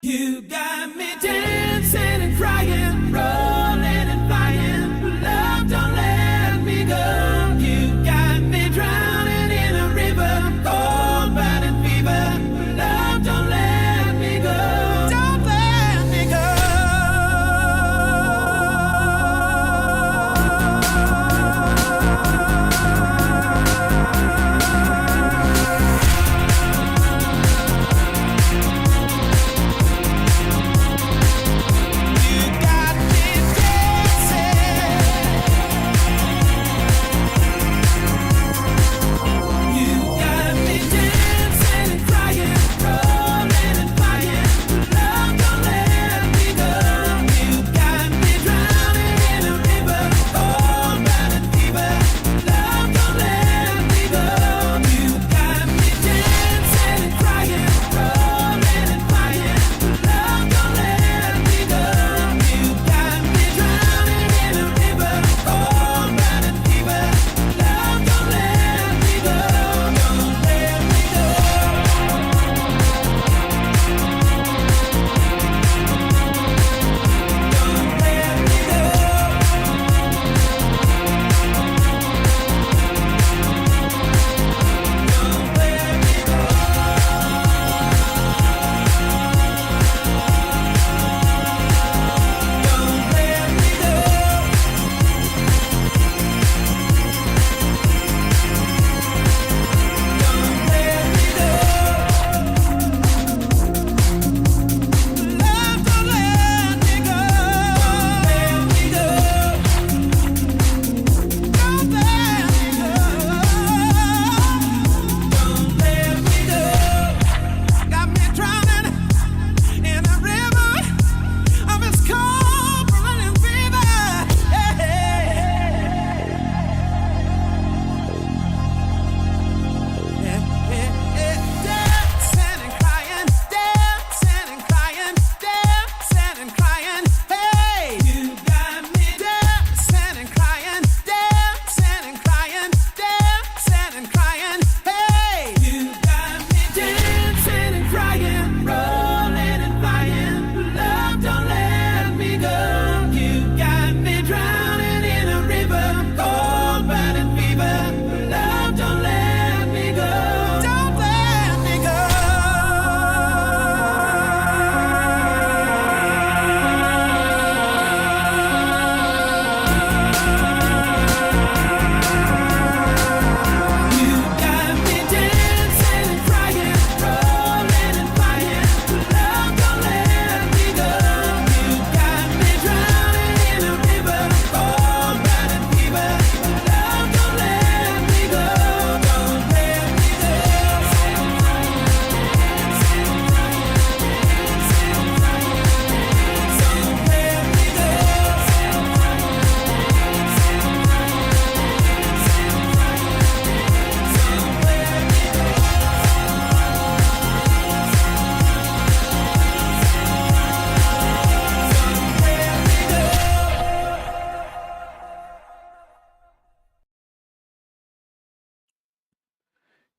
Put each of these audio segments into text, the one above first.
You got me dancing and crying, rolling and flying. Love, don't let me go. You got me drowning in a river, cold burning fever. Love, don't let me go. Don't let me go.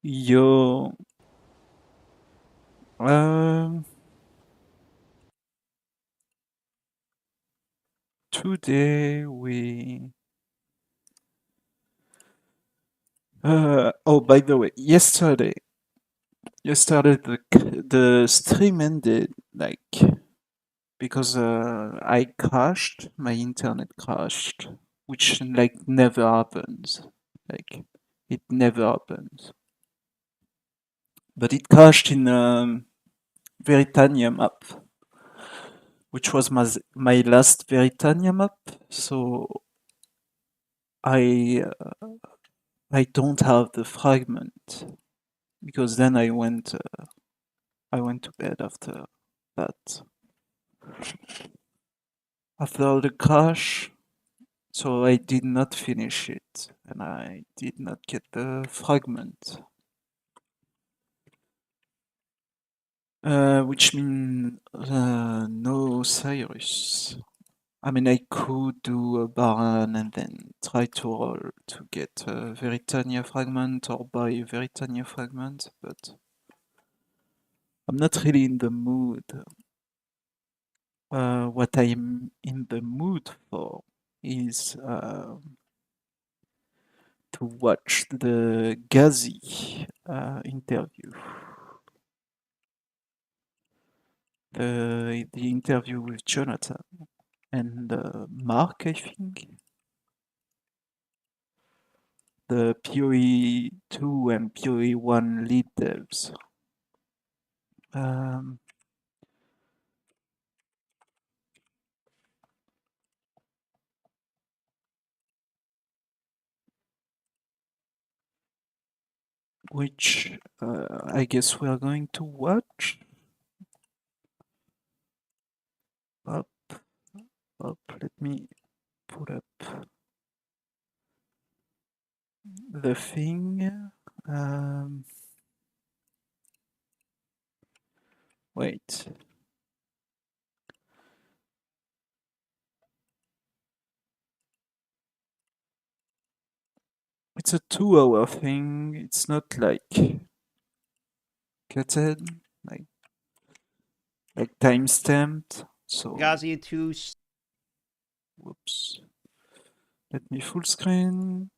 Yo, um, today oh, by the way, yesterday the stream ended, like, because I crashed, my internet crashed, which, like, never happens. Like, it never happens. But it crashed in Veritania map, which was my last Veritania map, so I I don't have the fragment, because then I went to bed after that. After the crash, so I did not finish it, and I did not get the fragment. Which means no Cyrus. I mean, I could do a Baron and then try to roll to get a Veritania fragment or buy a Veritania fragment, but I'm not really in the mood. what I'm in the mood for is to watch the Ghazi interview. The interview with Jonathan and Mark, I think. The PoE 2 and PoE 1 lead devs. Which I guess we are going to watch. Up, let me put up the thing. Wait. It's a 2-hour thing. It's not like cutted, like time stamped. So Ghazi 2. whoops. Let me full screen.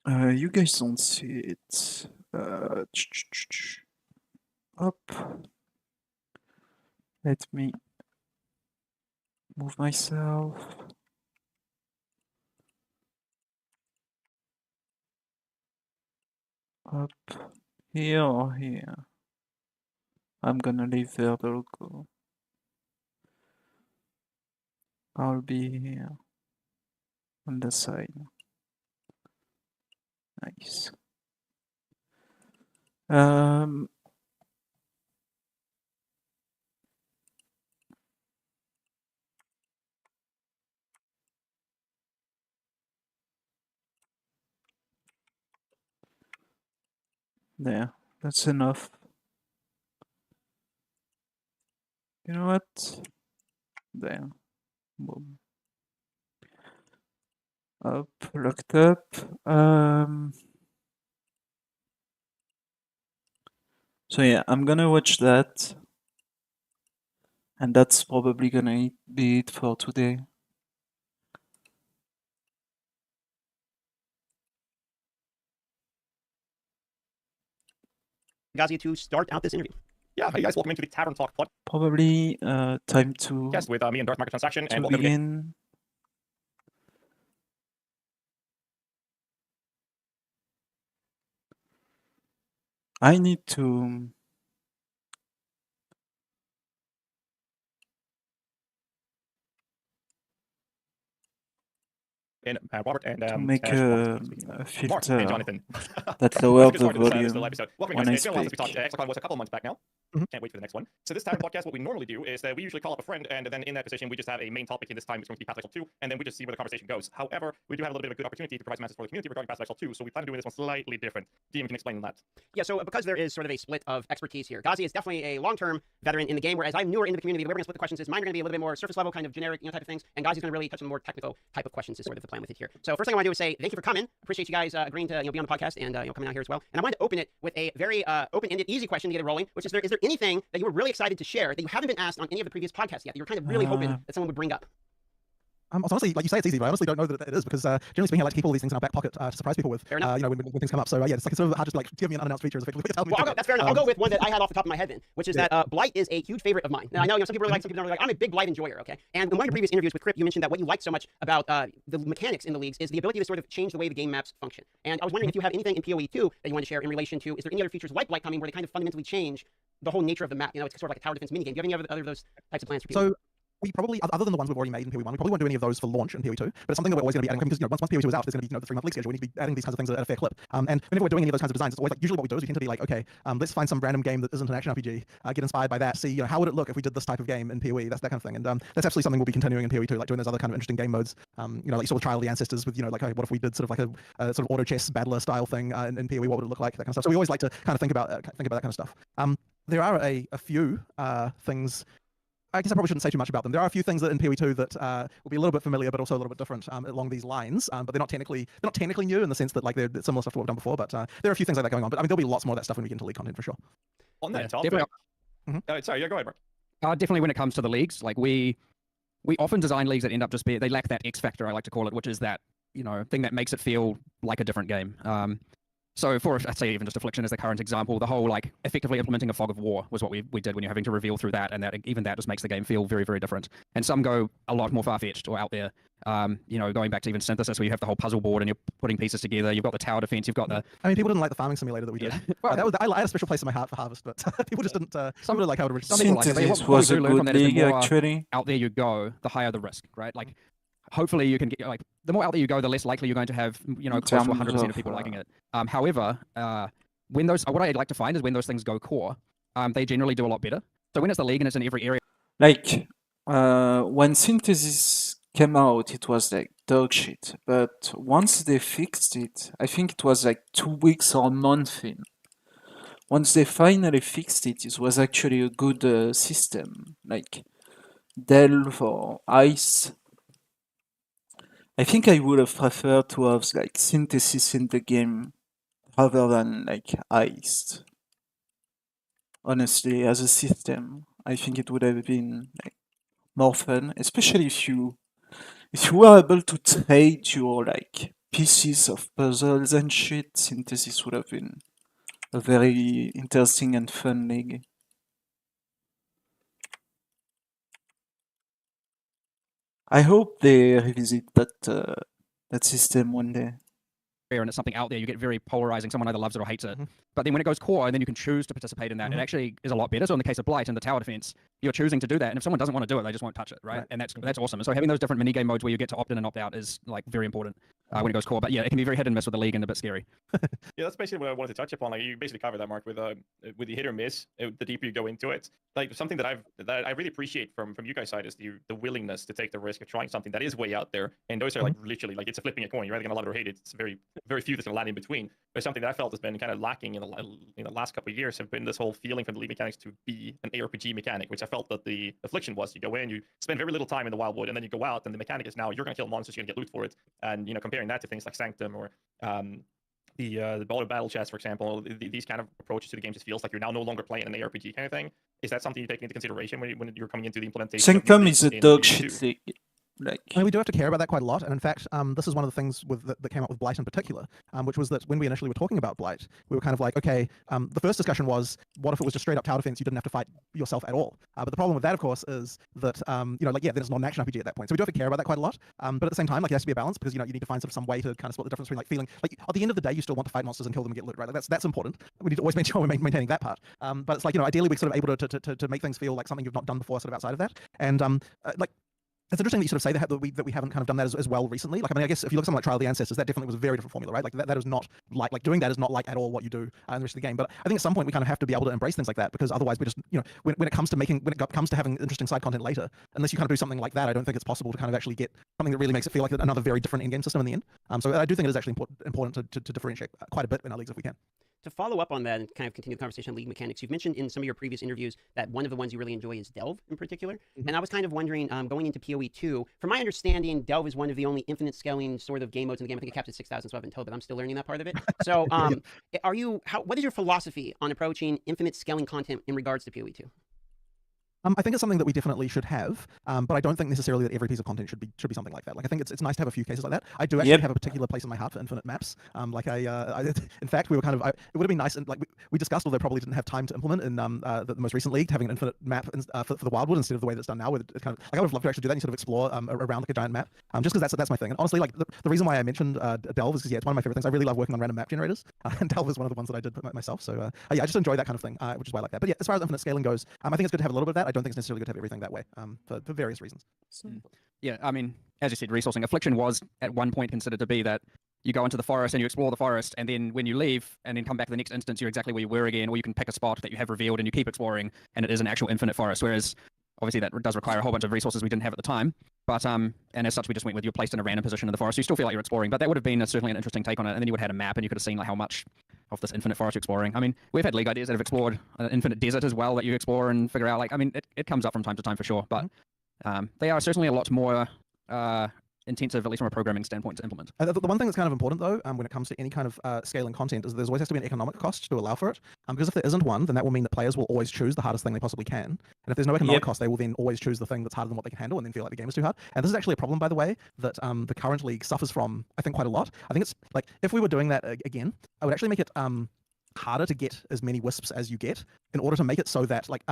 You guys don't see it. Up. Let me move myself. Up here or here. I'm gonna leave there the logo. I'll be here on the side. Nice. There, that's enough. You know what? There. Boom. Up, locked up. So yeah, I'm gonna watch that. And that's probably gonna be it for today. Ghazi to start out this interview. Yeah, hey guys, welcome into the Tavern Talk podcast Probably time to with me and Darth Microtransaction, and we'll begin. I need to and Robert and make a Mark filter and Jonathan. that lower Let's the get started with this volume episode. Welcome, when guys. I It's been a while since we speak. talked. XCOM was a couple of months back now. Can't wait for the next one. So this Tavern podcast, what we normally do is that we usually call up a friend, and then in that position, we just have a main topic. In this time, it's going to be Path Exile 2, and then we just see where the conversation goes. However, we do have a little bit of a good opportunity to provide some answers for the community regarding Path Exile 2, so we plan on doing this one slightly different. DM can explain that. Yeah, so because there is sort of a split of expertise here, Ghazi is definitely a long-term veteran in the game, whereas I'm newer into the community. The way we're going to split the questions is mine are going to be a little bit more surface level, kind of generic, type of things, and Ghazi's going to really touch on the more technical type of questions is sort of the plan with it here. So first thing I want to do is say thank you for coming. Appreciate you guys agreeing to be on the podcast and coming out here as well. And I wanted to open it with a very open-ended, easy question to get it rolling, which is is there anything that you were really excited to share that you haven't been asked on any of the previous podcasts yet that you're kind of really hoping that someone would bring up? Honestly, like you say, it's easy, but I honestly don't know that it is because generally speaking, I like to keep all these things in our back pocket to surprise people with. Fair enough. When things come up. So yeah, it's like it's sort of hard just like give me an unannounced feature as effectively. Well, that's fair enough. I'll go with one that I had off the top of my head then, which is that Blight is a huge favorite of mine. Now I know some people really like, some people don't really like. I'm a big Blight enjoyer, okay? And in one of your previous interviews with Crip, you mentioned that what you like so much about the mechanics in the leagues is the ability to sort of change the way the game maps function. And I was wondering if you have anything in PoE 2 that you want to share in relation to, is there any other features like Blight coming where they kind of fundamentally change the whole nature of the map? It's sort of like a tower defense minigame. Do you have any other of those types of plans for people? So we probably, other than the ones we've already made in PoE 1, we probably won't do any of those for launch in PoE 2, but it's something that we're always going to be adding, because once PoE 2 is out, there's going to be the 3-month league schedule. We need to be adding these kinds of things at a fair clip. And whenever we're doing any of those kinds of designs, it's always like, usually what we do is we tend to be like, okay, let's find some random game that isn't an action RPG, get inspired by that, see, how would it look if we did this type of game in PoE, that kind of thing. And that's absolutely something we'll be continuing in PoE 2, like doing those other kind of interesting game modes. Like you saw with Trial of the Ancestors with, like, okay, what if we did sort of like a sort of auto chess battler style thing in PoE, what would it look like, that kind of stuff. So we always like to kind of think about that kind of stuff. There are a few things. I guess I probably shouldn't say too much about them. There are a few things that in PoE 2 that will be a little bit familiar, but also a little bit different along these lines. But they're not technically new in the sense that like they're similar stuff to what we've done before. But there are a few things like that going on. But I mean, there'll be lots more of that stuff when we get into league content for sure. On that Yeah, topic, definitely. sorry, yeah, go ahead, Mark. Definitely when it comes to the leagues, like we often design leagues that end up just being, they lack that X factor, I like to call it, which is that, thing that makes it feel like a different game. So for, I'd say even just Affliction as the current example, the whole like effectively implementing a fog of war was what we did when you're having to reveal through that, and that even that just makes the game feel very, very different. And some go a lot more far-fetched or out there. Going back to even synthesis, where you have the whole puzzle board and you're putting pieces together. You've got the tower defense. You've got the. I mean, people didn't like the farming simulator that we did. Well, that was, I had a special place in my heart for Harvest, but people just didn't. Some people like how it originally. Some people like it. But Synthesis what we was a do learn from good that is the league, more actually. out there you go, the higher the risk, right? Like, hopefully you can get like the more out there you go, the less likely you're going to have close to 100% of people liking it. However, when those what I like to find is when those things go core, they generally do a lot better. So when it's the league and it's in every area. Like, when Synthesis came out, it was like dog shit. But once they fixed it, I think it was like 2 weeks or a month in. Once they finally fixed it, it was actually a good system. Like, Delve or Ice. I think I would have preferred to have like Synthesis in the game rather than like Ice. Honestly, as a system, I think it would have been like more fun, especially if you were able to trade your like pieces of puzzles and shit. Synthesis would have been a very interesting and fun league. I hope they revisit that system one day. And it's something out there, you get very polarizing. Someone either loves it or hates it. But then when it goes core, and then you can choose to participate in that, it actually is a lot better. So in the case of Blight and the tower defense, you're choosing to do that. And if someone doesn't want to do it, they just won't touch it, right? And that's awesome. And so having those different mini game modes where you get to opt in and opt out is like very important when it goes core. But yeah, it can be very hit and miss with the league and a bit scary. Yeah, that's basically what I wanted to touch upon. Like you basically covered that, Mark, with the hit or miss. The deeper you go into it, like something that I really appreciate from you guys' side is the willingness to take the risk of trying something that is way out there. And those are like literally like it's a flipping a coin. You're either gonna love it or hate it. It's very very few that's gonna land in between. But something that I felt has been kind of lacking in the last couple of years have been this whole feeling from the league mechanics to be an ARPG mechanic, which I felt that the Affliction was. You go in, you spend very little time in the Wildwood, and then you go out, and the mechanic is now you're gonna kill monsters, you're gonna get loot for it. And comparing that to things like Sanctum or the battle chest, for example, these kind of approaches to the game just feels like you're now no longer playing an ARPG kind of thing. Is that something you take into consideration when you're coming into the implementation? Sanctum is a dog shit league. Like, I mean, we do have to care about that quite a lot, and in fact, this is one of the things that came up with Blight in particular, which was that when we initially were talking about Blight, we were kind of like, okay, the first discussion was, what if it was just straight up tower defense, you didn't have to fight yourself at all? But the problem with that, of course, is that, then it's not an action RPG at that point. So we do have to care about that quite a lot, but at the same time, like, it has to be a balance, because, you need to find sort of some way to kind of split the difference between, like, feeling, like, at the end of the day, you still want to fight monsters and kill them and get loot, right? Like, that's important. We need to always make sure we're maintaining that part. But it's like, ideally, we're sort of able to make things feel like something you've not done before, sort of outside of that. And, it's interesting that you sort of say that we haven't kind of done that as well recently. Like, I mean, I guess if you look at something like Trial of the Ancestors, that definitely was a very different formula, right? Like, that is not like doing that is not like at all what you do in the rest of the game. But I think at some point we kind of have to be able to embrace things like that, because otherwise we just, when it comes to having interesting side content later, unless you kind of do something like that, I don't think it's possible to kind of actually get something that really makes it feel like another very different in-game system in the end. So I do think it is actually important to differentiate quite a bit in our leagues if we can. To follow up on that and kind of continue the conversation on league mechanics, you've mentioned in some of your previous interviews that one of the ones you really enjoy is Delve in particular. And I was kind of wondering, going into PoE 2, from my understanding, Delve is one of the only infinite scaling sort of game modes in the game. I think it caps at 6,000, so I've been told, but I'm still learning that part of it. So what is your philosophy on approaching infinite scaling content in regards to PoE 2? I think it's something that we definitely should have, but I don't think necessarily that every piece of content should be something like that. Like, I think it's nice to have a few cases like that. I do actually have a particular place in my heart for infinite maps. In fact, we were kind of, it would have been nice, and like we discussed, although probably didn't have time to implement in the most recent league, having an infinite map for the Wildwood instead of the way that's done now. With kind of, like, I would have loved to actually do that and sort of explore around like a giant map, just because that's my thing. And honestly, like the reason why I mentioned Delve is because it's one of my favorite things. I really love working on random map generators, and Delve is one of the ones that I did myself. So I just enjoy that kind of thing, which is why I like that. But yeah, as far as infinite scaling goes, I think it's good to have a little bit of that. I don't think it's necessarily good to have everything that way, for various reasons. Yeah, I mean, as you said, resourcing. Affliction was at one point considered to be that you go into the forest and you explore the forest, and then when you leave and then come back to the next instance, you're exactly where you were again, or you can pick a spot that you have revealed and you keep exploring, and it is an actual infinite forest. Whereas, obviously, that does require a whole bunch of resources we didn't have at the time. But and as such, we just went with you're placed in a random position in the forest. So you still feel like you're exploring, but that would have been certainly an interesting take on it. And then you would have had a map, and you could have seen like how much of this infinite forest you're exploring. I mean, we've had league ideas that have explored an infinite desert as well that you explore and figure out. Like, I mean, it comes up from time to time for sure, but they are certainly a lot more intensive, at least from a programming standpoint, to implement. The one thing that's kind of important, though, when it comes to any kind of scaling content, is there's always has to be an economic cost to allow for it. Because if there isn't one, then that will mean that players will always choose the hardest thing they possibly can. And if there's no economic Yep. cost, they will then always choose the thing that's harder than what they can handle, and then feel like the game is too hard. And this is actually a problem, by the way, that the current league suffers from, I think, quite a lot. I think it's like, if we were doing that again, I would actually make it harder to get as many wisps as you get in order to make it so that, like,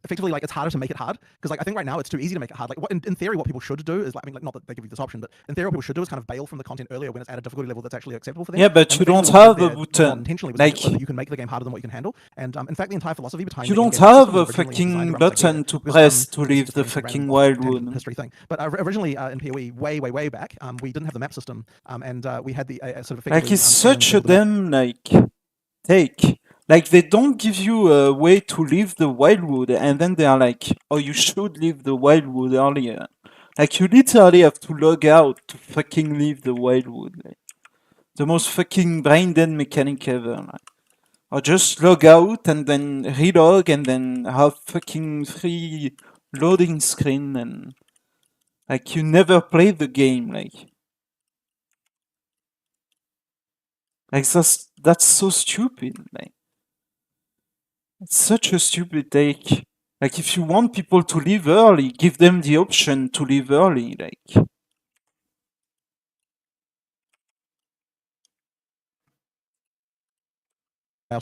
effectively, like, it's harder to make it hard, because, like, I think right now it's too easy to make it hard. Like, in theory, what people should do is, like, I mean, like, not that they give you this option, but in theory, what people should do is kind of bail from the content earlier when it's at a difficulty level that's actually acceptable for them. Yeah, but And you the thing don't that was have a there button. intentionally was Like, so that you can make the game harder than what you can handle. And in fact, the entire philosophy behind you making don't games have system a was originally fucking designed around this button idea, to because, press to it's leave just the a thing from fucking random lost tangent wildwood. history thing. But originally in PoE, way back, we didn't have the map system, and we had the sort of Like, effectively, it's such a the map. damn, like, take. Like, they don't give you a way to leave the wildwood, and then they are like, oh, you should leave the wildwood earlier. Like, you literally have to log out to fucking leave the wildwood. Like, the most fucking brain dead mechanic ever. Like. Or just log out and then relog and then have fucking free loading screen, and like, you never play the game. Like that's so stupid. Like, it's such a stupid take. Like, if you want people to leave early, give them the option to leave early. Like,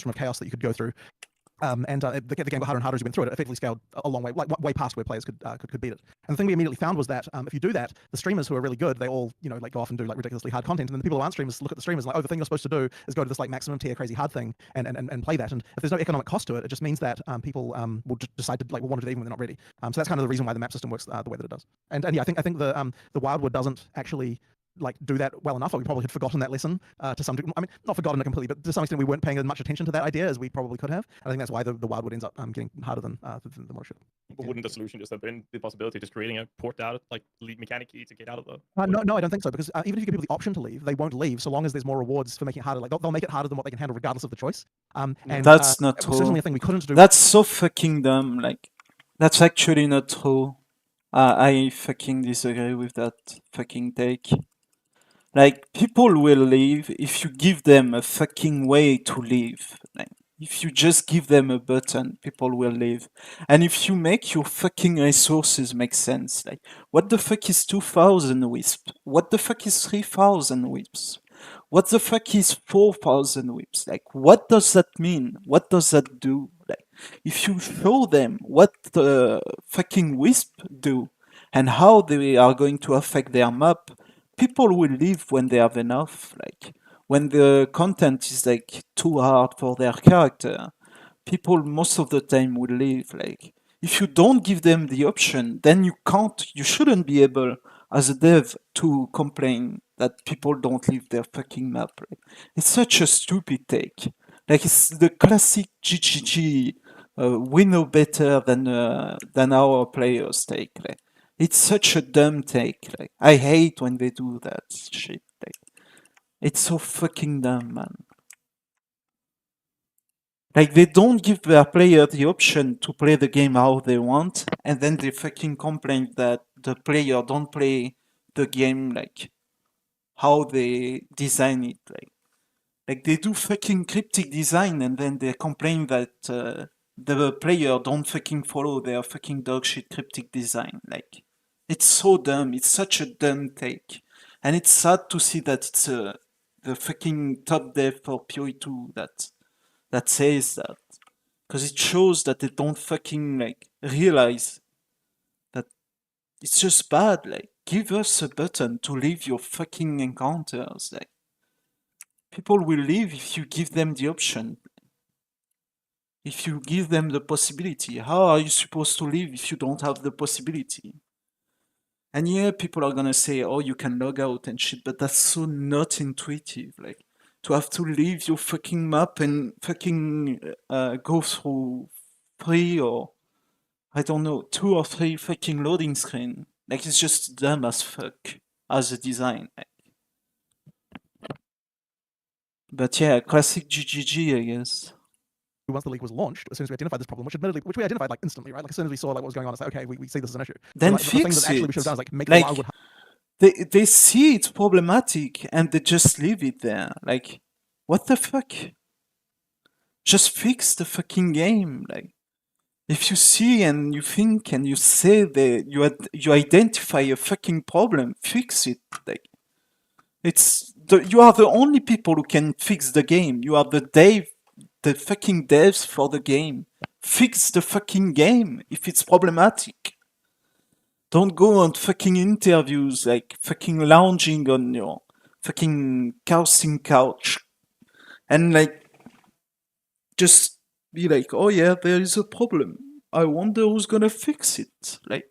From of chaos that you could go through. And the game got harder and harder as you went through it. It effectively scaled a long way, like way past where players could beat it. And the thing we immediately found was that if you do that, the streamers who are really good, they all, you know, like, go off and do like ridiculously hard content, and then the people who aren't streamers look at the streamers and like, oh, the thing you're supposed to do is go to this like maximum tier crazy hard thing and play that. And if there's no economic cost to it, it just means that people will decide to, like, want to do it even when they're not ready. So that's kind of the reason why the map system works the way that it does. And yeah, I think the Wildwood doesn't actually, like, do that well enough. Or we probably had forgotten that lesson to some degree. I mean, not forgotten it completely, but to some extent we weren't paying as much attention to that idea as we probably could have. And I think that's why the Wildwood ends up getting harder than what it should. But wouldn't the solution just have been the possibility of just creating a port out, like, lead mechanic key to get out of the? No, I don't think so, because even if you give people the option to leave, they won't leave so long as there's more rewards for making it harder. Like, they'll make it harder than what they can handle, regardless of the choice. And that's not it was certainly true. a thing we couldn't do. That's so fucking dumb. Like, that's actually not true. I fucking disagree with that fucking take. Like, people will leave if you give them a fucking way to leave. Like, if you just give them a button, people will leave. And if you make your fucking resources make sense, like, what the fuck is 2,000 wisps? What the fuck is 3,000 wisps? What the fuck is 4,000 whips? Like, what does that mean? What does that do? Like, if you show them what the fucking wisp do and how they are going to affect their map, people will leave when they have enough. Like, when the content is like too hard for their character, people most of the time will leave. Like, if you don't give them the option, then you shouldn't be able as a dev to complain that people don't leave their fucking map. Like, it's such a stupid take. Like, it's the classic GGG. We know better than our players take. Like, it's such a dumb take. Like, I hate when they do that shit. Like, it's so fucking dumb, man. Like, they don't give their player the option to play the game how they want, and then they fucking complain that the player don't play the game like how they design it. Like they do fucking cryptic design, and then they complain that the player don't fucking follow their fucking dogshit cryptic design. Like, it's so dumb. It's such a dumb take, and it's sad to see that it's the fucking top dev for PoE2 that says that, because it shows that they don't fucking like realize that it's just bad. Like, give us a button to leave your fucking encounters. Like, people will leave if you give them the option. If you give them the possibility. How are you supposed to leave if you don't have the possibility? And yeah, people are gonna say, oh, you can log out and shit, but that's so not intuitive. Like, to have to leave your fucking map and fucking go through 3 or, I don't know, 2 or 3 fucking loading screen. Like, it's just dumb as fuck as a design. But yeah, classic GGG, I guess. Once the league was launched, as soon as we identified this problem, which we identified like instantly, right? Like, as soon as we saw like what was going on, it's like, okay, we see this as an issue. Then so, like, the thing fix that actually we it. should have done is like make Like, the Wildwood They see it's problematic and they just leave it there. Like, what the fuck? Just fix the fucking game. Like, if you see and you think and you say that you identify a fucking problem, fix it. Like, you are the only people who can fix the game. You are the fucking devs for the game. Fix the fucking game if it's problematic. Don't go on fucking interviews like fucking lounging on your fucking couching couch and like just be like, oh yeah, there is a problem. I wonder who's gonna fix it. Like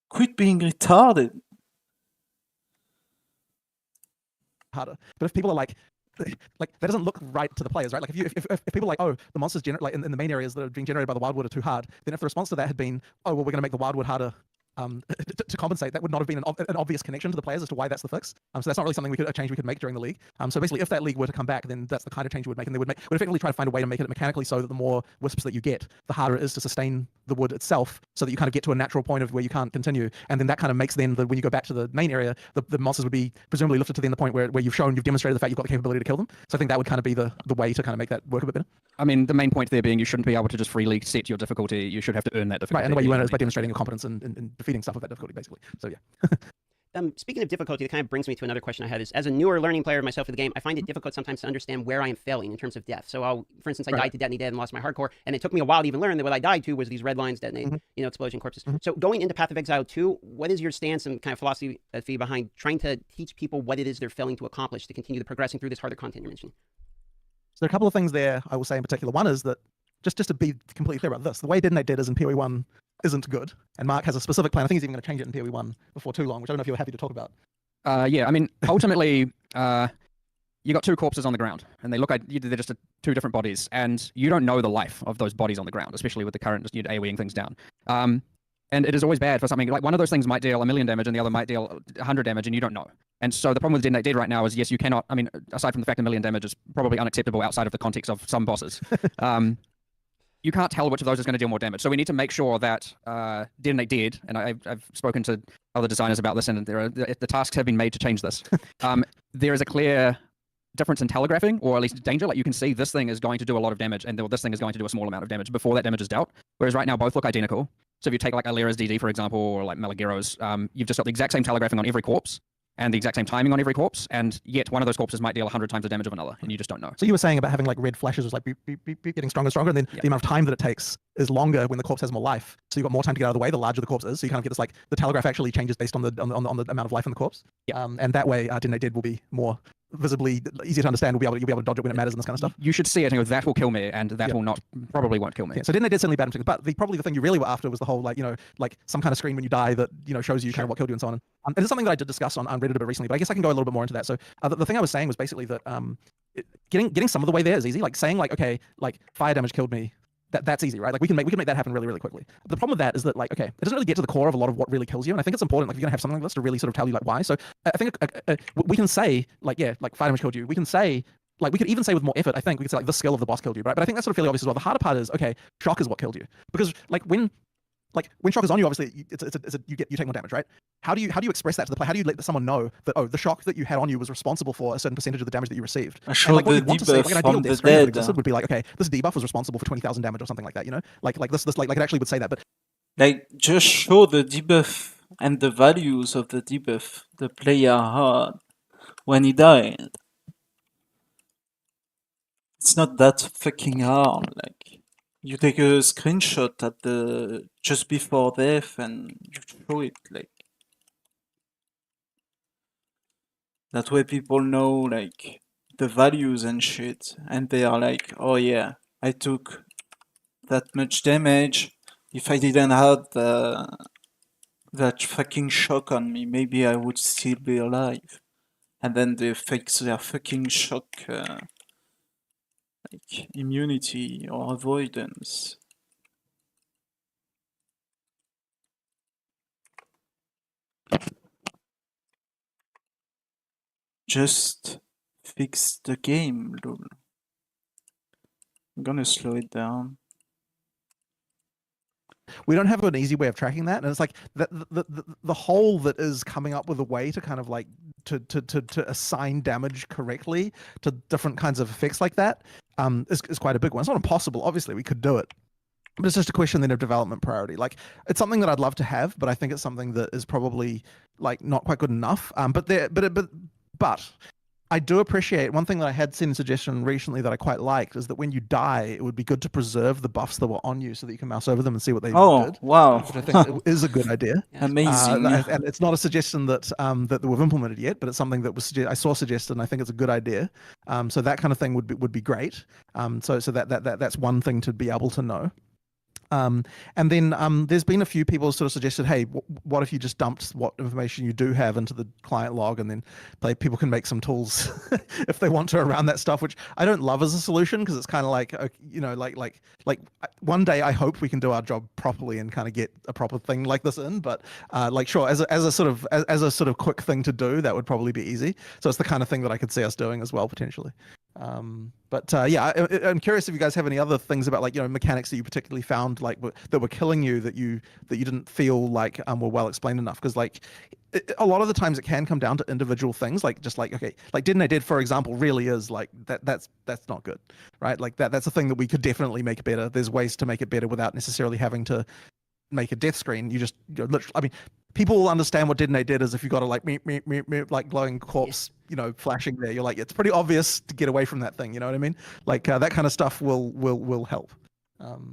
quit being retarded. Harder. But if people are like that doesn't look right to the players, right? Like if people are like, oh, the monsters like in the main areas that are being generated by the wildwood are too hard, then if the response to that had been, oh well, we're going to make the wildwood harder to compensate, that would not have been an obvious connection to the players as to why that's the fix. So that's not really something a change we could make during the league. So basically, if that league were to come back, then that's the kind of change we would make, and they would effectively try to find a way to make it mechanically so that the more wisps that you get, the harder it is to sustain the wood itself, so that you kind of get to a natural point of where you can't continue, and then that kind of makes then when you go back to the main area, the monsters would be presumably lifted to then the point where you've demonstrated the fact you've got the capability to kill them. So I think that would kind of be the way to kind of make that work a bit better. I mean, the main point there being you shouldn't be able to just freely set your difficulty. You should have to earn that difficulty. Right, and the way you earn it is by demonstrating your competence in defeating stuff of that difficulty, basically. So yeah. Speaking of difficulty, that kind of brings me to another question I had is, as a newer learning player myself of the game, I find it difficult sometimes to understand where I am failing in terms of death. So for instance, I died to Detonate Dead and lost my hardcore, and it took me a while to even learn that what I died to was these red lines, detonate, explosion corpses. So going into Path of Exile 2, what is your stance and kind of philosophy behind trying to teach people what it is they're failing to accomplish to continue progressing through this harder content you're mentioning? So there are a couple of things there I will say in particular. One is that, just to be completely clear about this, the way Detonate Dead is in PoE 1 isn't good, and Mark has a specific plan. I think he's even going to change it in PoE 1 before too long, which I don't know if you're happy to talk about. Yeah, I mean, ultimately, you got two corpses on the ground, and they look like they're just two different bodies, and you don't know the life of those bodies on the ground, especially with the current just AoEing things down. And it is always bad for something like one of those things might deal 1,000,000 damage, and the other might deal 100 damage, and you don't know. And so the problem with Detonate Dead right now is, yes, you cannot. I mean, aside from the fact 1,000,000 damage is probably unacceptable outside of the context of some bosses. You can't tell which of those is going to deal more damage. So we need to make sure that Detonate Dead, and I've spoken to other designers about this, and the tasks have been made to change this. There is a clear difference in telegraphing, or at least danger. Like you can see this thing is going to do a lot of damage, and this thing is going to do a small amount of damage before that damage is dealt. Whereas right now, both look identical. So if you take like Alira's DD, for example, or like Malagiro's, you've just got the exact same telegraphing on every corpse, and the exact same timing on every corpse, and yet one of those corpses might deal 100 times the damage of another, and you just don't know. So you were saying about having like red flashes was like beep, beep, beep, beep, getting stronger and stronger, and then the amount of time that it takes is longer when the corpse has more life. So you've got more time to get out of the way, the larger the corpse is. So you kind of get this like the telegraph actually changes based on the amount of life in the corpse. And that way, Detonate Dead will be more visibly easier to understand. You'll be able to dodge it when it matters and this kind of stuff. You should see it and go, that will kill me, and that will not, probably won't kill me. Yeah, so Detonate Dead certainly bad in particular, but probably the thing you really were after was the whole like some kind of screen when you die that shows you kind of what killed you and so on. And it's something that I did discuss on Reddit a bit recently, but I guess I can go a little bit more into that. So the thing I was saying was basically that getting some of the way there is easy. Like saying like, okay, like fire damage killed me. That's easy, right? Like we can make that happen really, really quickly. But the problem with that is that like, okay, it doesn't really get to the core of a lot of what really kills you. And I think it's important, like if you're gonna have something like this, to really sort of tell you like why. So I think we can say like, yeah, like fire damage killed you. We can say like, we could even say with more effort, I think we could say like the skill of the boss killed you, right? But I think that's sort of fairly obvious as well. The harder part is, okay, shock is what killed you, because like when shock is on you, obviously you take more damage, right? How do you express that to the player? How do you let someone know that, oh, the shock that you had on you was responsible for a certain percentage of the damage that you received? Sure, like, what the want to say, like an debuff ideal from death the screen that dead. existed would be like, okay, this debuff was responsible for 20,000 damage or something like that, like this like it actually would say that. But Like, just show the debuff and the values of the debuff the player had when he died. It's not that fucking hard. Like, you take a screenshot at the just before death and you show it. Like, that way people know like the values and shit, and they are like, oh yeah, I took that much damage. If I didn't have that fucking shock on me, maybe I would still be alive. And then they fix their fucking shock like immunity or avoidance. Just fix the game, lol. I'm gonna slow it down. we don't have an easy way of tracking that, and it's like the hole that is coming up with a way to kind of like to assign damage correctly to different kinds of effects like that is quite a big one. It's not impossible, obviously we could do it, but it's just a question then of development priority. Like, it's something that I'd love to have, but I think it's something that is probably like not quite good enough. But I do appreciate one thing that I had seen a suggestion recently that I quite liked is that when you die, it would be good to preserve the buffs that were on you so that you can mouse over them and see what they Oh, did. wow. Which I think is a good idea. Amazing. And it's not a suggestion that that we've implemented yet, but it's something that was I saw suggested, and I think it's a good idea. So that kind of thing would be great. So that's one thing to be able to know. And then there's been a few people sort of suggested, hey, what if you just dumped what information you do have into the client log, and then people can make some tools if they want to around that stuff, which I don't love as a solution, because it's kind of like, like one day I hope we can do our job properly and kind of get a proper thing like this in. But like, sure, as a sort of quick thing to do, that would probably be easy. So it's the kind of thing that I could see us doing as well potentially. Yeah, I'm curious if you guys have any other things about, like, mechanics that you particularly found like that were killing you, that you didn't feel like were well explained enough, because like a lot of the times it can come down to individual things, like just like, okay, like didn't I did, for example, really is like that's not good, right? Like that's a thing that we could definitely make better. There's ways to make it better without necessarily having to make a death screen. You just literally, I mean, people will understand what didn't I did is if you got a like like glowing corpse, flashing there. You're like, it's pretty obvious to get away from that thing. You know what I mean? Like that kind of stuff will help.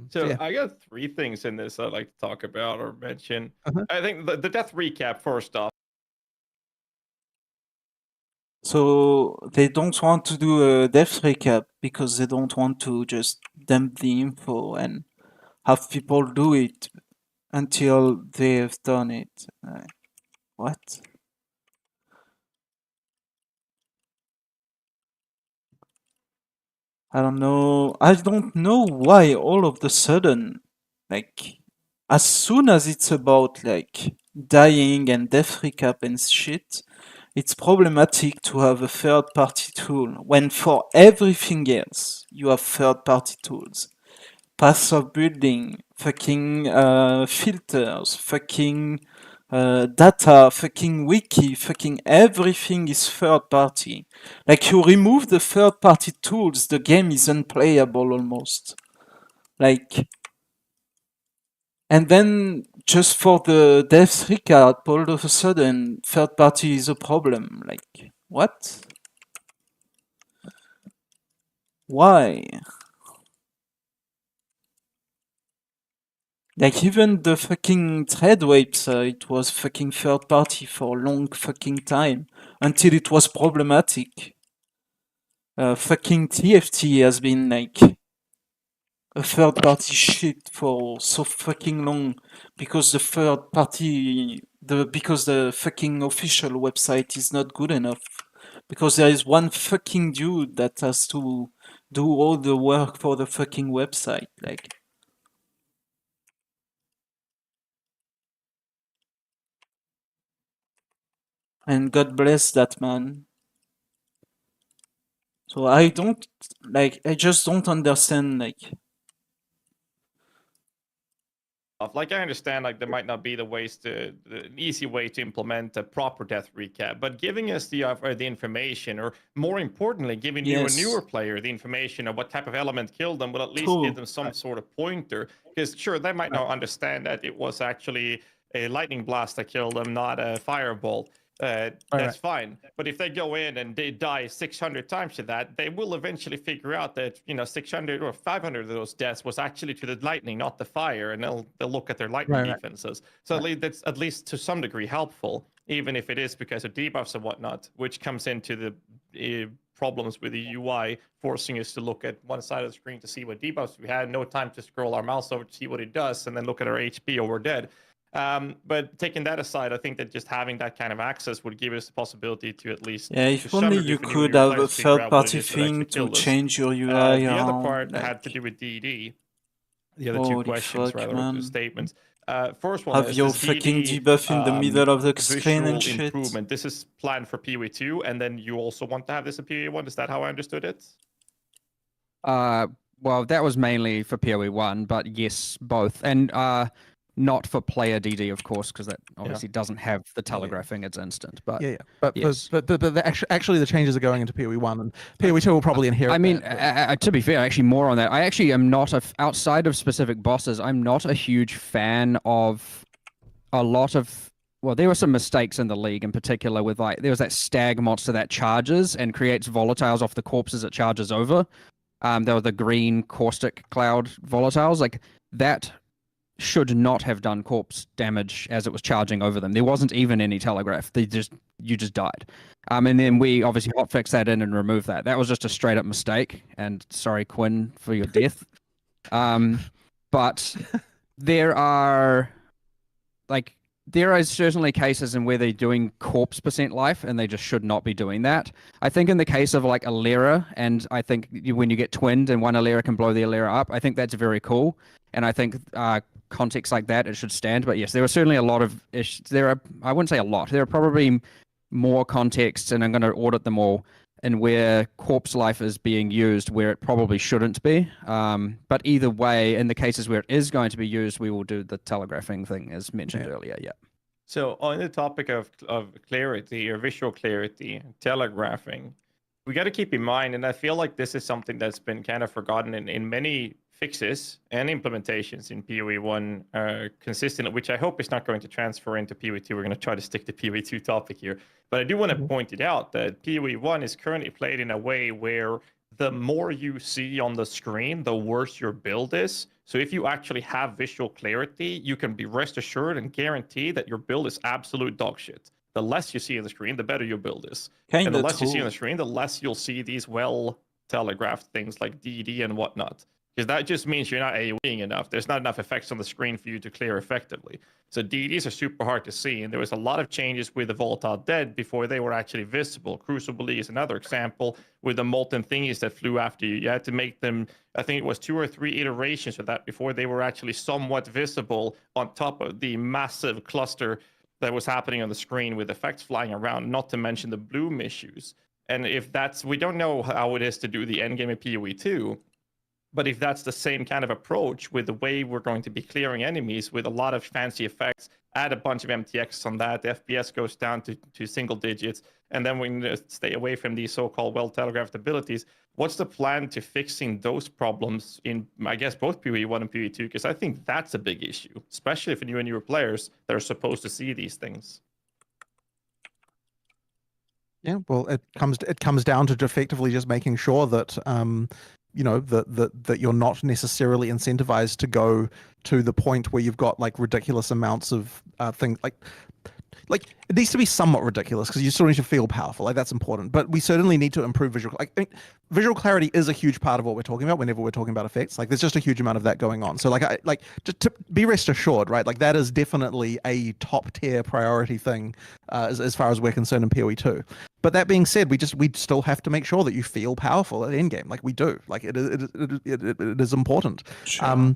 So yeah. I got 3 things in this I'd like to talk about or mention. Uh-huh. I think the death recap first off. So they don't want to do a death recap because they don't want to just dump the info and have people do it until they've done it. What? I don't know. I don't know why all of the sudden, like, as soon as it's about like dying and death recap and shit, it's problematic to have a third party tool when for everything else you have third party tools. Paths of building, fucking filters, fucking data, fucking wiki, fucking everything is third party. Like, you remove the third party tools, the game is unplayable almost. Like, and then just for the death recap, all of a sudden third party is a problem. Like, what? Why? Like, even the fucking thread website was fucking third party for a long fucking time until it was problematic. Fucking TFT has been like a third party shit for so fucking long because the third party, because the fucking official website is not good enough. Because there is one fucking dude that has to do all the work for the fucking website. Like, and God bless that man. So I just don't understand, like. Like, I understand, like, there might not be the easy way to implement a proper death recap, but giving us the information, or more importantly, giving you a newer player the information of what type of element killed them, will at least give them some sort of pointer. Because sure, they might not understand that it was actually a lightning blast that killed them, not a fireball. That's fine. But if they go in and they die 600 times to that, they will eventually figure out that 600 or 500 of those deaths was actually to the lightning, not the fire, and they'll look at their lightning defenses. So that's at least to some degree helpful, even if it is because of debuffs and whatnot, which comes into the problems with the UI, forcing us to look at one side of the screen to see what debuffs we had, no time to scroll our mouse over to see what it does, and then look at our HP or we're dead. But taking that aside, I think that just having that kind of access would give us the possibility to at least... Yeah, if only you could have a third-party thing to change your UI The other around, part like... had to do with DD. The other 2 Holy questions, fuck, rather, man. 2 statements. First one Have is your this fucking DD, debuff in the middle of the screen visual and shit. improvement. This is planned for PoE2, and then you also want to have this in PoE1. Is that how I understood it? Well, that was mainly for PoE1, but yes, both. And not for player DD, of course, because that obviously doesn't have the telegraphing. It's instant. But but yes. but actually the changes are going into PoE 1 and PoE 2 will probably inherit. I mean, that, to be fair, actually more on that. I actually am not outside of specific bosses. I'm not a huge fan of a lot of. Well, there were some mistakes in the league, in particular, with like there was that stag monster that charges and creates volatiles off the corpses it charges over. There were the green caustic cloud volatiles, like that should not have done corpse damage as it was charging over them. There wasn't even any telegraph. You just died. And then we obviously hotfixed that in and removed that. That was just a straight up mistake. And sorry, Quinn, for your death. But there are certainly cases in where they're doing corpse percent life and they just should not be doing that. I think in the case of like Alera, and I think when you get twinned and one Alera can blow the Alera up, I think that's very cool. And I think context like that, it should stand. But yes, there are certainly a lot of issues. I wouldn't say a lot. There are probably more contexts, and I'm going to audit them all, and where corpse life is being used where it probably shouldn't be. But either way, in the cases where it is going to be used, we will do the telegraphing thing as mentioned earlier. Yeah. So on the topic of clarity or visual clarity, telegraphing, we got to keep in mind, and I feel like this is something that's been kind of forgotten in many fixes and implementations in PoE 1 consistently, which I hope is not going to transfer into PoE 2. We're going to try to stick to PoE 2 topic here. But I do want to point it out that PoE 1 is currently played in a way where the more you see on the screen, the worse your build is. So if you actually have visual clarity, you can be rest assured and guarantee that your build is absolute dog shit. The less you see on the screen, the better your build is. And the less you see on the screen, the less you'll see these well-telegraphed things like DD and whatnot. Because that just means you're not AoEing enough. There's not enough effects on the screen for you to clear effectively. So DDs are super hard to see, and there was a lot of changes with the Volatile Dead before they were actually visible. Crucible is another example with the molten thingies that flew after you. You had to make them, I think it was 2 or 3 iterations of that before they were actually somewhat visible on top of the massive cluster that was happening on the screen with effects flying around, not to mention the bloom issues. And if that's, we don't know how it is to do the endgame of PoE 2, but if that's the same kind of approach with the way we're going to be clearing enemies with a lot of fancy effects, add a bunch of MTX on that, the FPS goes down to single digits, and then we need to stay away from these so-called well-telegraphed abilities. What's the plan to fixing those problems in, I guess, both PoE 1 and PoE 2? Because I think that's a big issue, especially for new and newer players that are supposed to see these things. Yeah, well, it comes down to effectively just making sure that that you're not necessarily incentivized to go to the point where you've got like ridiculous amounts of things like it needs to be somewhat ridiculous because you still need to feel powerful. Like that's important, but we certainly need to improve visual. Visual clarity is a huge part of what we're talking about whenever we're talking about effects. Like there's just a huge amount of that going on. So just to be rest assured, right? Like that is definitely a top tier priority thing as far as we're concerned in PoE 2. But that being said, we still have to make sure that you feel powerful at endgame. Like we do. Like it is important. Sure.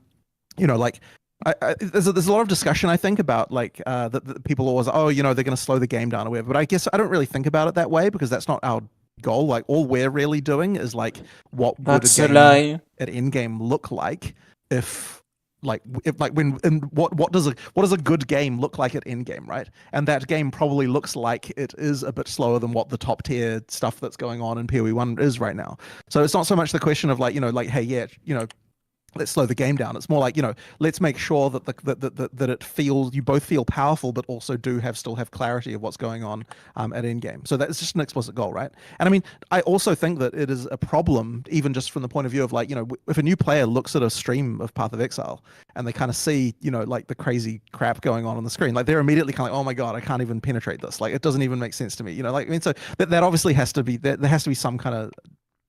There's a lot of discussion I think about like that people always they're going to slow the game down or whatever. But I guess I don't really think about it that way because that's not our goal. Like all we're really doing is like what would a game at endgame look like what does a good game look like at endgame, right? And that game probably looks like it is a bit slower than what the top tier stuff that's going on in PoE 1 is right now. So it's not so much the question of let's slow the game down. It's more like, let's make sure that that it feels, you both feel powerful, but also still have clarity of what's going on at endgame. So that's just an explicit goal, right? And I mean, I also think that it is a problem, even just from the point of view of like, if a new player looks at a stream of Path of Exile and they kind of see, like the crazy crap going on the screen, like they're immediately kind of like, oh my God, I can't even penetrate this. Like, it doesn't even make sense to me, so that obviously has to be, there has to be some kind of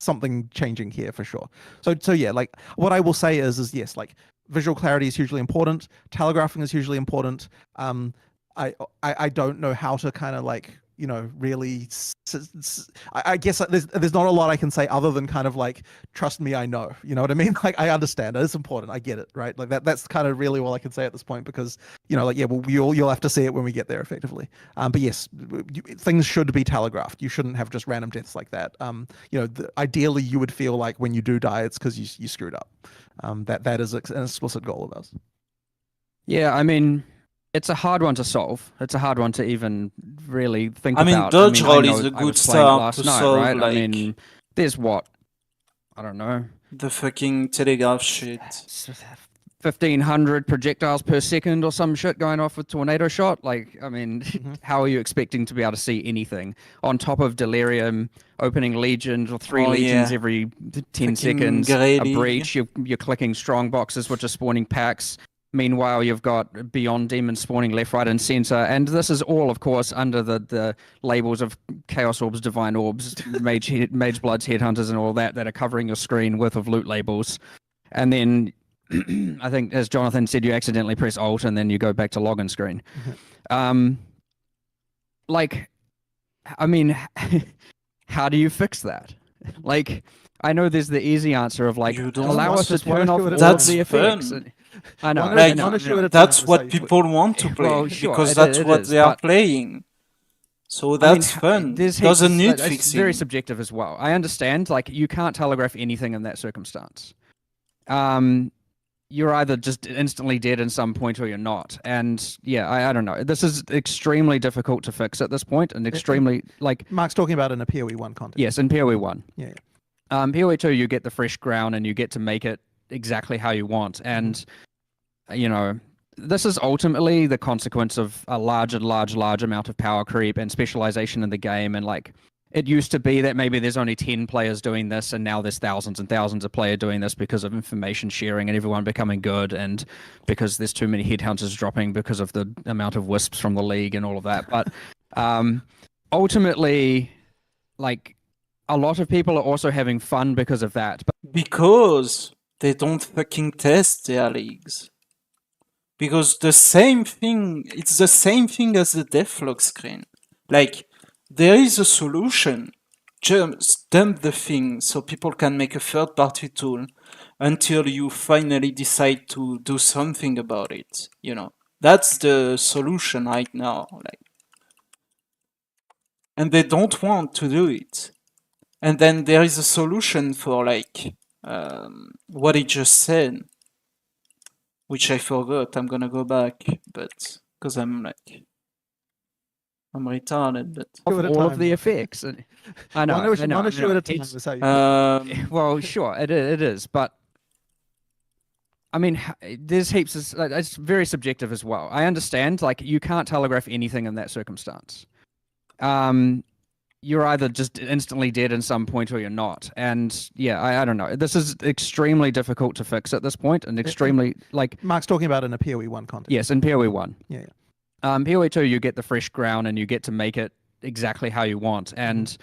something changing here for sure. So yeah, like what I will say is yes, like visual clarity is hugely important. Telegraphing is hugely important. I don't know how to kind of like, really, I guess there's not a lot I can say other than kind of like, trust me, I know, you know what I mean? Like, I understand it's important. I get it. Right. Like that's kind of really all I can say at this point because, you'll have to see it when we get there effectively. But yes, things should be telegraphed. You shouldn't have just random deaths like that. Ideally you would feel like when you do die, it's because you screwed up. That is an explicit goal of ours. Yeah, I mean, it's a hard one to solve. It's a hard one to even really think I mean, about. dodge I roll know is a I good was playing it start last to night, solve right? I like mean, there's what? I don't know. the fucking telegraph shit. 1,500 projectiles per second or some shit going off with tornado shot. Like, I mean, how are you expecting to be able to see anything on top of delirium, opening legions or 3 Oh legions yeah, every 10 fucking seconds, Grey a League. breach, you're clicking strong boxes which are spawning packs. Meanwhile, you've got Beyond Demons spawning left, right, and center. And this is all, of course, under the labels of Chaos Orbs, Divine Orbs, Mage Bloods, Headhunters, and all that are covering your screen with of loot labels. And then I think, as Jonathan said, you accidentally press Alt and then you go back to login screen. Like, I mean, how do you fix that? Like, I know there's the easy answer of like, You don't allow want us to just one turn off issue at a all time. of That's the effects. fun. I know, One I issue- know, one I issue know. at a That's time, what say, people want to play Well, sure, because it that's what is, they are but playing. So I mean, that's fun. there's Doesn't heaps, need it's very fixing. subjective as well. I understand, like, you can't telegraph anything in that circumstance. You're either just instantly dead in some point or you're not. And yeah, I don't know. This is extremely difficult to fix at this point, and extremely like Mark's talking about in a PoE1 context. yes, in PoE 1. Yeah. PoE 2, you get the fresh ground and you get to make it exactly how you want. And you know, this is ultimately the consequence of a large amount of power creep and specialization in the game. And like, it used to be that maybe there's only 10 players doing this, and now there's thousands and thousands of players doing this because of information sharing and everyone becoming good, and because there's too many headhunters dropping because of the amount of wisps from the league and all of that. But ultimately, like, a lot of people are also having fun because of that. But Because they don't fucking test their leagues. Because it's the same thing as the devlog screen. Like, there is a solution. Just dump the thing so people can make a third-party tool until you finally decide to do something about it. You know, that's the solution right now. Like, and they don't want to do it. And then there is a solution for like what he just said, which I forgot. I'm gonna go back, but because I'm retarded. But Two at a all of time. the effects. I know. One issue at a time. It's- Is how you put it. well, sure, it is, but I mean, there's heaps of, it's very subjective as well. I understand, like, you can't telegraph anything in that circumstance. You're either just instantly dead in some point or you're not. And yeah, I don't know. This is extremely difficult to fix at this point, and extremely like Mark's talking about in a PoE1 context. yes, in PoE 1. Yeah. PoE 2, you get the fresh ground and you get to make it exactly how you want. And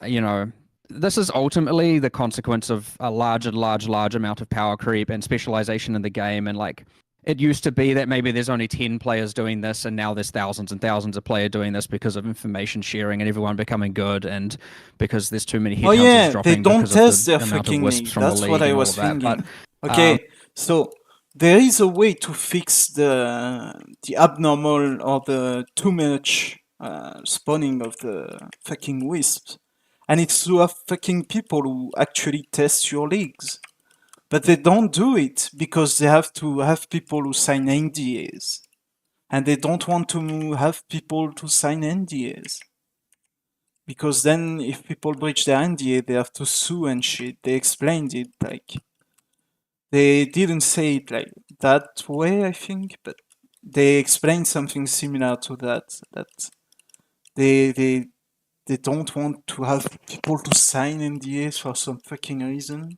you know, this is ultimately the consequence of a large amount of power creep and specialization in the game. And like, it used to be that maybe there's only 10 players doing this, and now there's thousands and thousands of players doing this because of information sharing and everyone becoming good, and because there's too many headhunters yeah, dropping they don't because test of their the amount of fucking wisps league. from the That's league what I and all was of that. thinking. But Okay, so there is a way to fix the abnormal or the too much spawning of the fucking wisps, and it's to have fucking people who actually test your leagues. But they don't do it because they have to have people who sign NDAs, and they don't want to have people to sign NDAs. Because then, if people breach their NDA, they have to sue and shit. They explained it like they didn't say it like that way, I think, but they explained something similar to that. That they don't want to have people to sign NDAs for some fucking reason.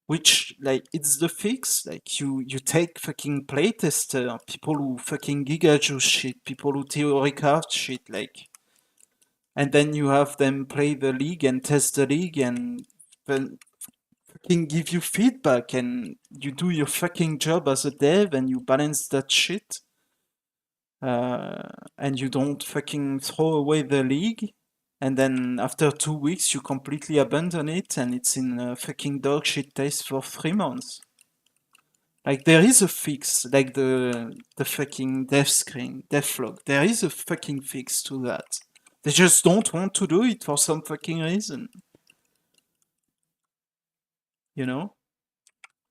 Which, like, it's the fix. Like, you take fucking playtester, people who fucking gigajuice shit, people who theory craft shit, like, and then you have them play the league and test the league and then fucking give you feedback, and you do your fucking job as a dev and you balance that shit. And you don't fucking throw away the league. And then after 2 weeks, you completely abandon it, and it's in a fucking dog shit taste for 3 months. Like, there is a fix, like the fucking dev screen, devlog. There is a fucking fix to that. They just don't want to do it for some fucking reason. You know?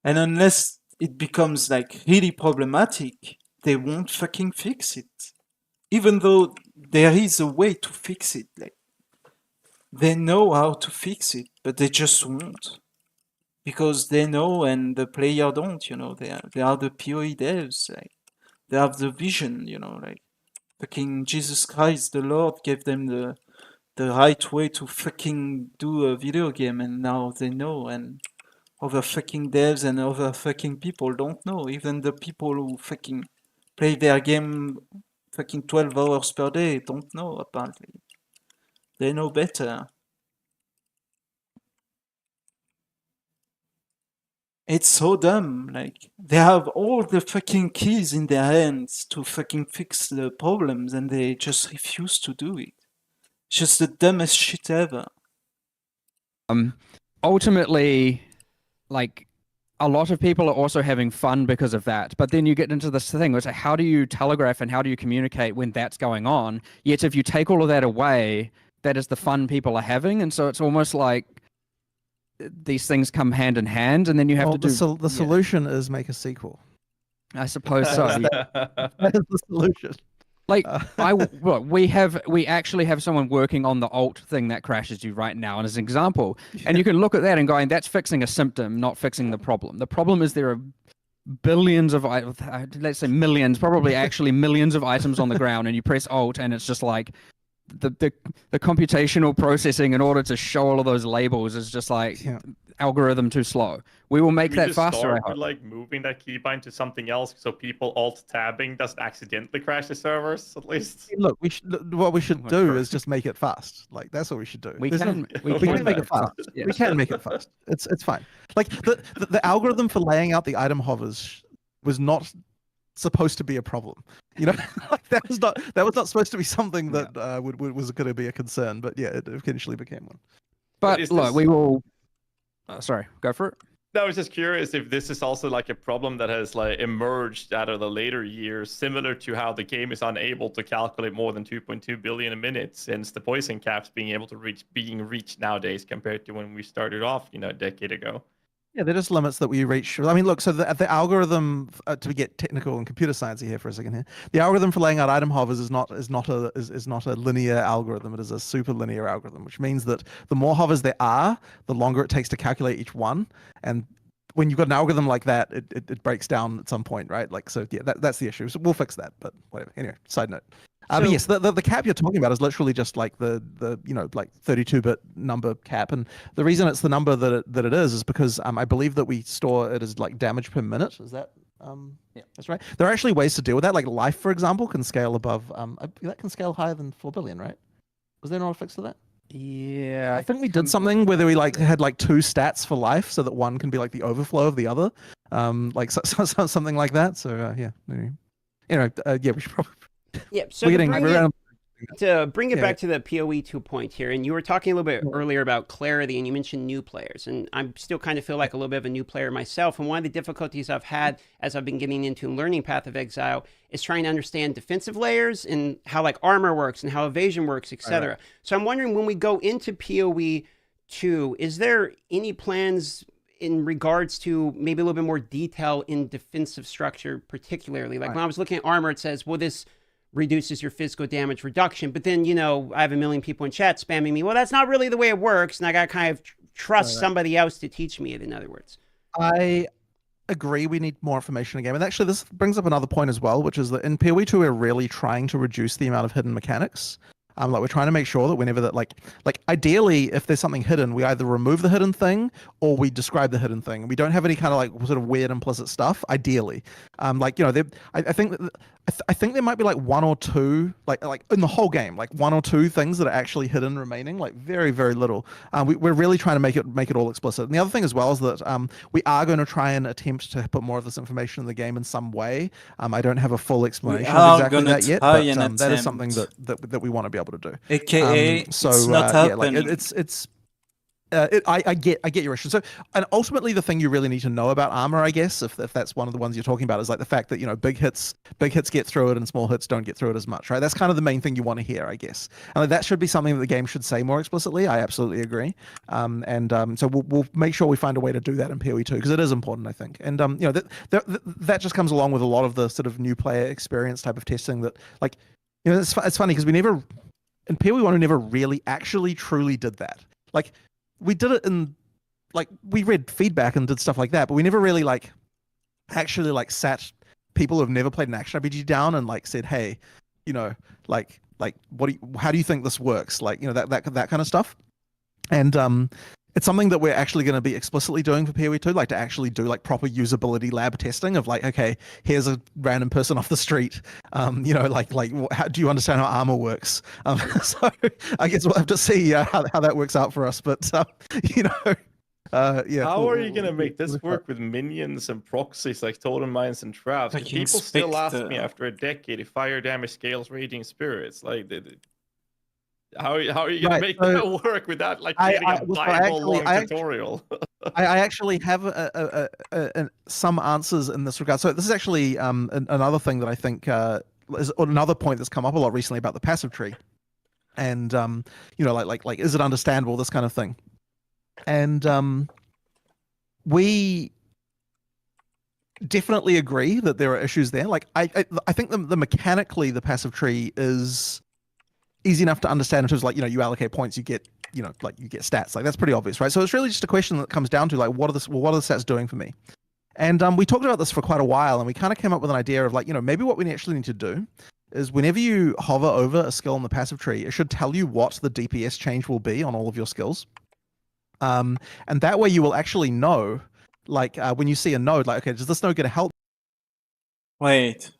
And unless it becomes like really problematic, they won't fucking fix it. Even though there is a way to fix it, like they know how to fix it, but they just won't. Because they know and the player don't, they are the PoE devs, like they have the vision, like fucking Jesus Christ, the Lord gave them the right way to fucking do a video game, and now they know, and other fucking devs and other fucking people don't know. Even the people who fucking play their game fucking 12 hours per day don't know, apparently. They know better. It's so dumb. Like, they have all the fucking keys in their hands to fucking fix the problems, and they just refuse to do it. It's just the dumbest shit ever. Ultimately, like, a lot of people are also having fun because of that. But then you get into this thing, which is how do you telegraph and how do you communicate when that's going on? Yet if you take all of that away, that is the fun people are having. And so it's almost like these things come hand in hand, and then you have to do... The solution is make a sequel. I suppose so. Yeah. That is the solution. Like, look, we actually have someone working on the alt thing that crashes you right now, and as an example, and you can look at that and going, that's fixing a symptom, not fixing the problem. The problem is there are billions of, let's say millions, probably actually millions of items on the ground, and you press alt, and it's just like the computational processing in order to show all of those labels is just like algorithm too slow. We will make that faster. Start with, like, moving that keybind to something else, so people alt tabbing doesn't accidentally crash the servers. At least, look, what we should do is just make it fast. Like, that's what we should do. We can make it fast. Yeah. We can make it fast. It's fine. Like the algorithm for laying out the item hovers was not supposed to be a problem. Like, that was not supposed to be something that was going to be a concern. But yeah, it eventually became one. But look, we will. Sorry, go for it. No, I was just curious if this is also like a problem that has like emerged out of the later years, similar to how the game is unable to calculate more than 2.2 billion a minute, since the poison caps being reached nowadays compared to when we started off, a decade ago. Yeah, they're just limits that we reach. I mean, look, so the algorithm, to get technical and computer sciencey here for a second here, the algorithm for laying out item hovers is not a linear algorithm. It is a superlinear algorithm, which means that the more hovers there are, the longer it takes to calculate each one. And when you've got an algorithm like that, it breaks down at some point, right? Like, so yeah, that's the issue. So we'll fix that, but whatever. Anyway, side note. But yes, the cap you're talking about is literally just like the like 32-bit number cap, and the reason it's the number that it is because I believe that we store it as like damage per minute. Is that yeah, that's right. There are actually ways to deal with that. Like life, for example, can scale above that can scale higher than 4 billion, right? Was there not a fix to that? Yeah, I think we did something where we had like 2 stats for life, so that one can be like the overflow of the other, like something like that. So yeah, anyway, yeah, we should probably. Yeah, so to bring it back to the PoE 2 point here, and you were talking a little bit earlier about clarity, and you mentioned new players, and I still kind of feel like a little bit of a new player myself, and one of the difficulties I've had as I've been getting into learning Path of Exile is trying to understand defensive layers and how like armor works and how evasion works, etc. Right. So I'm wondering, when we go into PoE 2, is there any plans in regards to maybe a little bit more detail in defensive structure, particularly? Like when I was looking at armor, it says, well, this reduces your physical damage reduction. But then, I have a million people in chat spamming me, well, that's not really the way it works. And I got to kind of trust somebody else to teach me it, in other words. I agree we need more information in the game. And actually, this brings up another point as well, which is that in PoE 2, we're really trying to reduce the amount of hidden mechanics. Like we're trying to make sure that whenever that like ideally, if there's something hidden, we either remove the hidden thing or we describe the hidden thing. We don't have any kind of like sort of weird implicit stuff. Ideally, I think there might be like 1 or 2, like in the whole game, like 1 or 2 things that are actually hidden remaining, like very, very little. We're really trying to make it all explicit. And the other thing as well is that we are going to try and attempt to put more of this information in the game in some way. I don't have a full explanation of exactly that yet, but that is something that we want to be able to do. AKA, so it's not yeah, like happening. it's I get your issue. So, and ultimately, the thing you really need to know about armor, I guess, if that's one of the ones you're talking about, is like the fact that big hits get through it and small hits don't get through it as much, right? That's kind of the main thing you want to hear, I guess. And like, that should be something that the game should say more explicitly. I absolutely agree. So we'll make sure we find a way to do that in PoE 2 because it is important, I think. And that just comes along with a lot of the sort of new player experience type of testing that, like, it's funny because we never in PoE 1 we never really actually truly did that. Like, we did it in, like, we read feedback and did stuff like that, but we never really actually sat people who have never played an action RPG down and like said, hey, how do you think this works? Like, that kind of stuff. And it's something that we're actually going to be explicitly doing for PoE 2, like to actually do like proper usability lab testing of like, okay, here's a random person off the street. How do you understand how armor works? So I guess we'll have to see how that works out for us. But yeah. How are you gonna make this work with minions and proxies like totem mines and traps? 'Cause Fucking people still ask spectre. me after a decade if fire damage scales raging spirits. Like, how are you gonna Right, make so that work without like I- creating I- a well, so Bible long I tutorial? I actually have some answers in this regard. So this is actually another thing that I think is another point that's come up a lot recently about the passive tree, and like is it understandable, this kind of thing, and we definitely agree that there are issues there. Like I think the mechanically the passive tree is easy enough to understand in terms of like, you allocate points, you get you get stats. Like, that's pretty obvious, right? So it's really just a question that comes down to like, what are the stats doing for me? And we talked about this for quite a while, and we kind of came up with an idea of like, maybe what we actually need to do is whenever you hover over a skill in the passive tree, it should tell you what the DPS change will be on all of your skills. And that way you will actually know, like, when you see a node, like, okay, does this node get a help? Wait.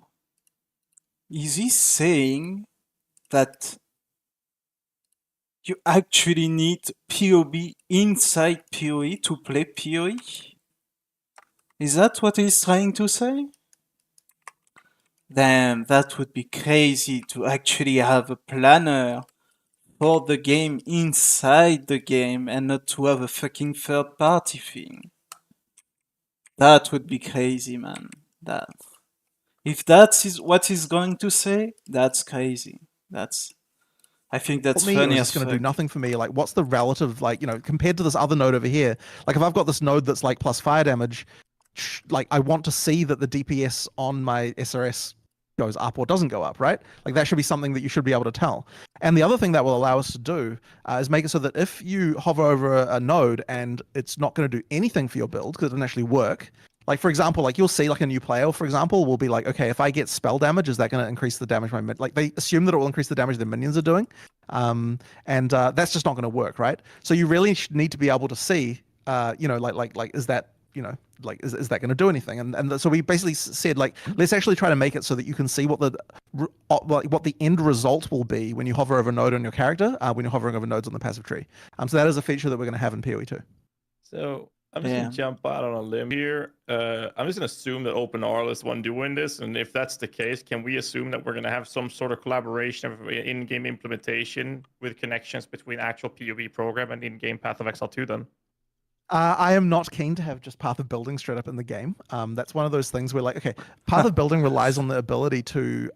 Is he saying that you actually need POB inside PoE to play PoE? Is that what he's trying to say? Damn, that would be crazy to actually have a planner for the game inside the game and not to have a fucking third party thing. That would be crazy, man. If that is what he's going to say, that's crazy. I think that's me, funny or as it's going to fuck. do nothing for me. Like, what's the relative, like, compared to this other node over here? Like, if I've got this node that's like plus fire damage, like, I want to see that the DPS on my SRS goes up or doesn't go up, right? Like, that should be something that you should be able to tell. And the other thing that will allow us to do is make it so that if you hover over a node and it's not going to do anything for your build because it doesn't actually work, like, for example, like, you'll see like a new player, for example, will be like, okay, if I get spell damage, is that going to increase the damage like, they assume that it will increase the damage their minions are doing, and that's just not going to work, right? So you really need to be able to see, like is that, is that going to do anything? And so we basically said, like, let's actually try to make it so that you can see what the end result will be when you hover over a node on your character, when you're hovering over nodes on the passive tree. So that is a feature that we're going to have in PoE 2. So I'm just gonna jump out on a limb here. I'm just gonna assume that OpenRL is the one doing this, and if that's the case, can we assume that we're gonna have some sort of collaboration of in-game implementation with connections between actual PoE program and in-game Path of Exile 2 then? I am not keen to have just Path of Building straight up in the game. That's one of those things where, like, okay, Path of Building relies on the ability to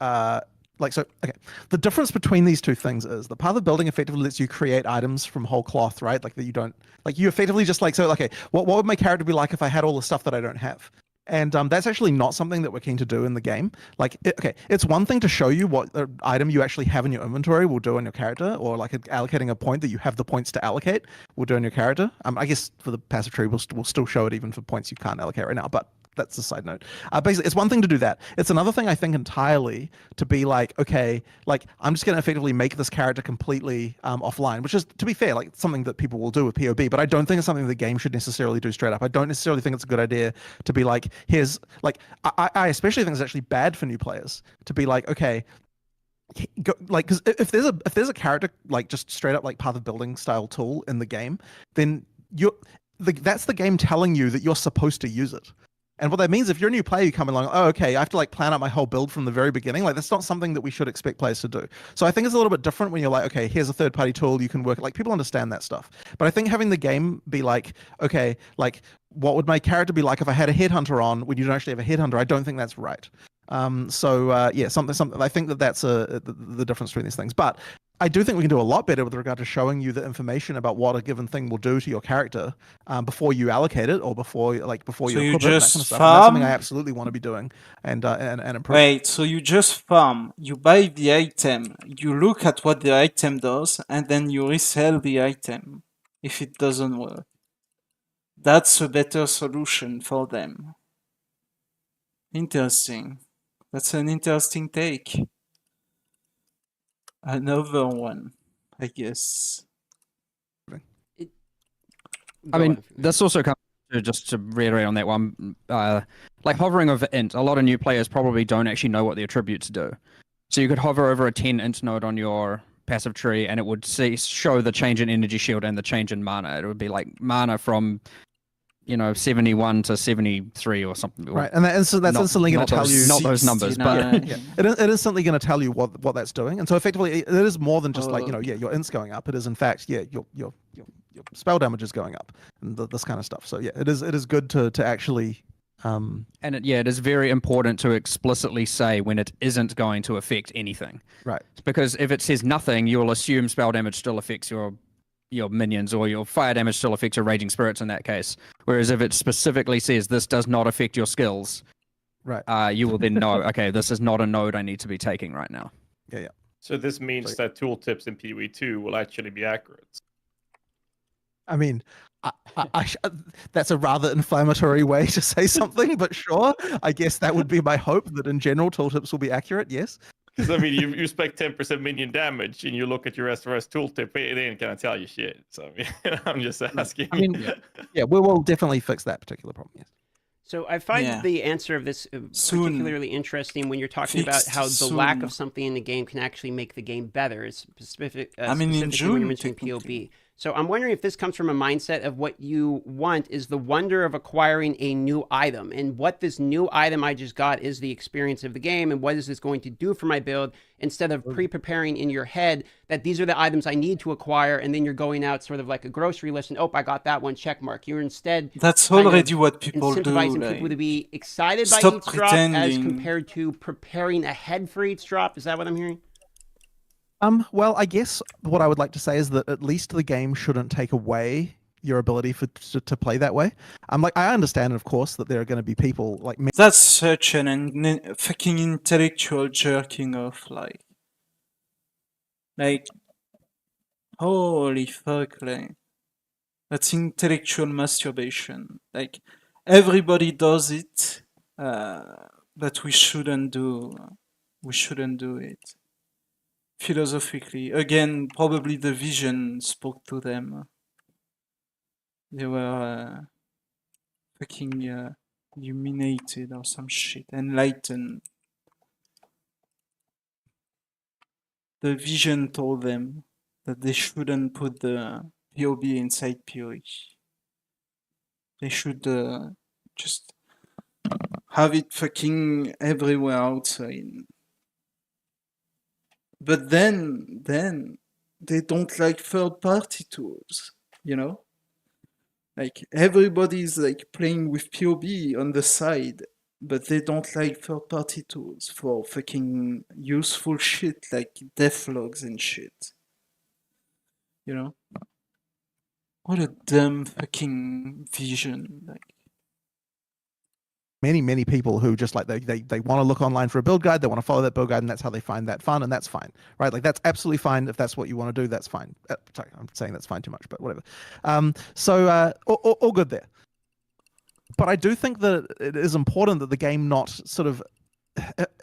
the difference between these two things is the Path of Building effectively lets you create items from whole cloth, right? Like, that you don't, like, you effectively just like, so, okay, what would my character be like if I had all the stuff that I don't have? And that's actually not something that we're keen to do in the game. Like, it's one thing to show you what item you actually have in your inventory will do on your character, or like allocating a point that you have the points to allocate will do on your character. I guess for the passive tree, we'll still show it even for points you can't allocate right now, but that's a side note. Basically, it's one thing to do that. It's another thing, I think, entirely to be like, okay, like, I'm just going to effectively make this character completely offline, which is, to be fair, like, something that people will do with PoB, but I don't think it's something the game should necessarily do straight up. I don't necessarily think it's a good idea to be like, here's, like, I especially think it's actually bad for new players to be like, okay, like, because if there's a character, like, just straight up like Path of Building style tool in the game, then that's the game telling you that you're supposed to use it. And what that means, if you're a new player, you come along, oh, okay, I have to like plan out my whole build from the very beginning. Like that's not something that we should expect players to do. So I think it's a little bit different when you're like, okay, here's a third-party tool, you can work. Like people understand that stuff. But I think having the game be like, okay, like what would my character be like if I had a headhunter on when you don't actually have a headhunter? I don't think that's right. Yeah, something. I think that's the difference between these things. But I do think we can do a lot better with regard to showing you the information about what a given thing will do to your character before you allocate it or before you So equip you it, that kind of just stuff. And that's something I farm. absolutely want to be doing and improve. Wait, so you just farm, you buy the item, you look at what the item does, and then you resell the item if it doesn't work. That's a better solution for them. Interesting. That's an interesting take. Another one, I guess. I mean, this also comes to, just to reiterate on that one, like hovering over int, a lot of new players probably don't actually know what the attributes do. So you could hover over a 10 int node on your passive tree and it would show the change in energy shield and the change in mana. It would be like mana from, 71 to 73 or something. Right, and that's instantly going to tell you not those numbers, but yeah, it is instantly going to tell you what that's doing. And so effectively, it is more than just like your int's going up. It is in fact, your spell damage is going up and this kind of stuff. So yeah, it is good to actually. And it is very important to explicitly say when it isn't going to affect anything. Right. Because if it says nothing, you will assume spell damage still affects your minions, or your fire damage still affects your raging spirits in that case. Whereas if it specifically says this does not affect your skills, right, you will then know, okay, this is not a node I need to be taking right now. Yeah. So this means that tooltips in PoE2 will actually be accurate. I mean, that's a rather inflammatory way to say something, but sure. I guess that would be my hope, that in general tooltips will be accurate. Yes. Because I mean, you spec 10% minion damage, and you look at your SRS tooltip, it ain't gonna tell you shit. So I'm just asking. I mean, yeah, we will definitely fix that particular problem. Yes. So I find the answer of this particularly interesting when you're talking about how the lack of something in the game can actually make the game better. It's specific. I mean, in June, when you're mentioning POB. So I'm wondering if this comes from a mindset of what you want is the wonder of acquiring a new item, and what this new item I just got is the experience of the game, and what is this going to do for my build, instead of pre-preparing in your head that these are the items I need to acquire, and then you're going out sort of like a grocery list and, oh, I got that one, check mark. You're instead that's already what people do. Incentivizing people to be excited by each drop as compared to preparing ahead for each drop. Is that what I'm hearing? Well, I guess what I would like to say is that at least the game shouldn't take away your ability to play that way. Like, I understand, of course, that there are going to be people like me. That's such an fucking intellectual jerking off, like, holy fuck, like, that's intellectual masturbation. Like, everybody does it, but we shouldn't do it. Philosophically, again, probably the vision spoke to them. They were fucking illuminated or some shit, enlightened. The vision told them that they shouldn't put the POB inside PoE. They should just have it fucking everywhere outside. But then they don't like third-party tools, Like, everybody's like playing with POB on the side, but they don't like third-party tools for fucking useful shit like devlogs and shit. What a dumb fucking vision. Like, many people who just like they want to look online for a build guide, they want to follow that build guide, and that's how they find that fun, and that's fine, right? Like, that's absolutely fine. If that's what you want to do, that's fine. Sorry, I'm saying that's fine too much, but whatever. All good there. But I do think that it is important that the game not sort of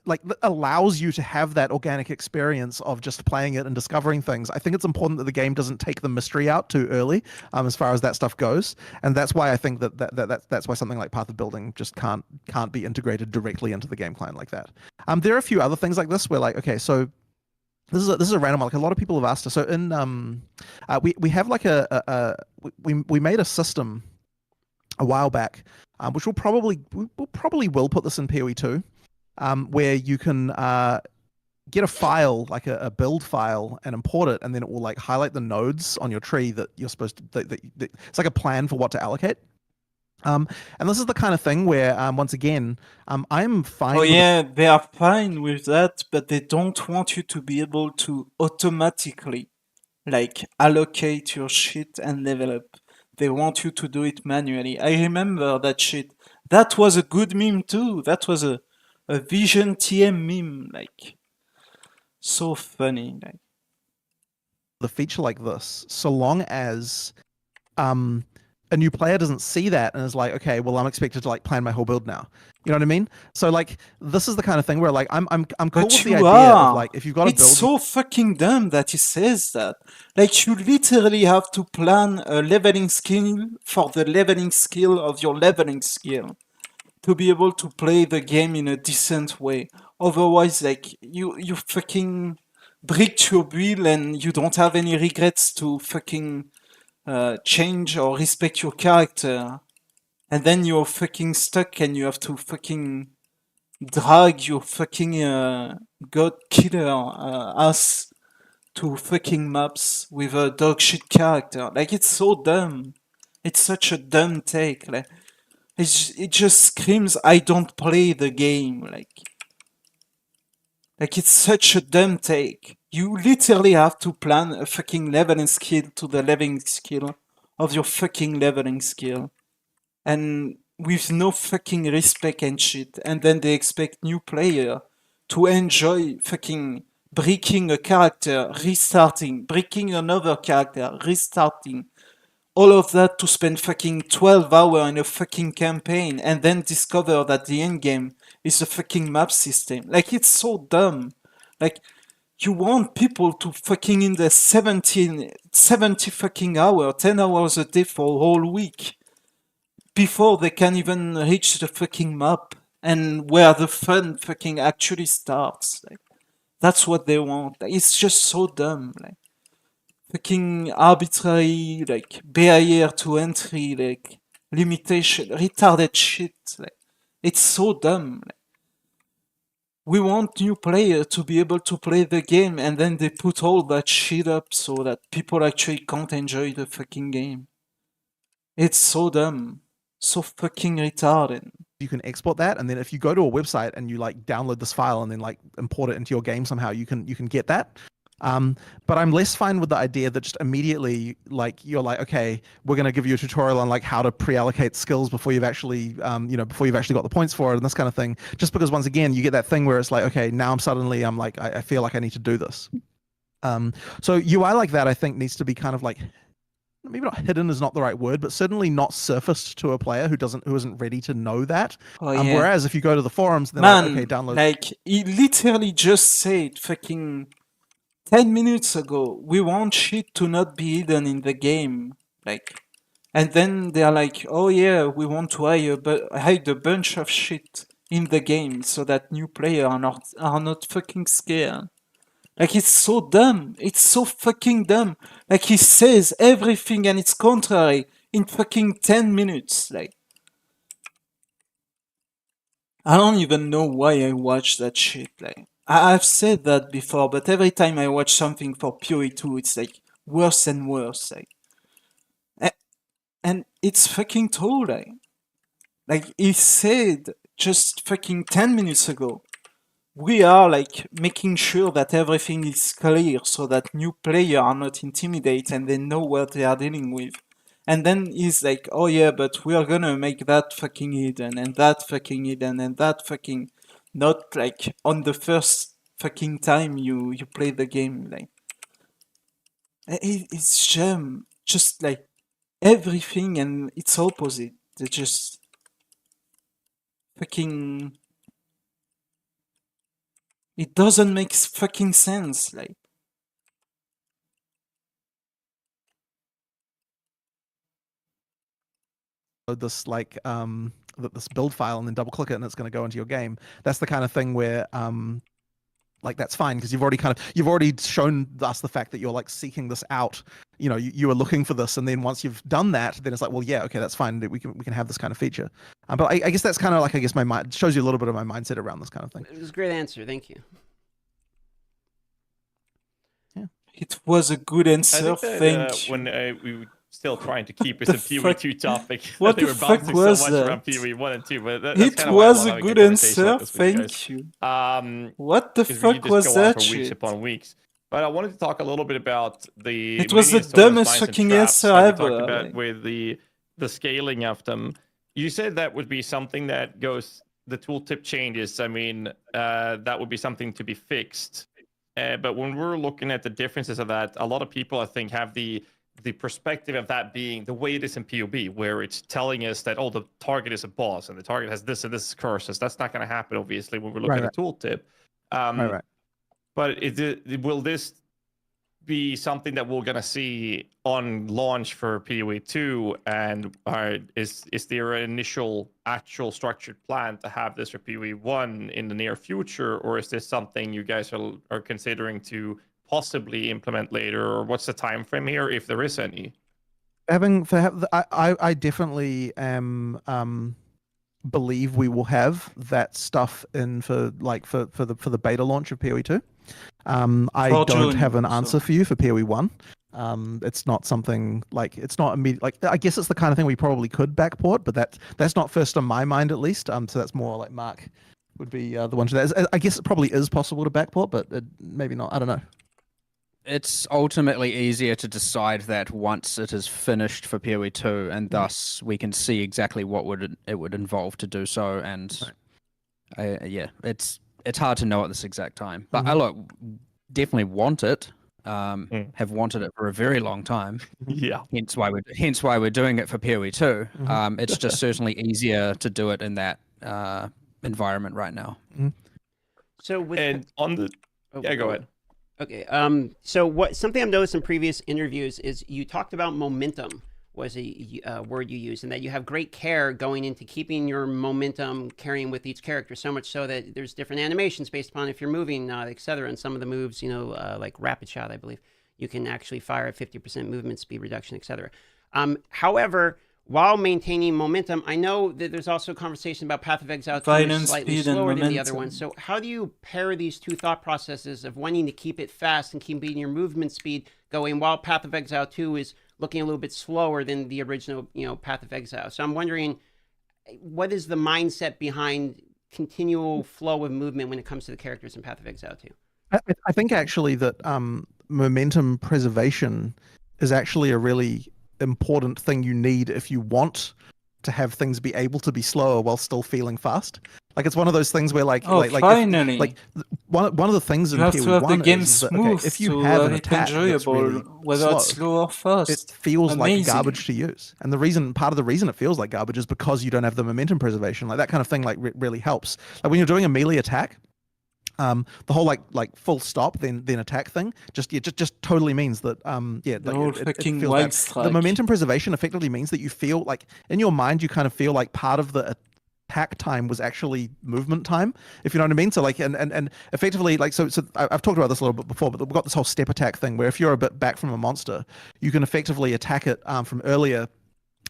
like allows you to have that organic experience of just playing it and discovering things. I think it's important that the game doesn't take the mystery out too early, as far as that stuff goes, and that's why I think that's why something like Path of Building just can't be integrated directly into the game client like that. There are a few other things like this where, like, okay, so this is a random one. Like, a lot of people have asked us. So in we have like we made a system a while back which will probably will put this in PoE 2, where you can get a file like a build file and import it, and then it will like highlight the nodes on your tree that you're supposed to. That it's like a plan for what to allocate. And this is the kind of thing where, once again, I'm fine. Oh with yeah, they are fine with that, but they don't want you to be able to automatically like allocate your shit and level up. They want you to do it manually. I remember that shit. That was a good meme too. That was a Vision TM meme. Like, so funny. Like, the feature like this, so long as a new player doesn't see that and is like, okay, well, I'm expected to like plan my whole build now. You know what I mean? So like, this is the kind of thing where like I'm cool but with the you idea are. of like, if you've got a It's build, so fucking dumb that he says that. Like, you literally have to plan a leveling skill for the leveling skill of your leveling skill to be able to play the game in a decent way. Otherwise, like, you fucking bricked your build and you don't have any regrets to fucking change or respect your character. And then you're fucking stuck and you have to fucking drag your fucking god killer ass to fucking maps with a dog shit character. Like, it's so dumb. It's such a dumb take. Like, it just screams, I don't play the game. Like it's such a dumb take. You literally have to plan a fucking leveling skill to the leveling skill of your fucking leveling skill. And with no fucking respect and shit. And then they expect new player to enjoy fucking breaking a character, restarting, breaking another character, restarting. All of that to spend fucking 12 hours in a fucking campaign and then discover that the end game is a fucking map system. Like, it's so dumb. Like, you want people to fucking in the 70 fucking hour, 10 hours a day for a whole week before they can even reach the fucking map and where the fun fucking actually starts. Like, that's what they want. It's just so dumb. Like, fucking arbitrary, like, barrier to entry, like, limitation, retarded shit. Like, it's so dumb. Like, we want new players to be able to play the game, and then they put all that shit up so that people actually can't enjoy the fucking game. It's so dumb. So fucking retarded. you can export that, and then if you go to a website and you like download this file and then like import it into your game somehow, you can get that. But I'm less fine with the idea that just immediately, like, you're like, okay, we're going to give you a tutorial on like how to pre-allocate skills before you've actually, before you've actually got the points for it and this kind of thing. Just because once again, you get that thing where it's like, okay, now I'm like, I feel like I need to do this. So UI like that, I think, needs to be kind of like, maybe not hidden is not the right word, but certainly not surfaced to a player who isn't ready to know that. Oh, yeah. Whereas if you go to the forums, they're Man, like, okay, download. like, he literally just said fucking 10 minutes ago, we want shit to not be hidden in the game. Like, and then they're like, oh yeah, we want to hide a bunch of shit in the game so that new players are not fucking scared. Like, it's so dumb. It's so fucking dumb. Like, he says everything and its contrary in fucking 10 minutes. Like, I don't even know why I watch that shit. Like, I've said that before, but every time I watch something for PoE2, it's like worse and worse. And it's fucking true. Like he said just fucking 10 minutes ago, we are like making sure that everything is clear so that new players are not intimidated and they know what they are dealing with. And then he's like, oh yeah, but we are gonna make that fucking hidden and that fucking hidden and that fucking not like on the first fucking time you play the game. Like, it's just like everything and its opposite. They just fucking, it doesn't make fucking sense. Like, this like this build file and then double click it and it's going to go into your game. That's the kind of thing where like that's fine because you've already shown us the fact that you're like seeking this out. You know, you are looking for this, and then once you've done that, then it's like, well, yeah, okay, that's fine. We can have this kind of feature. But I guess that's kind of like, I guess my mind shows you a little bit of my mindset around this kind of thing. It was a great answer. Thank you. It was a good I answer. think that Thank you. when we were still trying to keep it the a PoE fuck- 2 topic, what they the were fuck bouncing was so much that? around PoE 1 and 2, but that's It kind of why I was love a having good conversation like answer. this with you guys. Thank you. Because What the we fuck could just was go on that for weeks shit? upon weeks. But I wanted to talk a little bit about the It was the minions, totems, dumbest mines, and fucking traps answer that we ever, talked about like. with the scaling of them. You said that would be something that goes, the tooltip changes. I mean, that would be something to be fixed. But when we're looking at the differences of that, a lot of people, I think, have the perspective of that being the way it is in PoB, where it's telling us that, oh, the target is a boss and the target has this and this curses. That's not going to happen, obviously, when we're looking at a tooltip. Right. But will this be something that we're going to see on launch for PoE 2? And is there an initial actual structured plan to have this for PoE 1 in the near future? Or is this something you guys are considering to possibly implement later? Or what's the time frame here, if there is any? I definitely believe we will have that stuff in for the beta launch of PoE 2. I For don't June, have an so. answer for you for PoE 1. It's not something like, it's not immediate. Like, I guess it's the kind of thing we probably could backport, but that's not first on my mind, at least. So that's more like Mark would be the one to that. I guess it probably is possible to backport, but maybe not. I don't know. It's ultimately easier to decide that once it is finished for PoE 2, and thus we can see exactly what it would involve to do so. And yeah, it's hard to know at this exact time. But I look, definitely want it. Have wanted it for a very long time. Yeah. Hence why we're doing it for PoE 2. It's just certainly easier to do it in that environment right now. So with And on the... Yeah, go ahead. Okay. So something I've noticed in previous interviews is you talked about momentum was a word you used, and that you have great care going into keeping your momentum carrying with each character, so much so that there's different animations based upon if you're moving, etc. And some of the moves, like rapid shot, I believe, you can actually fire at 50% movement speed reduction, etc. However, while maintaining momentum, I know that there's also conversation about Path of Exile 2 is slightly slower than the other one. So how do you pair these two thought processes of wanting to keep it fast and keeping your movement speed going while Path of Exile 2 is looking a little bit slower than the original, Path of Exile? So I'm wondering, what is the mindset behind continual flow of movement when it comes to the characters in Path of Exile 2? I think actually that momentum preservation is actually a really important thing you need if you want to have things be able to be slower while still feeling fast. Like, it's one of those things where finally, one of the things you in have PoE to have the 1 game is that, smooth if you to have an it attack that's enjoyable really without slow, slow or fast. it feels like Amazing. garbage to use. And part of the reason it feels like garbage is because you don't have the momentum preservation. Like, that kind of thing really helps. Like, when you're doing a melee attack, the whole like full stop then attack thing just totally means that The whole fucking feels wild bad. strike. The momentum preservation effectively means that you feel like in your mind you kind of feel like part of the attack time was actually movement time, if you know what I mean. So like and effectively, like, so I've talked about this a little bit before, but we've got this whole step attack thing where if you're a bit back from a monster, you can effectively attack it from earlier,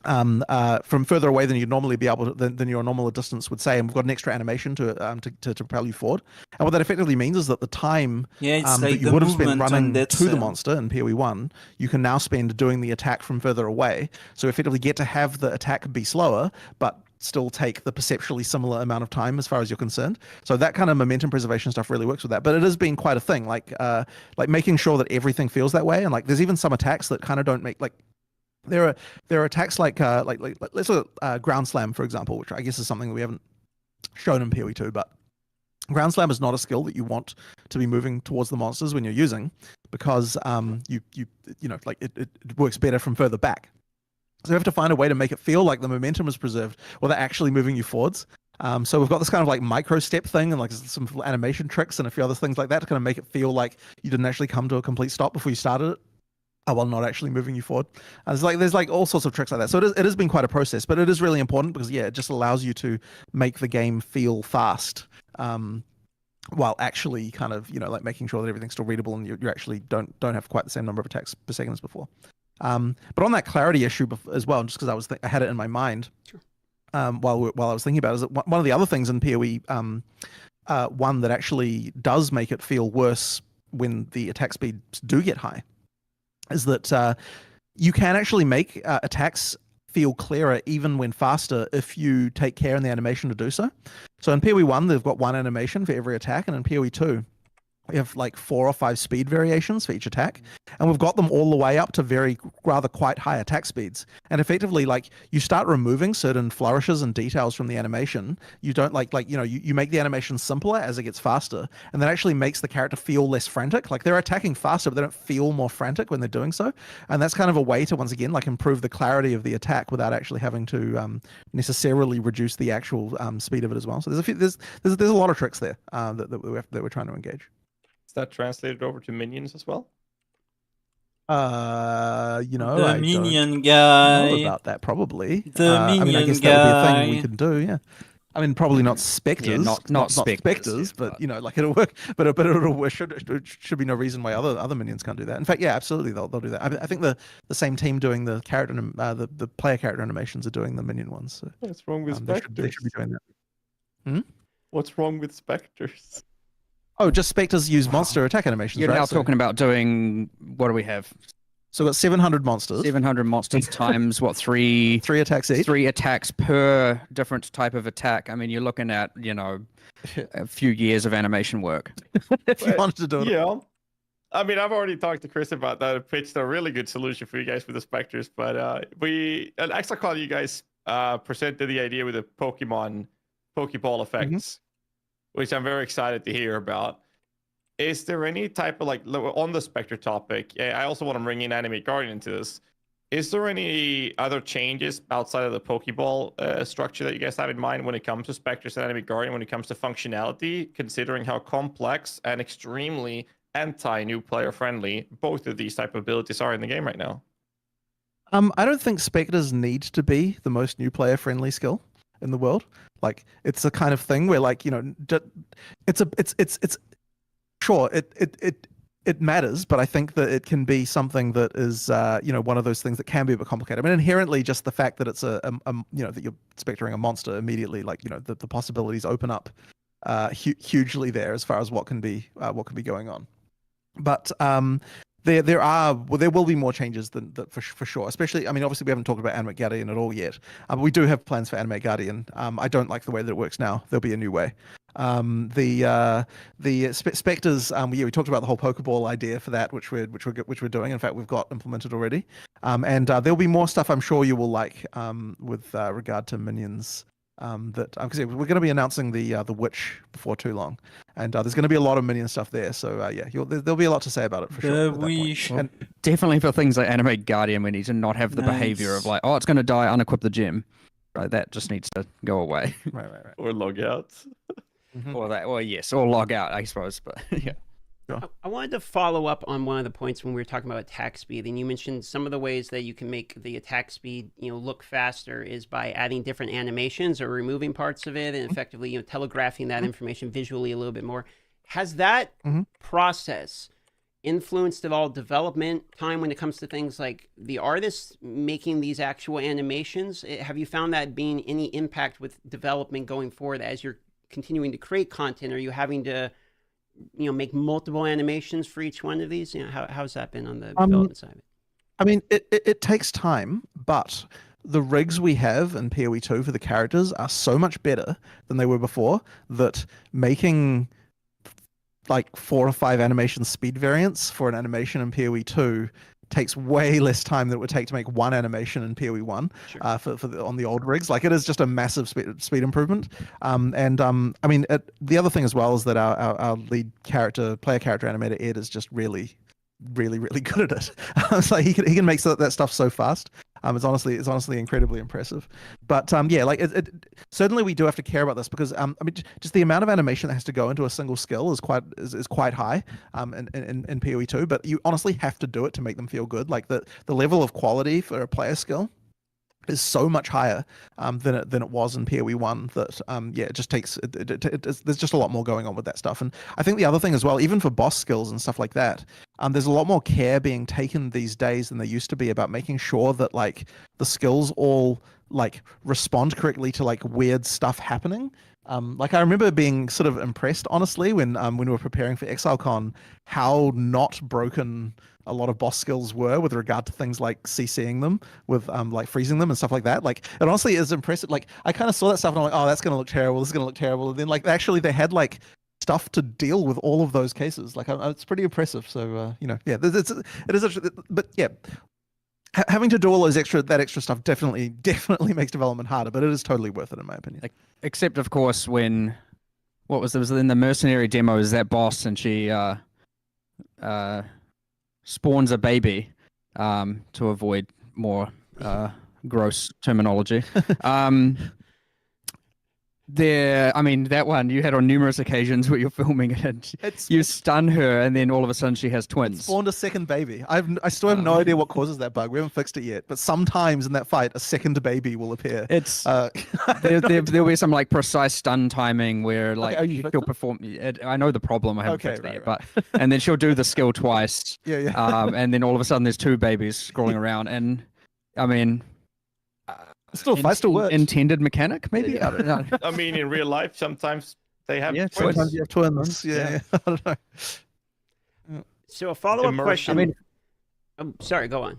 from further away than you'd normally be able to, than your normal distance would say, and we've got an extra animation to propel you forward. And what that effectively means is that the time it's that like you the would have spent movement running on that to the cell. monster in PoE 1, you can now spend doing the attack from further away. So effectively get to have the attack be slower, but still take the perceptually similar amount of time as far as you're concerned. So that kind of momentum preservation stuff really works with that. But it has been quite a thing, like making sure that everything feels that way. And like, there's even some attacks that kind of don't make, like, there are attacks like let's look at ground slam, for example, which I guess is something we haven't shown in PoE 2, but ground slam is not a skill that you want to be moving towards the monsters when you're using, because it works better from further back. So you have to find a way to make it feel like the momentum is preserved without actually moving you forwards. So we've got this kind of like micro step thing and like some animation tricks and a few other things like that to kind of make it feel like you didn't actually come to a complete stop before you started it, while not actually moving you forward. There's all sorts of tricks like that. So it has been quite a process, but it is really important because it just allows you to make the game feel fast while actually kind of like making sure that everything's still readable and you actually don't have quite the same number of attacks per second as before. But on that clarity issue as well, just because I had it in my mind, Sure. while I was thinking about it, is that one of the other things in PoE, one that actually does make it feel worse when the attack speeds do get high, is that you can actually make attacks feel clearer even when faster if you take care in the animation to do so. So in PoE 1, they've got one animation for every attack, and in PoE 2, we have like 4 or 5 speed variations for each attack, and we've got them all the way up to rather quite high attack speeds. And effectively, like, you start removing certain flourishes and details from the animation. You don't you make the animation simpler as it gets faster, and that actually makes the character feel less frantic. Like, they're attacking faster, but they don't feel more frantic when they're doing so. And that's kind of a way to, once again, like, improve the clarity of the attack without actually having to necessarily reduce the actual speed of it as well. So there's a lot of tricks there that we're trying to engage. Is that translated over to minions as well? I The minion don't guy. know about that, probably. The I mean, I minion guess that would be a thing we guy. could do, yeah. I mean, probably not specters, not specters, but yeah, like, it'll work. But it should be no reason why other minions can't do that. In fact, yeah, absolutely, they'll do that. I think the same team doing the character the player character animations are doing the minion ones. So, What's wrong with they specters? should be doing that. What's wrong with specters? Oh, just specters use monster attack animations. You're right? now So- talking about doing, what do we have? So we've got 700 monsters, 700 monsters times what, 3 attacks each. 3 attacks per different type of attack. I mean, you're looking at, a few years of animation work. If you wanted to do it. Yeah. I mean, I've already talked to Chris about that and pitched a really good solution for you guys with the specters. But at ExaCon, you guys presented the idea with the Pokeball effects, which I'm very excited to hear about. Is there any type of, like, on the Spectre topic, I also want to bring in Animate Guardian into this. Is there any other changes outside of the Pokeball structure that you guys have in mind when it comes to Spectres and Animate Guardian, when it comes to functionality, considering how complex and extremely anti-new player friendly both of these type of abilities are in the game right now? I don't think Spectres need to be the most new player friendly skill in the world. Like, it's a kind of thing where, like, it's sure, it matters, but I think that it can be something that is, one of those things that can be a bit complicated. I mean, inherently, just the fact that it's that you're spectering a monster immediately, like, the possibilities open up hugely there as far as what can be going on. But there will be more changes than that for sure. Especially, I mean, obviously we haven't talked about Animate Guardian at all yet, but we do have plans for Animate Guardian. I don't like the way that it works now. There'll be a new way. The specters. We talked about the whole Pokeball idea for that, which we're doing. In fact, we've got implemented already. And there'll be more stuff I'm sure you will like with regard to minions. Because we're going to be announcing the Witch before too long, and there's going to be a lot of minion stuff there. So there'll be a lot to say about it for sure. Well, definitely for things like Animate Guardian, we need to not have the behavior of, like, oh, it's going to die, unequip the gem. Right, that just needs to go away. Right. Or log out. Or yes, or log out, I suppose. But yeah. I wanted to follow up on one of the points when we were talking about attack speed, and you mentioned some of the ways that you can make the attack speed, look faster is by adding different animations or removing parts of it, and effectively, telegraphing that information visually a little bit more. Has that process influenced at all development time when it comes to things like the artists making these actual animations? Have you found that being any impact with development going forward as you're continuing to create content? Are you having to make multiple animations for each one of these? How's that been on the development side of it? I mean, it takes time, but the rigs we have in PoE 2 for the characters are so much better than they were before that making like 4 or 5 animation speed variants for an animation in PoE 2 takes way less time than it would take to make one animation in PoE 1 on the old rigs. Like, it is just a massive speed improvement. I mean, the other thing as well is that our lead player character animator Ed is just really good at it. It's like he can make that stuff so fast. It's honestly incredibly impressive. But certainly we do have to care about this because I mean, just the amount of animation that has to go into a single skill is quite high in PoE 2. But you honestly have to do it to make them feel good. Like the level of quality for a player skill is so much higher than it was in PoE 1 that it just takes there's just a lot more going on with that stuff. And I think the other thing as well, even for boss skills and stuff like that, there's a lot more care being taken these days than there used to be about making sure that like the skills all like respond correctly to like weird stuff happening. Like I remember being sort of impressed, honestly, when we were preparing for ExileCon, how not broken a lot of boss skills were with regard to things like CCing them with like freezing them and stuff like that. Like it honestly is impressive. Like I kind of saw that stuff and I'm like, oh, that's gonna look terrible. This is gonna look terrible. And then like actually they had like stuff to deal with all of those cases. Like it's pretty impressive. So yeah, it is. But yeah, having to do all those extra stuff definitely makes development harder. But it is totally worth it in my opinion. Except of course when was in the mercenary demos that boss and she spawns a baby to avoid more gross terminology. That one you had on numerous occasions where you're filming it and you stun her and then all of a sudden she has twins. Spawned a second baby. I still have no idea what causes that bug. We haven't fixed it yet, but sometimes in that fight a second baby will appear. It's there'll be some like precise stun timing where like she'll perform. I know the problem. I haven't fixed it yet, but and then she'll do the skill twice. And then all of a sudden there's two babies scrolling around, and I mean. Still works. Intended mechanic, maybe? I don't know. I mean, in real life, sometimes they have twins. Sometimes you have twins. Yeah. I don't know. So a follow-up question. I mean, sorry, go on.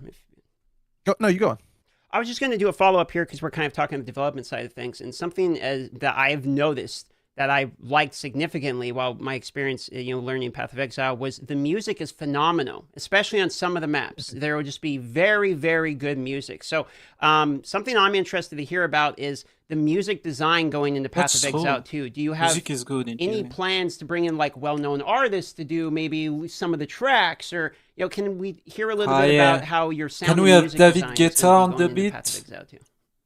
No, you go on. I was just going to do a follow-up here because we're kind of talking the development side of things, and something that I've noticed that I liked significantly while my experience, learning Path of Exile was the music is phenomenal, especially on some of the maps. There will just be very, very good music. So something I'm interested to hear about is the music design going into Path of Exile 2. Do you have music is good any plans to bring in like well-known artists to do maybe some of the tracks, or can we hear a little bit about how your sound? Can we have David Guetta on the beat?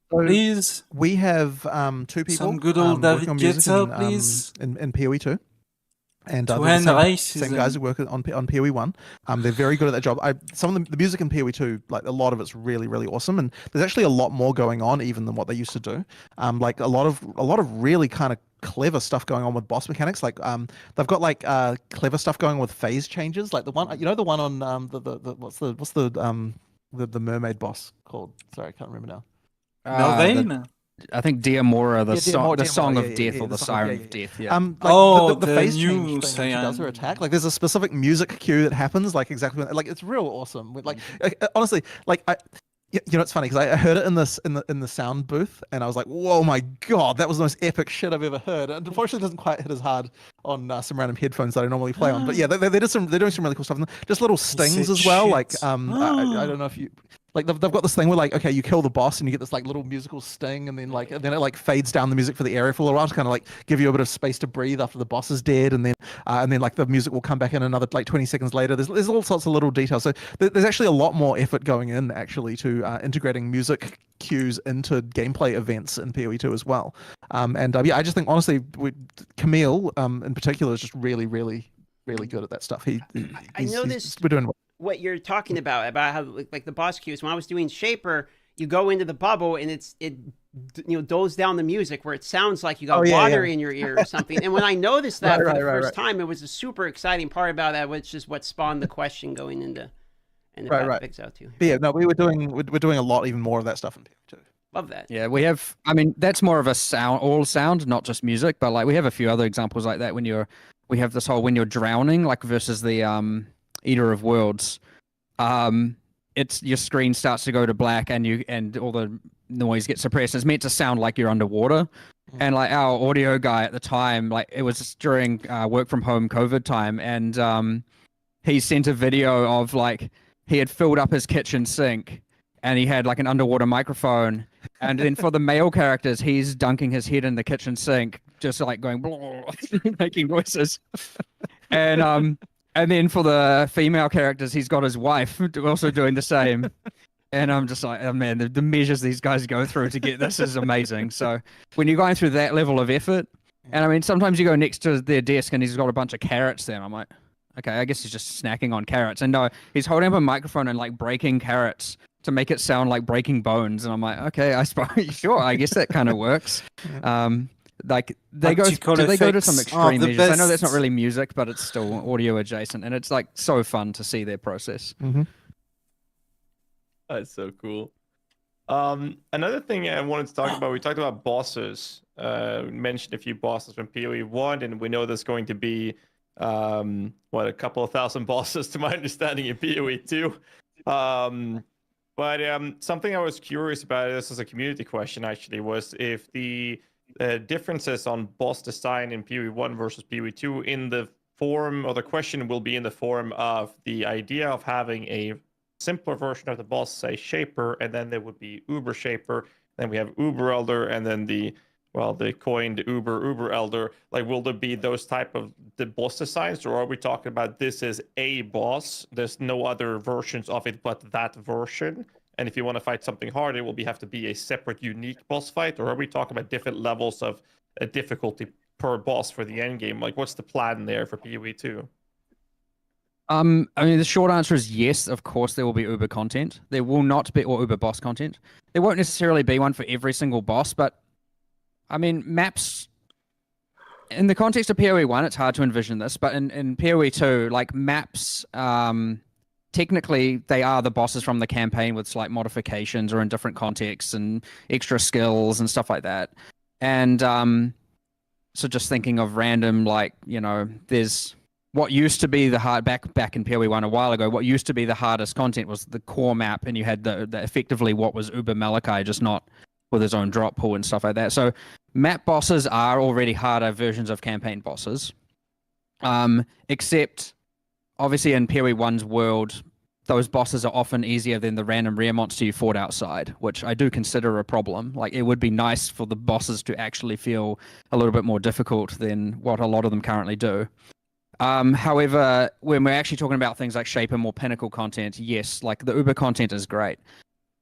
Please. We have two people. Some good old David Guetta, please. In PoE 2. And same guys who work on PoE 1. They're very good at that job. Some of the music in PoE 2, like a lot of it's really, really awesome. And there's actually a lot more going on even than what they used to do. Like a lot of really kind of clever stuff going on with boss mechanics. Like they've got like clever stuff going on with phase changes. Like the one on what's the mermaid boss called? Sorry, I can't remember now. Melvane? I think Diamora, the song of death, or the siren of death. Yeah. The phase new change thing when she does her attack. Like there's a specific music cue that happens. Like exactly like it's real awesome. Like honestly, like it's funny because I heard it in the sound booth and I was like, whoa, my god, that was the most epic shit I've ever heard. And unfortunately, it doesn't quite hit as hard on some random headphones that I normally play on. But yeah, they're doing some really cool stuff. Just little stings as well. Like I don't know if you. Like they've got this thing where like, okay, you kill the boss and you get this like little musical sting, and then it like fades down the music for the area for a little while to kind of like give you a bit of space to breathe after the boss is dead, and then like the music will come back in another like 20 seconds later. There's all sorts of little details. So there's actually a lot more effort going in actually to integrating music cues into gameplay events in PoE 2 as well. I just think honestly, Camille in particular is just really, really, really good at that stuff. We're doing what you're talking about how like the boss cues. When I was doing Shaper, you go into the bubble and it doles down the music where it sounds like you got water in your ear or something. And when I noticed that for the first time, it was a super exciting part about that, which is what spawned the question going into Path of Exile 2. But yeah, no, we're doing a lot even more of that stuff in PoE 2. Love that. Yeah, we have. I mean, that's more of a sound, not just music. But like, we have a few other examples like that when you're drowning, like versus the Eater of Worlds. It's your screen starts to go to black and all the noise gets suppressed. It's meant to sound like you're underwater. And like our audio guy at the time, like it was during work from home COVID time, and he sent a video of like he had filled up his kitchen sink and he had like an underwater microphone, and then for the male characters he's dunking his head in the kitchen sink just like going making noises. And then for the female characters, he's got his wife also doing the same. And I'm just like, oh man, the measures these guys go through to get this is amazing. So when you're going through that level of effort, and I mean, sometimes you go next to their desk and he's got a bunch of carrots there. And I'm like, okay, I guess he's just snacking on carrots. And no, he's holding up a microphone and like breaking carrots to make it sound like breaking bones, and I'm like, okay, I suppose sure, I guess that kind of works. Like they go, Optical do they go to some effects are extreme the measures? I know that's not best. really music, but it's still audio adjacent, and it's like so fun to see their process. That's so cool. Another thing I wanted to talk about, we talked about bosses. We mentioned a few bosses from PoE 1, and we know there's going to be a couple of thousand bosses to my understanding in PoE 2. But something I was curious about, this is a community question actually, was if the differences on boss design in PoE 1 versus PoE 2 in the form, or the question will be in the form of the idea of having a simpler version of the boss, say Shaper, and then there would be Uber Shaper, then we have Uber Elder, and then the coined Uber Elder. Like, will there be those type of the boss designs, or are we talking about this is a boss, there's no other versions of it but that version, and if you want to fight something hard, it will have to be a separate unique boss fight? Or are we talking about different levels of difficulty per boss for the end game? Like, what's the plan there for PoE 2? I mean, the short answer is yes, of course there will be Uber content. There will not be, or Uber boss content. There won't necessarily be one for every single boss, but I mean, maps, in the context of PoE 1, it's hard to envision this, but in PoE 2, like maps, technically they are the bosses from the campaign with slight modifications or in different contexts and extra skills and stuff like that. And so just thinking of random, like, you know, there's what used to be the hard back in PoE 1 a while ago, what used to be the hardest content was the core map, and you had the effectively what was Uber Malachi, just not with his own drop pool and stuff like that. So map bosses are already harder versions of campaign bosses. Except obviously in PoE 1's world, those bosses are often easier than the random rare monster you fought outside, which I do consider a problem. Like, it would be nice for the bosses to actually feel a little bit more difficult than what a lot of them currently do. However, when we're actually talking about things like Shaper, more pinnacle content, yes, like the Uber content is great.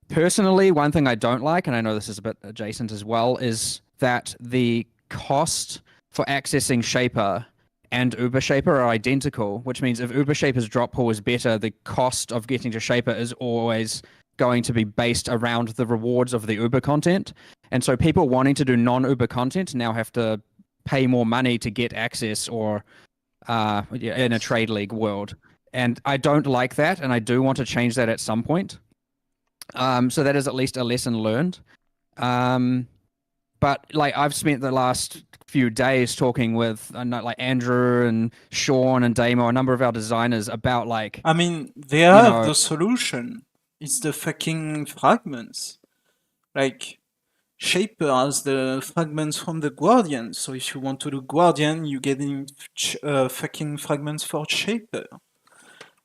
Personally, one thing I don't like, and I know this is a bit adjacent as well, is that the cost for accessing Shaper and Uber Shaper are identical, which means if Uber Shaper's drop pool is better, the cost of getting to Shaper is always going to be based around the rewards of the Uber content. And so people wanting to do non-Uber content now have to pay more money to get access, or in a trade league world. And I don't like that, and I do want to change that at some point. So that is at least a lesson learned. But like, I've spent the last few days talking with like Andrew and Sean and Damo, a number of our designers, about like, I mean, they have the solution. It's the fucking fragments. Like, Shaper has the fragments from the Guardian, so if you want to do Guardian, you get in fucking fragments for Shaper.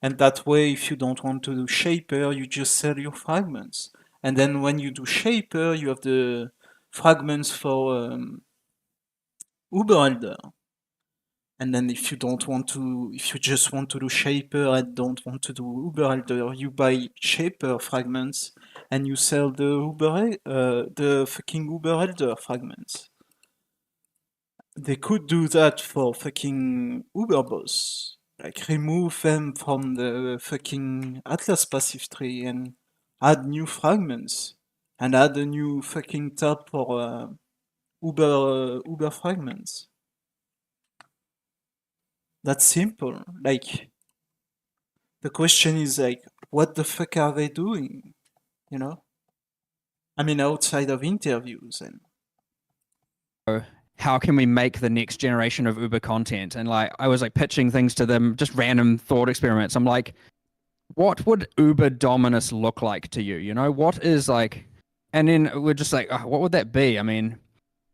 And that way, if you don't want to do Shaper, you just sell your fragments. And then when you do Shaper, you have the fragments for Uber Elder. And then if you don't want to, if you just want to do Shaper and don't want to do Uber Elder, you buy Shaper fragments and you sell the fucking Uber Elder fragments. They could do that for fucking Uber Boss. Like, remove them from the fucking Atlas passive tree and add new fragments. And add a new fucking tab for Uber fragments. That's simple. Like, the question is like, what the fuck are they doing? You know? I mean, outside of interviews and... how can we make the next generation of Uber content? And like, I was like pitching things to them, just random thought experiments. I'm like, what would Uber Dominus look like to you? You know, what is like, and then we're just like, what would that be? I mean,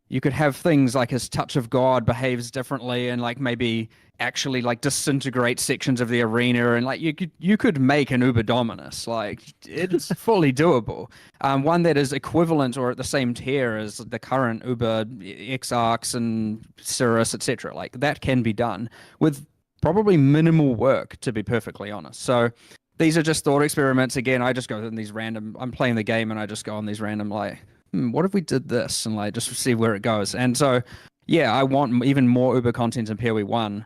you could have things like his Touch of God behaves differently and like maybe actually like disintegrate sections of the arena, and like you could make an Uber Dominus. Like, it's fully doable. One that is equivalent or at the same tier as the current Uber Exarchs and Cirrus, etc. Like, that can be done with probably minimal work, to be perfectly honest. So these are just thought experiments. Again, I just go in these random, I'm playing the game and I just go on these random like, what if we did this, and like just see where it goes. And so yeah, I want even more Uber content in PoE 1.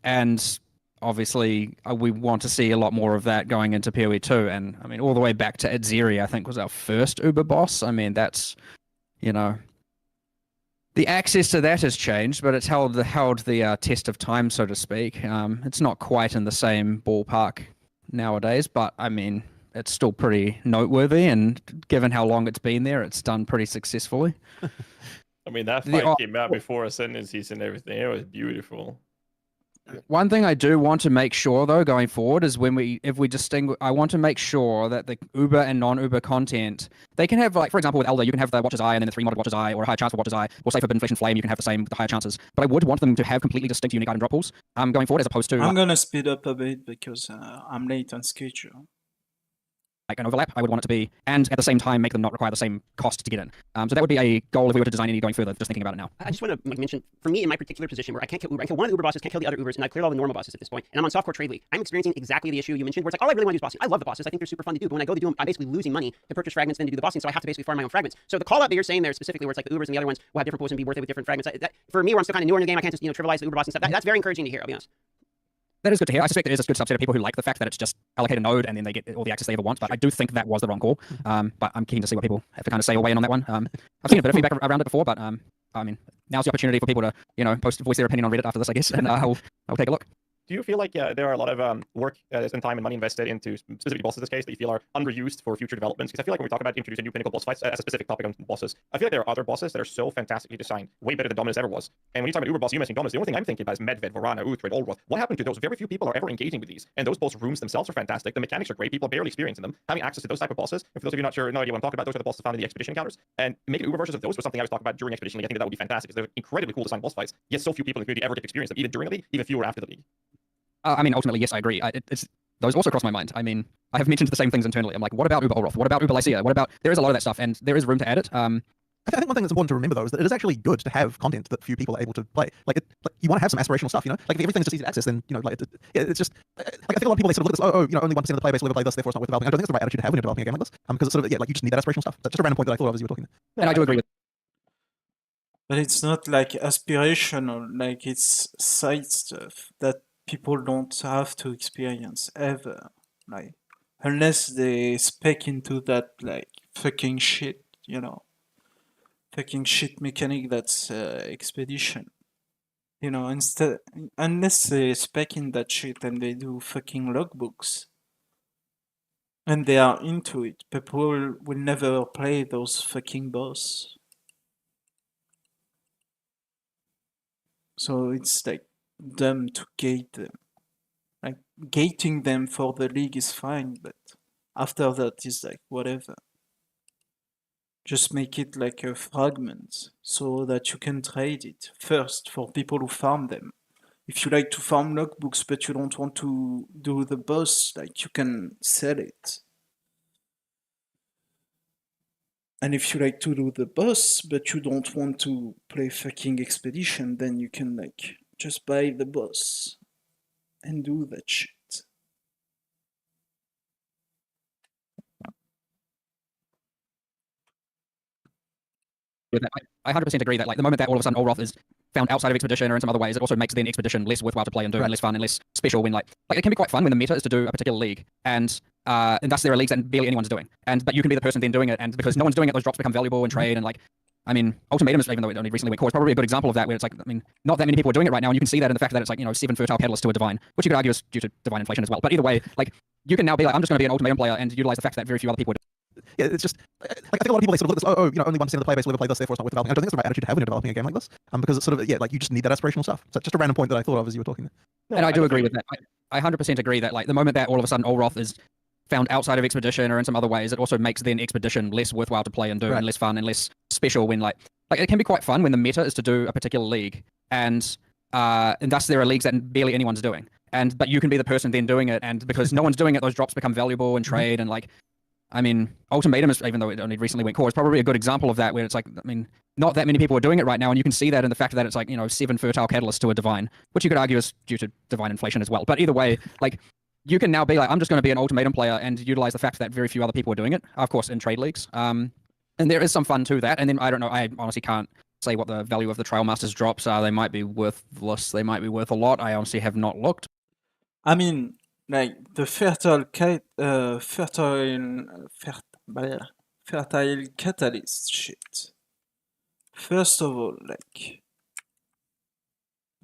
And obviously we want to see a lot more of that going into PoE 2. And I mean, all the way back to Adzeri, I think was our first Uber boss. I mean, that's, you know, the access to that has changed, but it's held the test of time, so to speak. It's not quite in the same ballpark nowadays, but I mean, it's still pretty noteworthy. And given how long it's been there, it's done pretty successfully. I mean, that fight came out before Ascendancies and everything. It was beautiful. One thing I do want to make sure, though, going forward is if we distinguish, I want to make sure that the Uber and non-Uber content, they can have, like, for example, with Elder, you can have the Watcher's Eye and then the 3-modded Watcher's Eye, or a higher chance for Watcher's Eye, or say Forbidden Flesh and Flame, you can have the higher chances. But I would want them to have completely distinct unique item drop pools going forward, as opposed to... I'm gonna speed up a bit because I'm late on schedule. Like an overlap, I would want it to be, and at the same time make them not require the same cost to get in. So that would be a goal if we were to design any going further, just thinking about it now. I just want to mention, for me, in my particular position, where I can't kill Uber, I can kill one of the Uber bosses, can't kill the other Ubers, and I've cleared all the normal bosses at this point, and I'm on softcore trade league. I'm experiencing exactly the issue you mentioned, where it's like, all I really want to do is bossing. I love the bosses. I think they're super fun to do, but when I go to do them, I'm basically losing money to purchase fragments then to do the bossing, so I have to basically farm my own fragments. So the call out that you're saying there specifically, where it's like the Ubers and the other ones will have different pools and be worth it with different fragments, for me, where I'm still kind of newer in the game, I can't just trivialize the Uber boss and stuff. That's very encouraging to hear, I'll be honest. That is good to hear. I suspect there is a good subset of people who like the fact that it's just allocate a node and then they get all the access they ever want. But I do think that was the wrong call. But I'm keen to see what people have to kind of say or weigh in on that one. I've seen a bit of feedback around it before, but I mean, now's the opportunity for people to, voice their opinion on Reddit after this, I guess, and I'll take a look. Do you feel like there are a lot of work and time and money invested into specific bosses in this case that you feel are underused for future developments? Because I feel like when we talk about introducing new pinnacle boss fights as a specific topic on bosses, I feel like there are other bosses that are so fantastically designed, way better than Dominus ever was. And when you talk about Uber boss, you mentioned Dominus, the only thing I'm thinking about is Medved, Varana, Uthred, Olroth. What happened to those? Very few people are ever engaging with these. And those boss rooms themselves are fantastic. The mechanics are great. People are barely experiencing them. Having access to those type of bosses, and for those of you not sure, no idea what I'm talking about, those are the bosses found in the Expedition encounters. And making Uber versions of those was something I was talking about during Expedition League. I think that would be fantastic because they're incredibly cool design boss fights. Yet so few people in the community ever get to experience them, even during the league, even fewer after the league. I mean, ultimately, yes, I agree. It's those also cross my mind. I mean, I have mentioned the same things internally. I'm like, what about Uber Olroth? What about Uber Lycia? What about... There is a lot of that stuff, and there is room to add it. I think one thing that's important to remember, though, is that it is actually good to have content that few people are able to play. Like you want to have some aspirational stuff, Like, if everything's just easy to access, then, it's just... Like, I think a lot of people, they sort of look at this, only 1% of the player base will ever play this, therefore it's not worth developing. I don't think that's the right attitude to have when you're developing a game like this. Because it's sort of, you just need that aspirational stuff. That's just a random point that I thought of as you were talking. And I do agree with... But it's not like aspirational, like it's side stuff that people don't have to experience ever, like unless they spec into that like fucking shit, fucking shit mechanic that's expedition, instead, unless they spec in that shit and they do fucking logbooks and they are into it, people will never play those fucking boss. So it's like dumb to gate them. Like gating them for the league is fine, but after that is like whatever. Just make it like a fragment so that you can trade it first for people who farm them. If you like to farm logbooks but you don't want to do the boss, like you can sell it. And if you like to do the boss but you don't want to play fucking expedition, then you can like just buy the boss and do that shit. I 100% agree that, like, the moment that all of a sudden Olroth is found outside of Expedition or in some other ways, it also makes then Expedition less worthwhile to play and do, and less fun and less special when, like it can be quite fun when the meta is to do a particular league, and thus there are leagues that barely anyone's doing. But you can be the person then doing it, and because no one's doing it, those drops become valuable in trade, and, like, I mean, Ultimatum, even though it only recently went core, is probably a good example of that, where it's like, I mean, not that many people are doing it right now, and you can see that in the fact that it's like, 7 fertile catalysts to a divine, which you could argue is due to divine inflation as well. But either way, like, you can now be like, I'm just going to be an Ultimatum player and utilize the fact that very few other people are doing. Yeah, it's just, like, I think a lot of people, they sort of look at this, only 1% of the player base will ever play this, therefore it's not worth developing. I don't think it's the right attitude to have when you're developing a game like this, because it's sort of, like, you just need that aspirational stuff. So just a random point that I thought of as you were talking there. And I do agree with that. I 100% agree that, like, the moment that all of a sudden Olroth is found outside of Expedition or in some other ways, it also makes then Expedition less worthwhile to play and do, and less fun and less special when, like it can be quite fun when the meta is to do a particular league, and thus there are leagues that barely anyone's doing. But you can be the person then doing it, and because no one's doing it, those drops become valuable in trade, and, like, I mean, Ultimatum, even though it only recently went core, is probably a good example of that, where it's like, I mean, not that many people are doing it right now, and you can see that in the fact that it's like, 7 fertile catalysts to a divine, which you could argue is due to divine inflation as well. But either way, like, you can now be like, I'm just going to be an Ultimatum player and utilize the fact that very few other people are doing it, of course, in trade leagues. And there is some fun to that. And then, I don't know, I honestly can't say what the value of the Trail Masters drops are. They might be worthless. They might be worth a lot. I honestly have not looked. I mean, like the fertile catalyst shit. First of all, like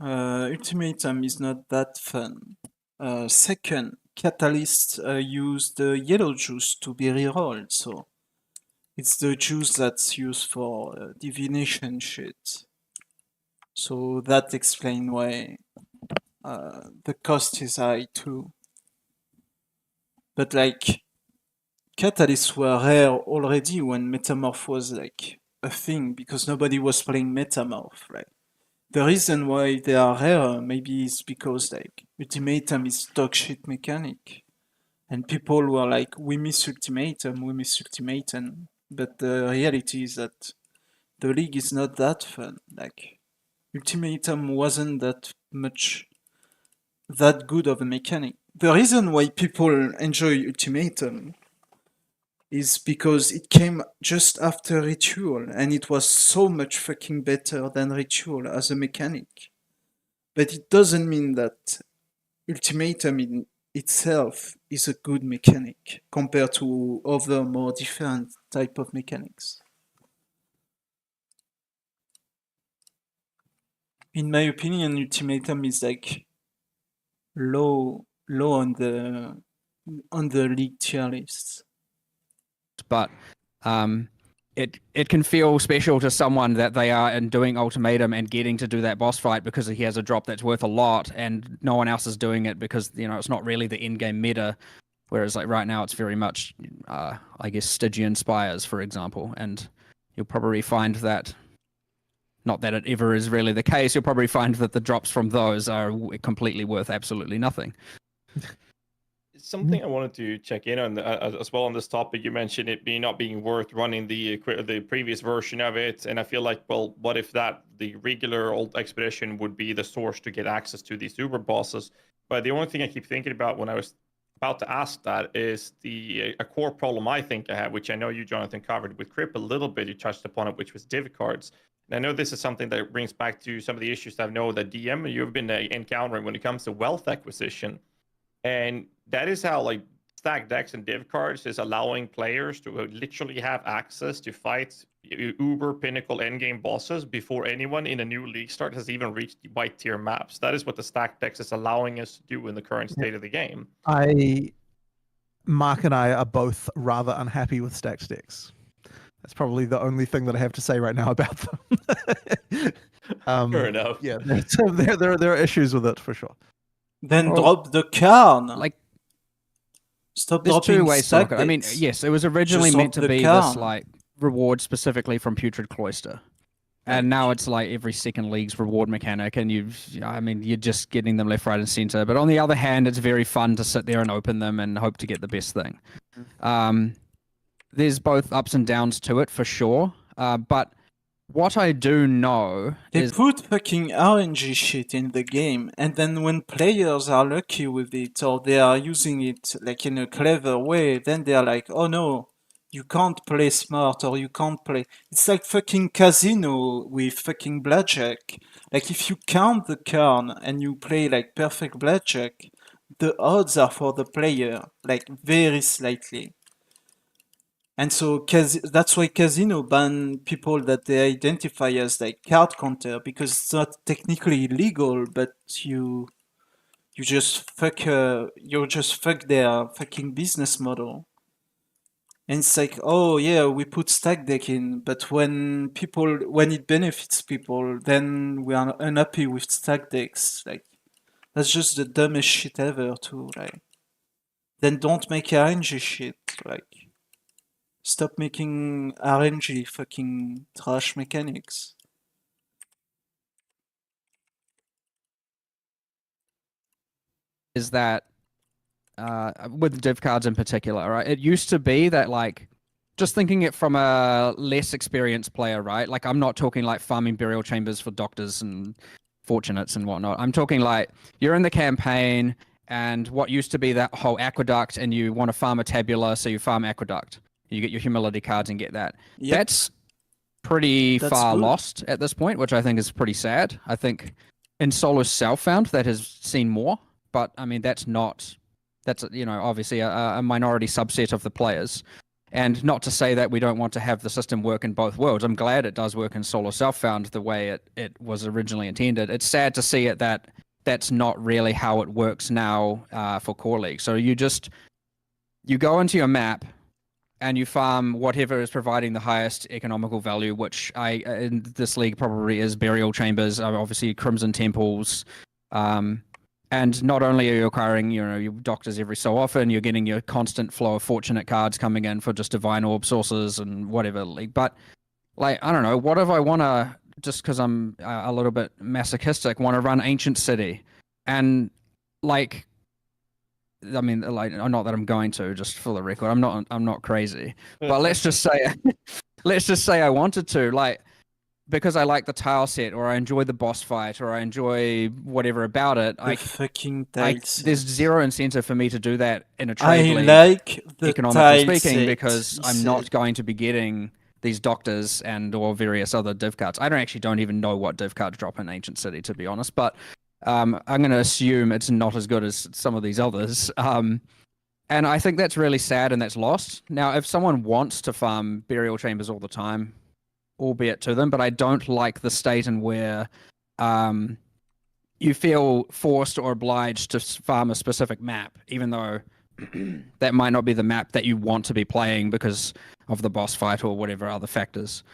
ultimatum is not that fun. Second, catalyst use the yellow juice to be rerolled, so it's the juice that's used for divination shit. So that explains why the cost is high too. But like, catalysts were rare already when Metamorph was like a thing because nobody was playing Metamorph, right? The reason why they are rare maybe is because like Ultimatum is dog shit mechanic. And people were like, we miss Ultimatum. But the reality is that the league is not that fun. Like, Ultimatum wasn't that good of a mechanic. The reason why people enjoy Ultimatum is because it came just after Ritual, and it was so much fucking better than Ritual as a mechanic. But it doesn't mean that Ultimatum in itself is a good mechanic compared to other more different type of mechanics. In my opinion, Ultimatum is like low on the league tier list. But it can feel special to someone that they are in doing Ultimatum and getting to do that boss fight because he has a drop that's worth a lot and no one else is doing it because, you know, it's not really the in-game meta. Whereas like right now it's very much, I guess, Stygian Spires, for example. And you'll probably find that, not that it ever is really the case, you'll probably find that the drops from those are completely worth absolutely nothing. Something I wanted to check in on as well on this topic. You mentioned it not being worth running the previous version of it, and I feel like, well, what if the regular old expedition would be the source to get access to these uber bosses? But the only thing I keep thinking about when I was about to ask that is a core problem I think I have, which I know you, Jonathan, covered with Crip a little bit. You touched upon it, which was div cards. And I know this is something that brings back to some of the issues that I know that DM you've been encountering when it comes to wealth acquisition. And that is how like stack decks and div cards is allowing players to literally have access to fight uber pinnacle endgame bosses before anyone in a new league start has even reached the white tier maps. That is what the stack decks is allowing us to do in the current state of the game. Mark and I are both rather unhappy with stacked decks. That's probably the only thing that I have to say right now about them. Fair enough. Yeah, there are issues with it for sure. Then drop the Karn. Like, stop there's dropping two-way stack socket. I mean, decks. yes, it was originally Just meant drop to the be Karn. this like reward specifically from Putrid Cloister. And now it's like every second league's reward mechanic, and you're just getting them left, right, and center. But on the other hand, it's very fun to sit there and open them and hope to get the best thing. There's both ups and downs to it for sure. But what I do know They is put fucking RNG shit in the game, and then when players are lucky with it or they are using it like in a clever way, then they are like, oh no, you can't play smart or you can't play. It's like fucking casino with fucking blackjack. Like if you count the Karn and you play like perfect blackjack, the odds are for the player, like very slightly. And so that's why casino ban people that they identify as like card counter, because it's not technically illegal, but you just fuck their fucking business model. And it's like, oh yeah, we put stack deck in, but when it benefits people, then we are unhappy with stack decks. Like that's just the dumbest shit ever too. Like then don't make RNG shit. Like stop making RNG fucking trash mechanics. is that with div cards in particular, right? It used to be that like just thinking it from a less experienced player, right? Like I'm not talking like farming burial chambers for doctors and fortunates and whatnot. I'm talking like you're in the campaign and what used to be that whole aqueduct and you want to farm a tabula, so you farm aqueduct. You get your humility cards and get that. Yep. That's pretty That's far good. lost at this point, which I think is pretty sad. I think in Solo Self-Found that has seen more, but I mean that's obviously a minority subset of the players. And not to say that we don't want to have the system work in both worlds. I'm glad it does work in solo self-found the way it was originally intended. It's sad to see it that that's not really how it works now for Core League. So you go into your map and you farm whatever is providing the highest economical value, which in this league probably is burial chambers, obviously Crimson Temples. And not only are you acquiring, your doctors every so often, you're getting your constant flow of fortunate cards coming in for just divine orb sources and whatever league. But like, I don't know, what if I want to, just because I'm a little bit masochistic, want to run Ancient City? And like, I mean, like, not that I'm going to, just for the record, I'm not crazy. But let's just say I wanted to, like, because I like the tile set, or I enjoy the boss fight, or I enjoy whatever about it. There's zero incentive for me to do that in a trade league, like the economically speaking, because I'm not going to be getting these doctors or various other div cards. I don't even know what div cards drop in Ancient City, to be honest. But I'm going to assume it's not as good as some of these others. And I think that's really sad, and that's lost. Now, if someone wants to farm burial chambers all the time, albeit to them, but I don't like the state in where you feel forced or obliged to farm a specific map, even though that might not be the map that you want to be playing because of the boss fight or whatever other factors.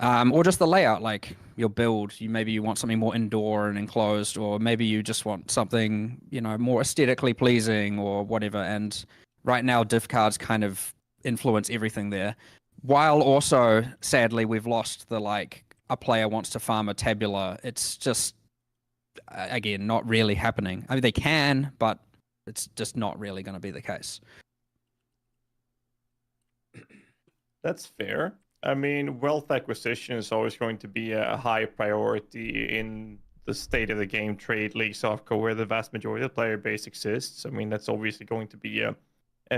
Or just the layout, like your build. Maybe you want something more indoor and enclosed, or maybe you just want something, more aesthetically pleasing or whatever. And right now, div cards kind of influence everything there. While also, sadly, we've lost a player wants to farm a tabula. It's just, again, not really happening. I mean, they can, but it's just not really going to be the case. That's fair. I mean, wealth acquisition is always going to be a high priority in the state of the game trade league softcore where the vast majority of the player base exists. I mean, that's obviously going to be a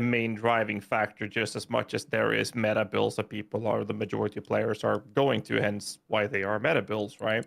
main driving factor just as much as there is meta builds that the majority of players are going to, hence why they are meta builds, right?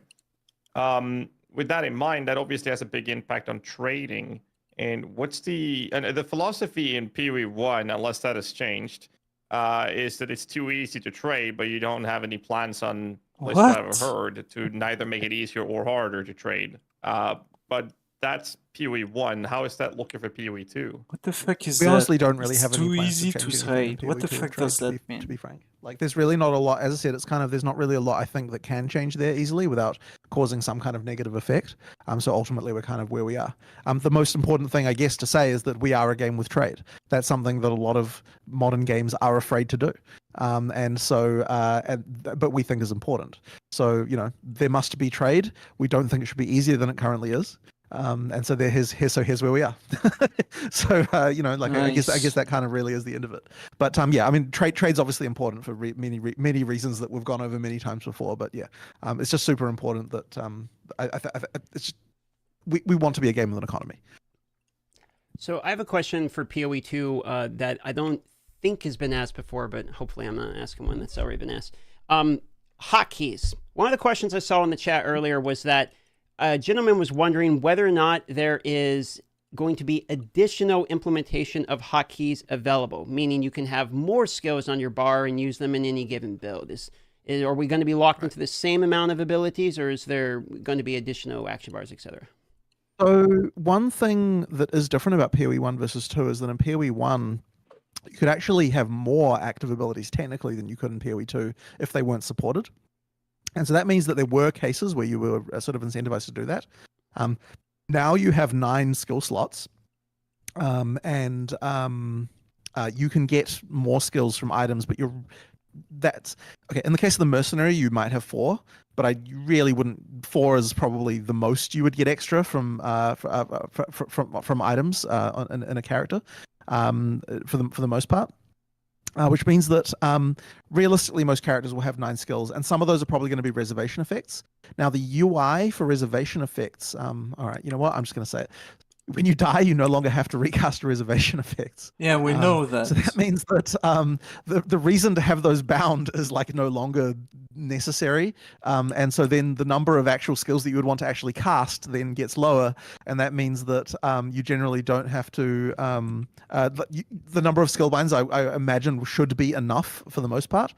With that in mind, that obviously has a big impact on trading. And what's the philosophy in PoE 1, unless that has changed, is that it's too easy to trade, but you don't have any plans on, at least I've heard, to neither make it easier or harder to trade. But that's PoE 1. How is that looking for PoE 2? What the fuck is We that? honestly don't really have any too plans easy to to change anything trade. in What the PoE 2 fuck trade, does that mean? To be frank, like, there's really not a lot. As I said, it's kind of, there's not really a lot I think that can change there easily without causing some kind of negative effect. So ultimately, we're kind of where we are. The most important thing, I guess, to say is that we are a game with trade. That's something that a lot of modern games are afraid to do. But we think is important. So, there must be trade. We don't think it should be easier than it currently is. And so here's where we are. So nice. I guess that kind of really is the end of it. But I mean, trade's obviously important for many reasons that we've gone over many times before. But yeah, it's just super important that we want to be a game with an economy. So I have a question for PoE2 that I don't think has been asked before, but hopefully I'm not asking one that's already been asked. Hotkeys. One of the questions I saw in the chat earlier was that a gentleman was wondering whether or not there is going to be additional implementation of hotkeys available, meaning you can have more skills on your bar and use them in any given build. Are we going to be locked into the same amount of abilities, or is there going to be additional action bars, etc.? So one thing that is different about PoE 1 versus 2 is that in PoE 1, you could actually have more active abilities technically than you could in PoE 2 if they weren't supported. And so that means that there were cases where you were sort of incentivized to do that. Now you have 9 skill slots, and you can get more skills from items, but that's okay. In the case of the mercenary, you might have 4, but I really wouldn't. 4 is probably the most you would get extra from items in a character, for the most part. Which means that realistically, most characters will have 9 skills, and some of those are probably going to be reservation effects. Now, the UI for reservation effects, all right, you know what? I'm just going to say it. when you die, you no longer have to recast reservation effects. Yeah, we know that. So that means that the reason to have those bound is like no longer necessary, and so then the number of actual skills that you would want to actually cast then gets lower, and that means that you generally don't have to. The number of skill binds I imagine should be enough for the most part.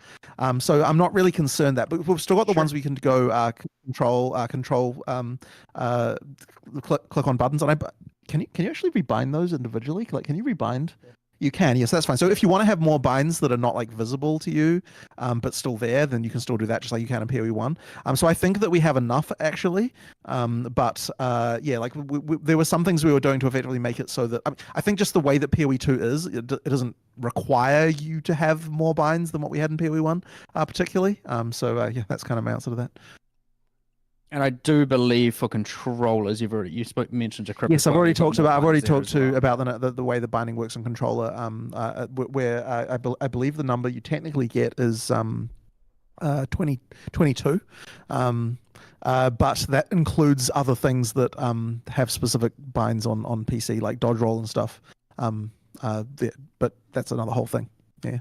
So I'm not really concerned that, but we've still got the ones we can go control click on buttons, and can you actually rebind those individually? Like, can you rebind? You can, yes, that's fine. So if you want to have more binds that are not like visible to you, but still there, then you can still do that just like you can in PoE 1. So I think that we have enough actually, but yeah, like there were some things we were doing to effectively make it so that I think just the way that PoE 2 is, it doesn't require you to have more binds than what we had in PoE 1, particularly. So yeah, that's kind of my answer to that. And I do believe for controllers, you mentioned Decrypt. Yes, I've already talked about the way the binding works on controller. Where I believe the number you technically get is 22, but that includes other things that have specific binds on PC, like dodge roll and stuff. But that's another whole thing. Yeah.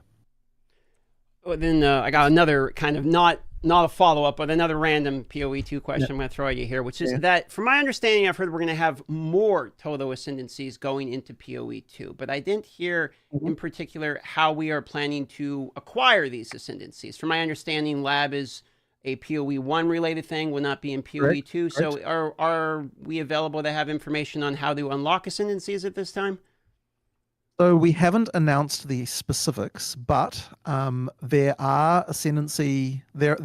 Well, then I got another kind of not a follow-up, but another random PoE2 question I'm going to throw at you here, which is that, from my understanding, I've heard we're going to have more Todo Ascendancies going into PoE2, but I didn't hear in particular how we are planning to acquire these Ascendancies. From my understanding, Lab is a PoE1 related thing, will not be in PoE2, so are we available to have information on how to unlock Ascendancies at this time? So we haven't announced the specifics, but there are ascendancy. There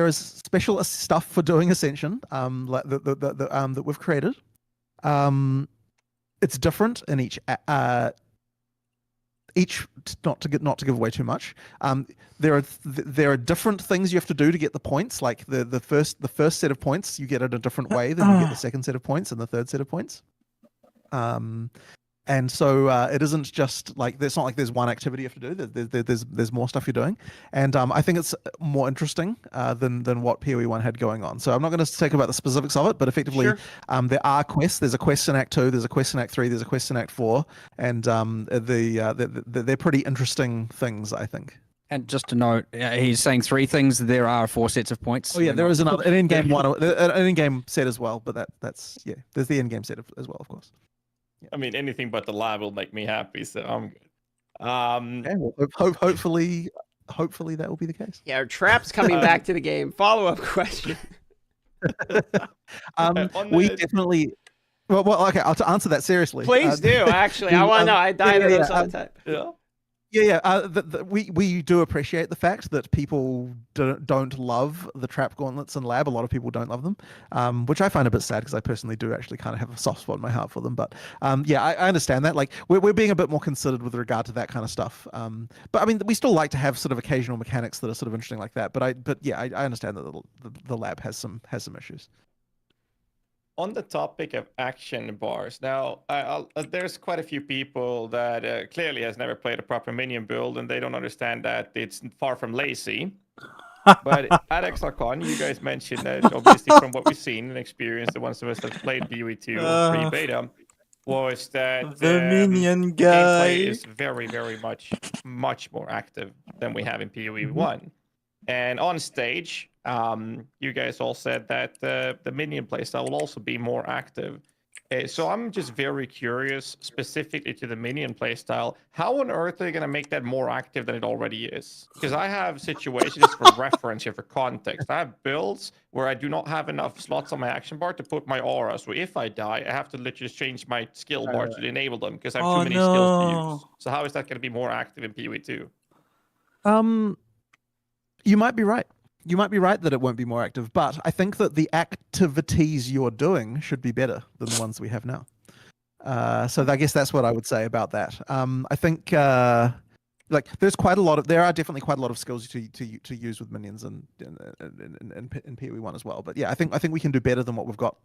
is special stuff for doing ascension. That we've created. It's different in each. Not to give away too much. There are different things you have to do to get the points. Like the first set of points you get it a different way than you get the second set of points and the third set of points. And so it isn't just like it's not like there's one activity you have to do. There's more stuff you're doing, and I think it's more interesting than what PoE 1 had going on. So I'm not going to talk about the specifics of it, but effectively, there are quests. There's a quest in Act 2. There's a quest in Act 3. There's a quest in Act 4, and they're pretty interesting things, I think. And just to note, he's saying 3 things. There are 4 sets of points. Oh yeah, there is an in-game one, an in-game set as well. But that's there's the in-game set as well, of course. Yeah. I mean, anything but the lab will make me happy, so I'm good. Okay, well, hopefully that will be the case. Yeah, Trap's coming back to the game. Follow-up question. We definitely. Well, okay. I'll answer that seriously. Please do. Actually, I want to know. I die to those all the time. Yeah. Yeah. We do appreciate the fact that people don't love the trap gauntlets and lab. A lot of people don't love them, which I find a bit sad because I personally do actually kind of have a soft spot in my heart for them. But yeah, I understand that. Like we're being a bit more considered with regard to that kind of stuff. But I mean, we still like to have sort of occasional mechanics that are sort of interesting like that. But yeah, I understand that the lab has some issues. On the topic of action bars, now there's quite a few people that clearly has never played a proper minion build, and they don't understand that it's far from lazy. But at XRCon, you guys mentioned that obviously from what we've seen and experienced, the ones of us that played PoE2 pre-beta, was that the minion guy gameplay is very, very much more active than we have in PoE 1. And on stage, you guys all said that the minion playstyle will also be more active. So I'm just very curious, specifically to the minion playstyle, how on earth are they going to make that more active than it already is? Because I have situations for reference here, for context. I have builds where I do not have enough slots on my action bar to put my aura. So if I die, I have to literally just change my skill bar to enable them because I have too many skills to use. So how is that going to be more active in PoE 2? You might be right. You might be right that it won't be more active, but I think that the activities you're doing should be better than the ones we have now. So I guess that's what I would say about that. I think like there are definitely quite a lot of skills to use with minions and in PoE 1 as well. But yeah, I think we can do better than what we've got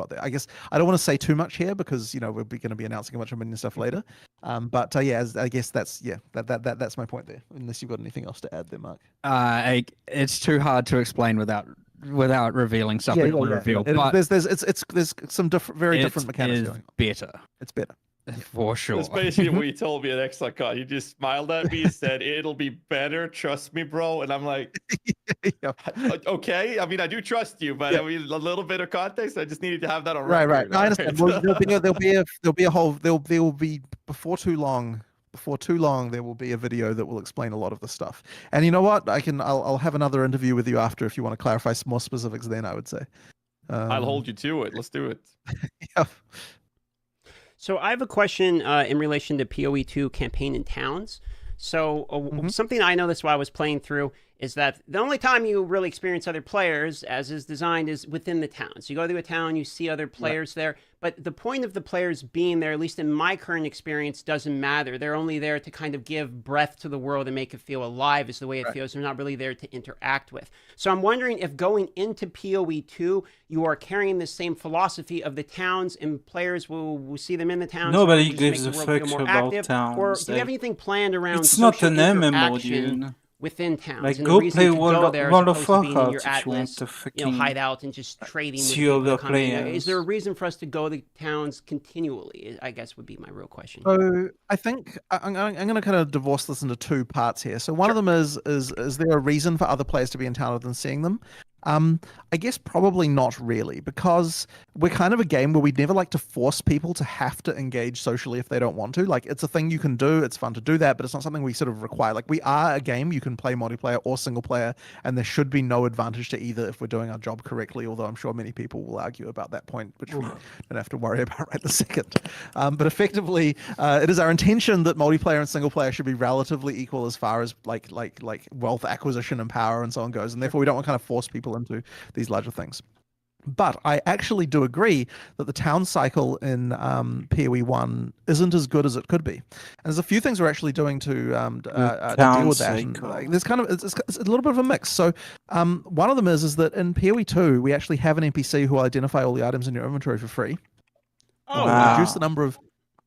there. I guess I don't want to say too much here because we're going to be announcing a bunch of minion stuff later. But yeah, I guess that's my point there. Unless you've got anything else to add there, Mark. It's too hard to explain without without revealing stuff we don't want to reveal. But There's some very different mechanics is going on. better It's better. for sure. That's basically what you told me at XLCon. You just smiled at me and said, "It'll be better, trust me, bro." And I'm like, Yeah. "Okay." I mean, I do trust you, but I mean, a little bit of context. I just needed to have that on Right. record. No, I understand. Well, before too long. Before too long, there will be a video that will explain a lot of the stuff. And you know what? I'll have another interview with you after if you want to clarify some more specifics. Then I would say. I'll hold you to it. Let's do it. Yeah. So I have a question in relation to PoE2 campaign in towns. So something I noticed while I was playing through is that the only time you really experience other players, as is designed, is within the town. So you go to a town, you see other players there, but the point of the players being there, at least in my current experience, doesn't matter. They're only there to kind of give breath to the world and make it feel alive is the way it feels. They're not really there to interact with. So I'm wondering if going into PoE2, you are carrying the same philosophy of the towns and players will see them in the towns. Nobody just gives make a the world fuck feel more about active, towns. or do you have anything planned around It's not social an MMO, interaction dude. within towns? Like, and go a reason play to go there as World of opposed to being in your Warcraft if you want Atlas, to fucking hideout and just trading with see people other that come in. players. Is there a reason for us to go to towns continually? I guess would be my real question. So I think I'm going to kind of divorce this into two parts here. So one of them is there a reason for other players to be in town other than seeing them? I guess probably not really, because we're kind of a game where we'd never like to force people to have to engage socially if they don't want to. Like, it's a thing you can do, it's fun to do that, but it's not something we sort of require. Like, we are a game, you can play multiplayer or single player, and there should be no advantage to either if we're doing our job correctly, although I'm sure many people will argue about that point, which we don't have to worry about right this second. But effectively, it is our intention that multiplayer and single player should be relatively equal as far as like wealth acquisition and power and so on goes, and therefore we don't want to kind of force people into these larger things. But I actually do agree that the town cycle in PoE 1 isn't as good as it could be. And there's a few things we're actually doing to deal with that. And, there's kind of it's a little bit of a mix. So one of them is that in PoE 2 we actually have an NPC who will identify all the items in your inventory for free. Oh, wow. Reduce the number of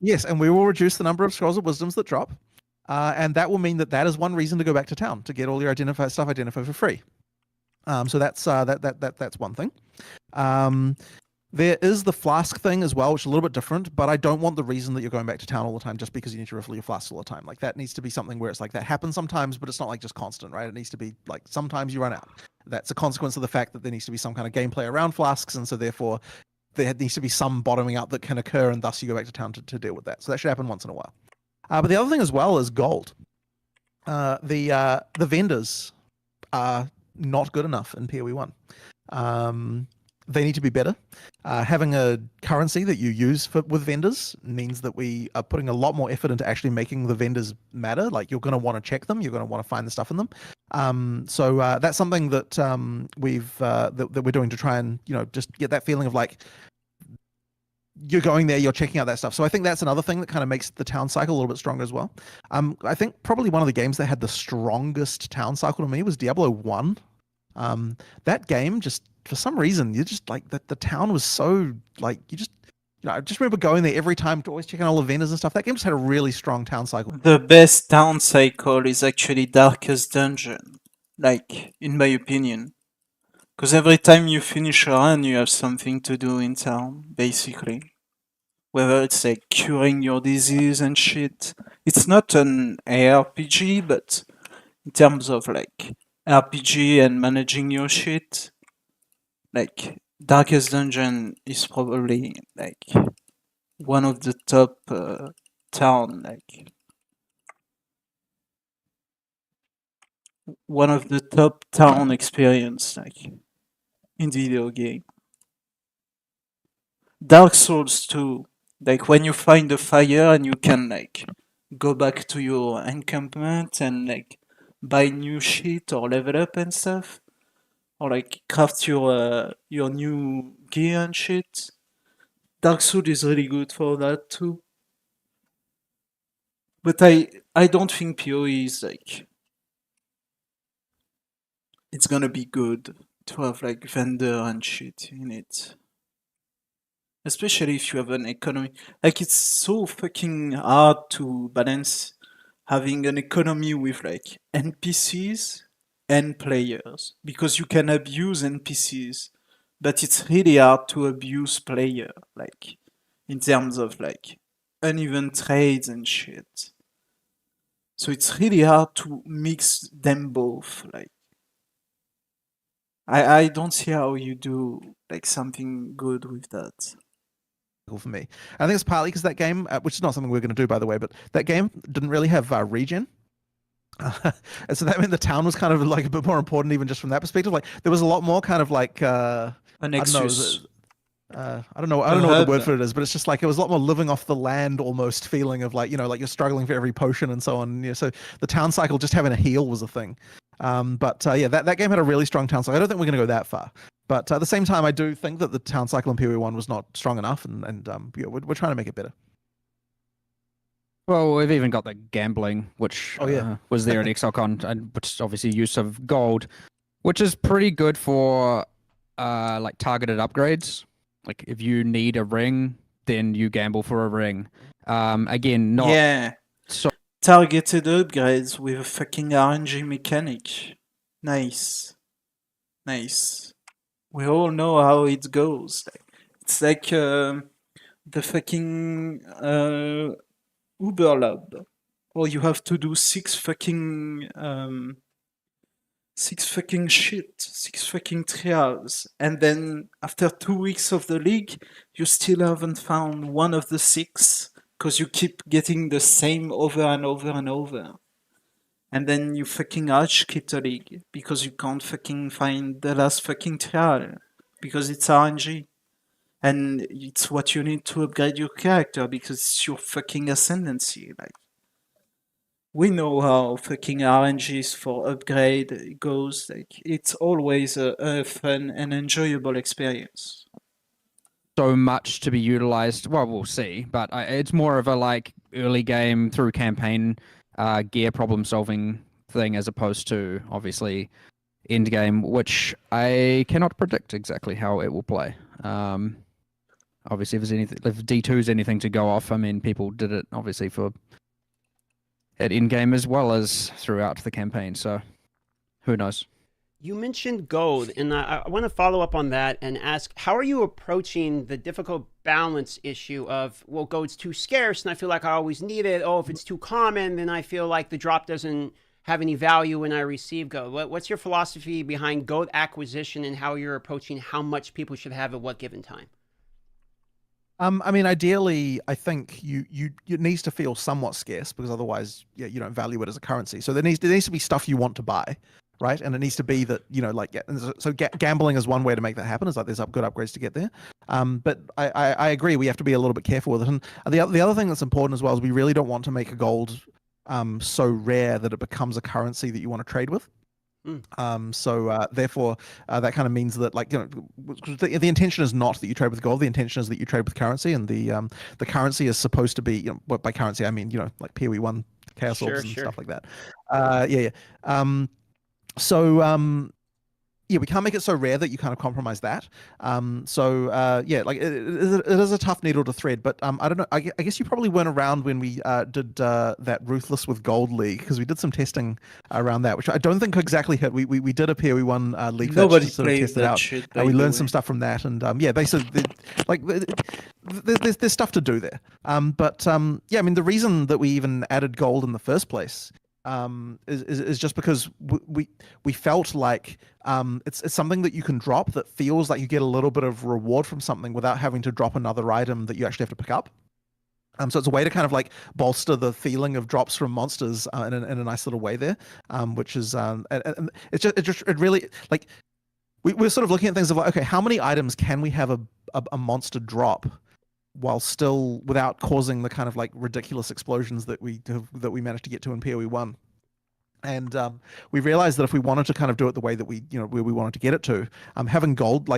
and we will reduce the number of scrolls of wisdoms that drop, and that will mean that is one reason to go back to town, to get all your stuff identified for free. So that's one thing. There is the flask thing as well, which is a little bit different, but I don't want the reason that you're going back to town all the time just because you need to refill your flasks all the time. Like, that needs to be something where it's like that happens sometimes, but it's not like just constant, right? It needs to be like sometimes you run out. That's a consequence of the fact that there needs to be some kind of gameplay around flasks, and so therefore there needs to be some bottoming out that can occur, and thus you go back to town to deal with that. So that should happen once in a while. But the other thing as well is gold. The vendors are not good enough in PoE 1. They need to be better. Having a currency that you use with vendors means that we are putting a lot more effort into actually making the vendors matter. Like, you're going to want to check them. You're going to want to find the stuff in them. So that's something that that we're doing to try and, just get that feeling of like you're going there, you're checking out that stuff. So I think that's another thing that kind of makes the town cycle a little bit stronger as well. I think probably one of the games that had the strongest town cycle to me was Diablo 1. That game, just for some reason, you just like the town was so like I just remember going there every time to always checking all the vendors and stuff. That game just had a really strong town cycle. The best town cycle is actually Darkest Dungeon, like, in my opinion. Because every time you finish a run, you have something to do in town, basically. Whether it's like curing your disease and shit. It's not an ARPG, but in terms of like RPG and managing your shit, like, Darkest Dungeon is probably like one of the top town, like one of the top town experience, like, in video game. Dark Souls 2, like, when you find a fire and you can like go back to your encampment and like buy new shit or level up and stuff, or like craft your new gear and shit. Dark Souls is really good for that too. But I don't think PoE is like it's gonna be good to have like vendor and shit in it. Especially if you have an economy. Like, it's so fucking hard to balance having an economy with like NPCs end players because you can abuse NPCs, but it's really hard to abuse player, like in terms of like uneven trades and shit. So it's really hard to mix them both. Like I don't see how you do like something good with that. For me, I think it's partly because that game, which is not something we're going to do by the way, but that game didn't really have regen. And so that meant the town was kind of like a bit more important even just from that perspective. Like there was a lot more kind of like A I don't know, Nexus. I don't know what the word for it is, but it's just like it was a lot more living off the land almost feeling of like, you know, like you're struggling for every potion and so on. So the town cycle, just having a heal was a thing. But yeah, that game had a really strong town cycle. I don't think we're going to go that far. But at the same time, I do think that the town cycle in PoE1 was not strong enough, and yeah, we're trying to make it better. Well, we've even got the gambling, which was there at ExoCon, and which is obviously use of gold, which is pretty good for like targeted upgrades. Like if you need a ring, then you gamble for a ring. Again, not so targeted upgrades with a fucking RNG mechanic. Nice. We all know how it goes. It's like the fucking Uber Lab. Or you have to do six fucking trials, and then after 2 weeks of the league, you still haven't found one of the 6 because you keep getting the same over and over and over. And then you fucking arch quit the league because you can't fucking find the last fucking trial because it's RNG. And it's what you need to upgrade your character because it's your fucking ascendancy. Like, we know how fucking RNGs for upgrade goes. Like, it's always a fun and enjoyable experience. so much to be utilized. Well, we'll see, but it's more of a like early game through campaign gear problem solving thing as opposed to obviously end game, which I cannot predict exactly how it will play. Obviously, if D2 is anything to go off, I mean, people did it obviously for at end game as well as throughout the campaign. So who knows? You mentioned gold, and I want to follow up on that and ask, how are you approaching the difficult balance issue of, well, gold's too scarce and I feel like I always need it. Oh, if it's too common, then I feel like the drop doesn't have any value when I receive gold. What's your philosophy behind gold acquisition and how you're approaching how much people should have at what given time? I mean, ideally, I think it needs to feel somewhat scarce because otherwise, yeah, you don't value it as a currency. So there needs to be stuff you want to buy, right? And it needs to be that, you know, like, so gambling is one way to make that happen. Is like there's good upgrades to get there. But I agree, we have to be a little bit careful with it. And the other thing that's important as well is we really don't want to make a gold so rare that it becomes a currency that you want to trade with. Therefore, that kind of means that, like, you know, the intention is not that you trade with gold. The intention is that you trade with currency, and the currency is supposed to be, you know, by currency I mean, you know, like PoE1 chaos orbs and stuff like that. Yeah, we can't make it so rare that you kind of compromise that. Yeah, like it is a tough needle to thread, but I don't know. I guess you probably weren't around when we did that Ruthless with Gold League, because we did some testing around that, which I don't think exactly hit. We did a PoE1 league. Nobody sort of played tested that out. shit. We learned some stuff from that, and yeah, basically, like there's stuff to do there. Yeah, I mean, the reason that we even added gold in the first place is just because we felt like it's something that you can drop that feels like you get a little bit of reward from something without having to drop another item that you actually have to pick up. So it's a way to kind of like bolster the feeling of drops from monsters in a nice little way there, which is and it really, like, we're sort of looking at things of like, okay, how many items can we have a monster drop while still without causing the kind of like ridiculous explosions that we managed to get to in PoE1. And we realized that if we wanted to kind of do it the way that we wanted to get it to, having gold,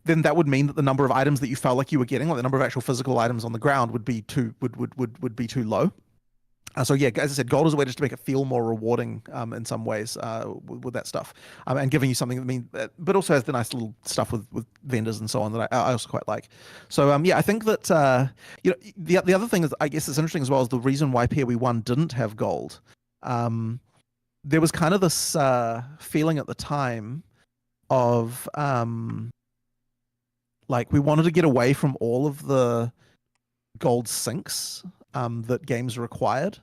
then that would mean that the number of items that you felt like you were getting, like the number of actual physical items on the ground, would be too low. So yeah, as I said, gold is a way just to make it feel more rewarding in some ways with that stuff, and giving you something that but also has the nice little stuff with vendors and so on that I also quite like. So yeah, I think that the other thing is, I guess it's interesting as well, is the reason why PoE1 didn't have gold. there was kind of this feeling at the time of like we wanted to get away from all of the gold sinks that games required.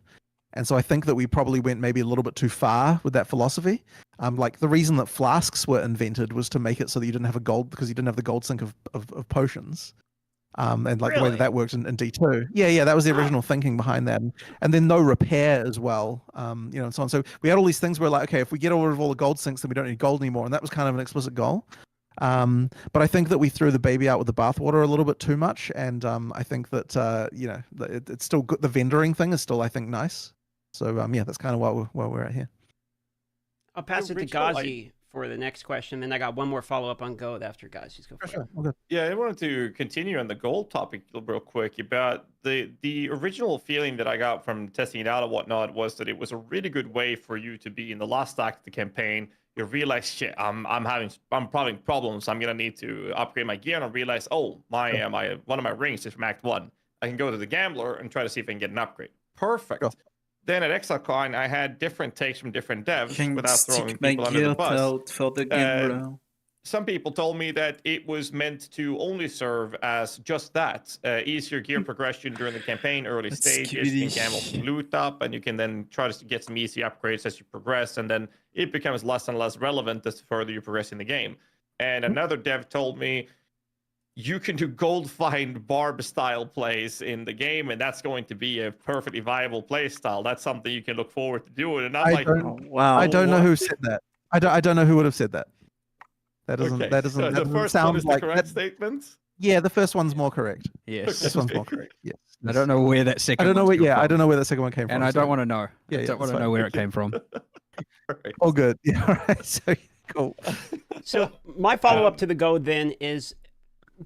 And so I think that we probably went maybe a little bit too far with that philosophy. Like the reason that flasks were invented was to make it so that you didn't have a gold, because you didn't have the gold sink of potions. And like the way Really? that that works in D2. Yeah, that was the original thinking behind that. And then no repair as well, and so on. So we had all these things where like, okay, if we get rid of all the gold sinks, then we don't need gold anymore. And that was kind of an explicit goal. But I think that we threw the baby out with the bathwater a little bit too much. And I think that, it's still good. The vendoring thing is still, I think, nice. So yeah, that's kind of why we're at here. I'll pass it to original, Ghazi for the next question. Then I got one more follow up on Go after Ghazi's. Go for it. Sure. Okay. Yeah, I wanted to continue on the gold topic real quick about the original feeling that I got from testing it out and whatnot was that it was a really good way for you to be in the last act of the campaign. You realize, shit, I'm having problems. I'm gonna need to upgrade my gear, and I realize, oh, my one of my rings is from Act 1. I can go to the gambler and try to see if I can get an upgrade. Perfect. Sure. Then at ExileCon, I had different takes from different devs Can without throwing stick my people under the guilt bus. out for the gambler. Some people told me that it was meant to only serve as just that, easier gear progression during the campaign, early That's stages, you skitty. can gamble some loot up, and you can then try to get some easy upgrades as you progress, and then it becomes less and less relevant as further you progress in the game. And another dev told me, you can do gold find barb style plays in the game, and that's going to be a perfectly viable play style. That's something you can look forward to doing. And I'm I like, don't- Oh, wow. I don't know what? who said that. I don't know who would have said that. That doesn't. Okay, That doesn't. so that the doesn't first sound one is like the correct that- statement. Yeah, the first one's more correct. Yes. This one's more correct. Yes. I don't know where that second. I don't know one's where. come Yeah, I from, don't know where that second one came from. and I so- don't want to know. Yeah, I yeah, don't want that's to know fine. where it came from. Right. Oh, good. Yeah. All right. So cool. So my follow up to the Go then is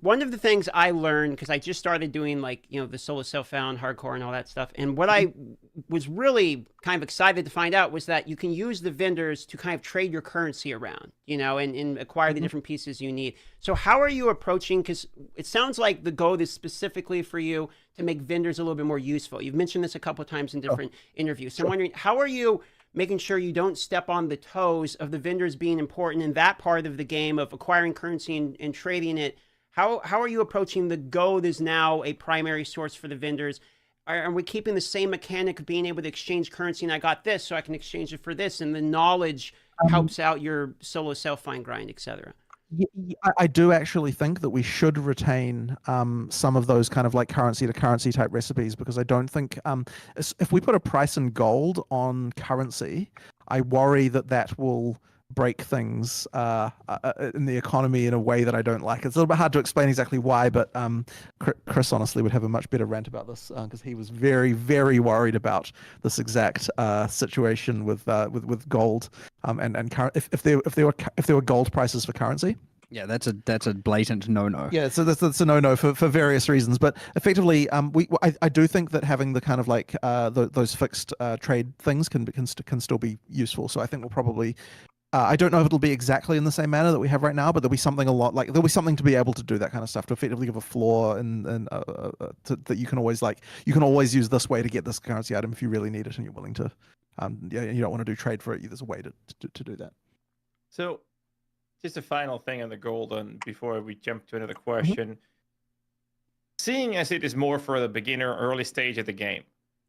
one of the things I learned, because I just started doing the solo self-found hardcore and all that stuff. And what I was really kind of excited to find out was that you can use the vendors to kind of trade your currency around, and acquire the different pieces you need. So how are you approaching, because it sounds like the Go is specifically for you to make vendors a little bit more useful. You've mentioned this a couple of times in different interviews. So I'm wondering, how are you making sure you don't step on the toes of the vendors being important in that part of the game of acquiring currency and trading it? How are you approaching the Go that is now a primary source for the vendors? Are we keeping the same mechanic of being able to exchange currency, and I got this, so I can exchange it for this, and the knowledge helps out your solo self-find grind, etc.? I do actually think that we should retain some of those kind of like currency to currency type recipes, because I don't think if we put a price in gold on currency, I worry that will break things in the economy in a way that I don't like. It's a little bit hard to explain exactly why, but Chris honestly would have a much better rant about this, because he was very, very worried about this exact situation with gold and if there were gold prices for currency. Yeah, that's a blatant no-no. Yeah, so that's a no-no for various reasons. But effectively, I do think that having the kind of like those fixed trade things can still be useful. So I think we'll probably. I don't know if it'll be exactly in the same manner that we have right now, but there'll be something there'll be something to be able to do that kind of stuff, to effectively give a floor and that you can always use this way to get this currency item if you really need it and you're willing to. You don't want to do trade for it. There's a way to do that. So, just a final thing on the gold, and before we jump to another question. Seeing as it is more for the beginner, early stage of the game,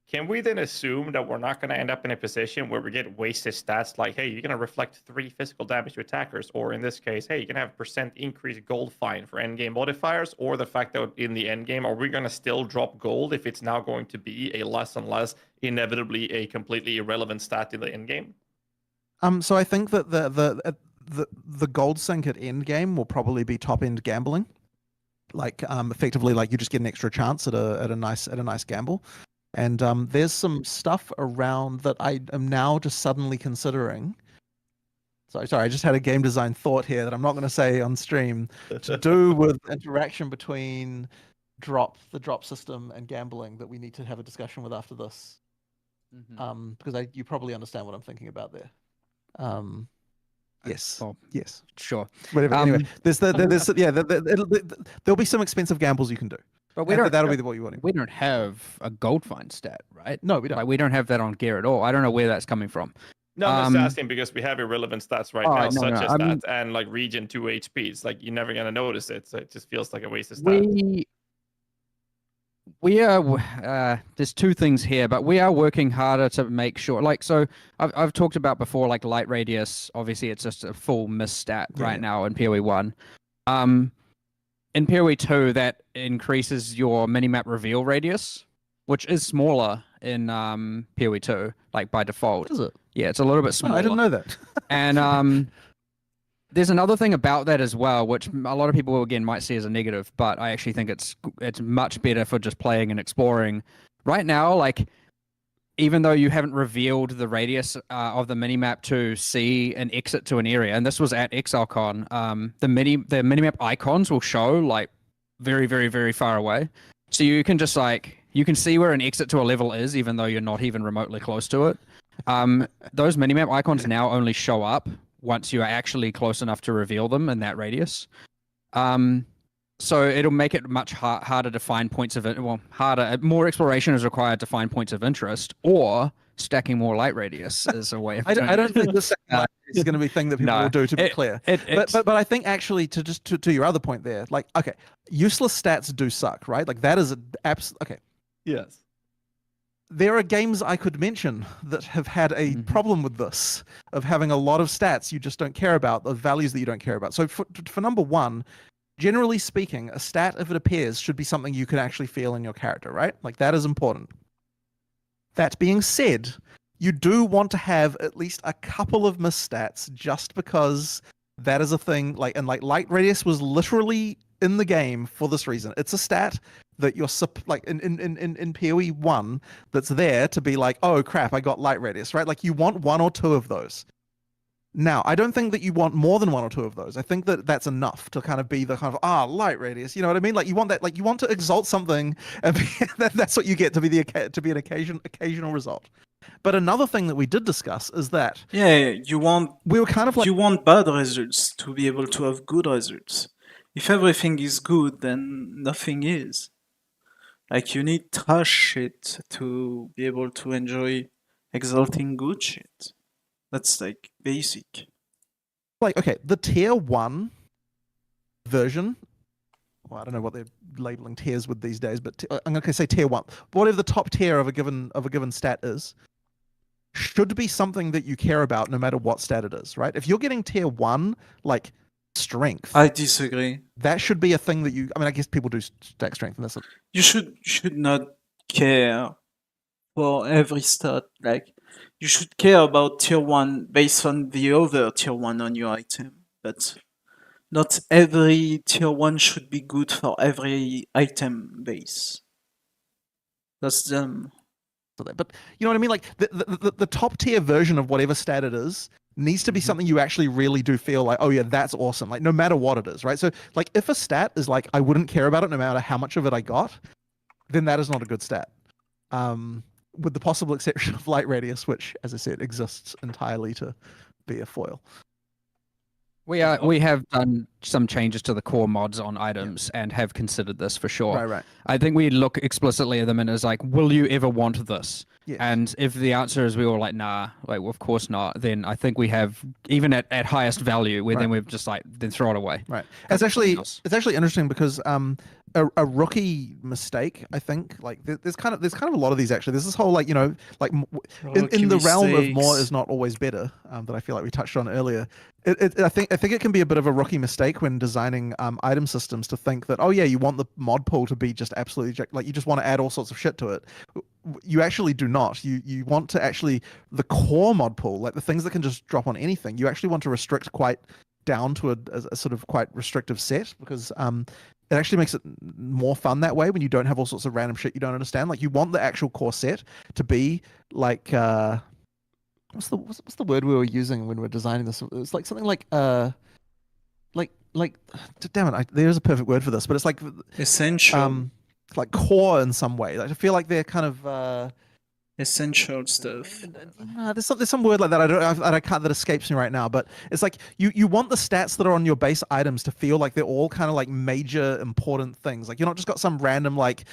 can we then assume that we're not going to end up in a position where we get wasted stats like, hey, you're going to reflect 3 physical damage to attackers, or in this case, hey, you can have % increased gold fine for endgame modifiers, or the fact that in the endgame, are we going to still drop gold if it's now going to be a less and less, inevitably a completely irrelevant stat in the endgame? So I think that the gold sink at endgame will probably be top end gambling, like effectively like you just get an extra chance at a nice gamble. And there's some stuff around that I am now just suddenly considering. Sorry, I just had a game design thought here that I'm not going to say on stream, to do with interaction between the drop system and gambling that we need to have a discussion with after this. Because you probably understand what I'm thinking about there. Yes. Oh, Yes. sure. Whatever. Anyway, there'll be some expensive gambles you can do. But that'll be what you want. We don't have a gold find stat, right? No, we don't. Like, we don't have that on gear at all. I don't know where that's coming from. No, I'm just asking because we have irrelevant stats right now, such as I that, mean, and like region 2 HP. It's like you're never gonna notice it, so it just feels like a waste of stats. We are there's two things here, but we are working harder to make sure. Like, so I've talked about before, like light radius. Obviously, it's just a full miss stat right now in PoE 1. In PoE 2, that increases your minimap reveal radius, which is smaller in PoE 2, like by default. Is it? Yeah, it's a little bit Oh, smaller. I didn't know that. And there's another thing about that as well, which a lot of people again might see as a negative, but I actually think it's much better for just playing and exploring. Right now, like even though you haven't revealed the radius of the minimap to see an exit to an area, and this was at ExileCon, the minimap icons will show like very, very, very far away. So you can just like you can see where an exit to a level is, even though you're not even remotely close to it. Those minimap icons now only show up once you are actually close enough to reveal them in that radius. So it'll make it much harder to find points of it. Well, harder. More exploration is required to find points of interest, or stacking more light radius is a way of. I don't think this is going to be a thing that people will do. To be clear, but I think actually to your other point there, like okay, useless stats do suck, right? Like that is an okay. Yes. There are games I could mention that have had a problem with this, of having a lot of stats you just don't care about, the values that you don't care about. So for number one, generally speaking, a stat, if it appears, should be something you can actually feel in your character, right? Like that is important. That being said, you do want to have at least a couple of misstats just because that is a thing. Like light radius was literally in the game for this reason. It's a stat that you're like in PoE 1 that's there to be like, oh crap, I got light radius, right? Like you want one or two of those. Now, I don't think that you want more than one or two of those. I think that that's enough to kind of be the kind of light radius. You know what I mean? Like you want that, like you want to exalt something, and that's what you get to be an occasional result. But another thing that we did discuss is that we were kind of like you want bad results to be able to have good results. If everything is good, then nothing is. Like you need trash shit to be able to enjoy exalting good shit. That's like basic. Like okay, the tier 1 version. Well, I don't know what they're labeling tiers with these days, but I'm going to say tier 1. Whatever the top tier of a given stat is, should be something that you care about no matter what stat it is, right? If you're getting tier 1, like strength, I disagree. That should be a thing that you. I mean, I guess people do stack strength, and that's. You should not care for every stat. Like you should care about tier 1 based on the other tier 1 on your item, but not every tier 1 should be good for every item base. That's dumb. But you know what I mean? Like the top tier version of whatever stat it is needs to be something you actually really do feel like, oh yeah, that's awesome. Like no matter what it is, right? So like if a stat is like, I wouldn't care about it no matter how much of it I got, then that is not a good stat. With the possible exception of light radius, which, as I said, exists entirely to be a foil. We have done some changes to the core mods on items and have considered this for sure. Right. I think we look explicitly at them and it's like, will you ever want this? Yes. And if the answer is we were like, nah, like well, of course not, then I think we have, even at highest value, then we've just like then throw it away. Right. It's actually interesting because a rookie mistake, I think, like there's kind of a lot of these actually. There's this whole like, you know, like in the realm of more is not always better, that I feel like we touched on earlier. I think it can be a bit of a rookie mistake when designing item systems to think that, oh yeah, you want the mod pool to be just absolutely like you just want to add all sorts of shit to it. You actually do not. You want to actually the core mod pool, like the things that can just drop on anything. You actually want to restrict quite down to a sort of quite restrictive set because it actually makes it more fun that way when you don't have all sorts of random shit you don't understand. Like you want the actual core set to be like what's the word we were using when we were designing this? It was like something like damn it, there's a perfect word for this, but it's like essential, like core in some way. Like I feel like they're kind of Essential stuff. There's some word like that I can't, that escapes me right now, but it's like you want the stats that are on your base items to feel like they're all kind of like major important things. Like you're not just got some random like,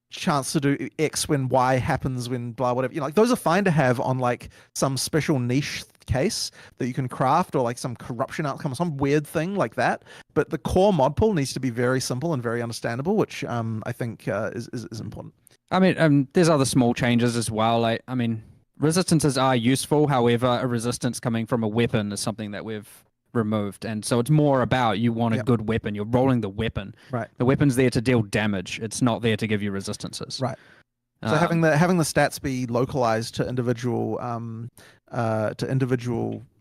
chance to do X when Y happens when blah whatever. Like those are fine to have on like some special niche case that you can craft, or like some corruption outcome or some weird thing like that. But the core mod pool needs to be very simple and very understandable, which I think is important. I mean, there's other small changes as well. Like, I mean, resistances are useful. However, a resistance coming from a weapon is something that we've removed. And so it's more about you want a good weapon. You're rolling the weapon. Right. The weapon's there to deal damage. It's not there to give you resistances. Right. So having the stats be localized to individual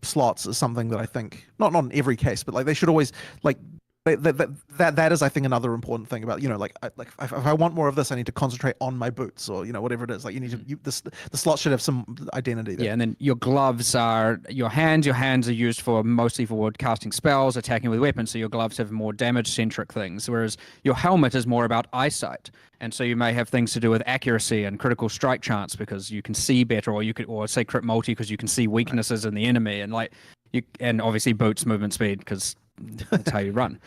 slots is something that I think not in every case, but like they should always like that is I think another important thing about like if I want more of this, I need to concentrate on my boots, or whatever it is. Like you need to the slots should have some identity there. Yeah, and then your gloves are your hands. Your hands are used for mostly for casting spells, attacking with weapons. So your gloves have more damage centric things, whereas your helmet is more about eyesight. And so you may have things to do with accuracy and critical strike chance because you can see better, or say crit multi because you can see weaknesses in the enemy, and obviously boots movement speed because that's how you run.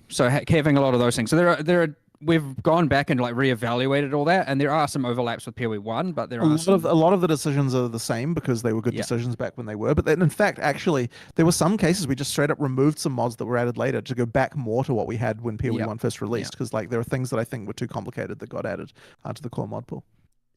So having a lot of those things. So there are we've gone back and like reevaluated all that, and there are some overlaps with PoE 1, but there are a lot of the decisions are the same because they were good decisions back when they were. But then, in fact, actually, there were some cases we just straight up removed some mods that were added later to go back more to what we had when PoE 1 first released, because like there are things that I think were too complicated that got added to the core mod pool.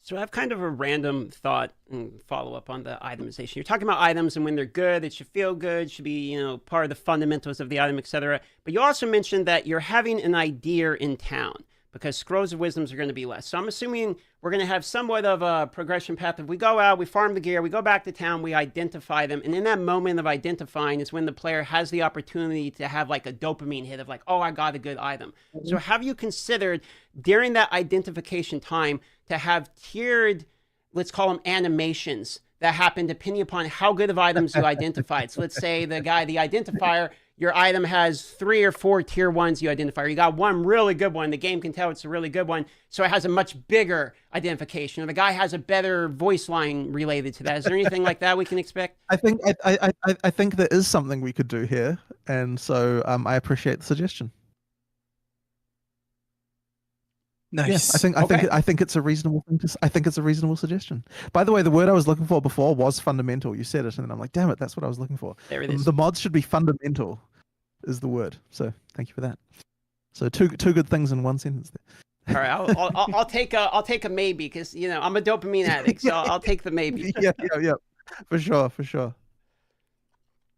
So I have kind of a random thought and follow up on the itemization. You're talking about items and when they're good, it should feel good, should be, part of the fundamentals of the item, etc. But you also mentioned that you're having an idea in town because scrolls of wisdoms are going to be less. So I'm assuming we're going to have somewhat of a progression path. If we go out, we farm the gear, we go back to town, we identify them. And in that moment of identifying is when the player has the opportunity to have like a dopamine hit of like, oh, I got a good item. Mm-hmm. So have you considered during that identification time to have tiered, let's call them animations that happen depending upon how good of items you identified? So let's say the identifier, your item has 3 or 4 tier 1s you identify. Or you got one really good one. The game can tell it's a really good one. So it has a much bigger identification. Or the guy has a better voice line related to that. Is there anything like that we can expect? I think there is something we could do here. And so I appreciate the suggestion. Nice. Yeah, I think it's a reasonable thing I think it's a reasonable suggestion. By the way, the word I was looking for before was fundamental. You said it, and then I'm like, damn it, that's what I was looking for. There it is. The mods should be fundamental, is the word. So thank you for that. So two good things in one sentence there. All right, I'll take a maybe because I'm a dopamine addict, so I'll take the maybe. Yeah, for sure.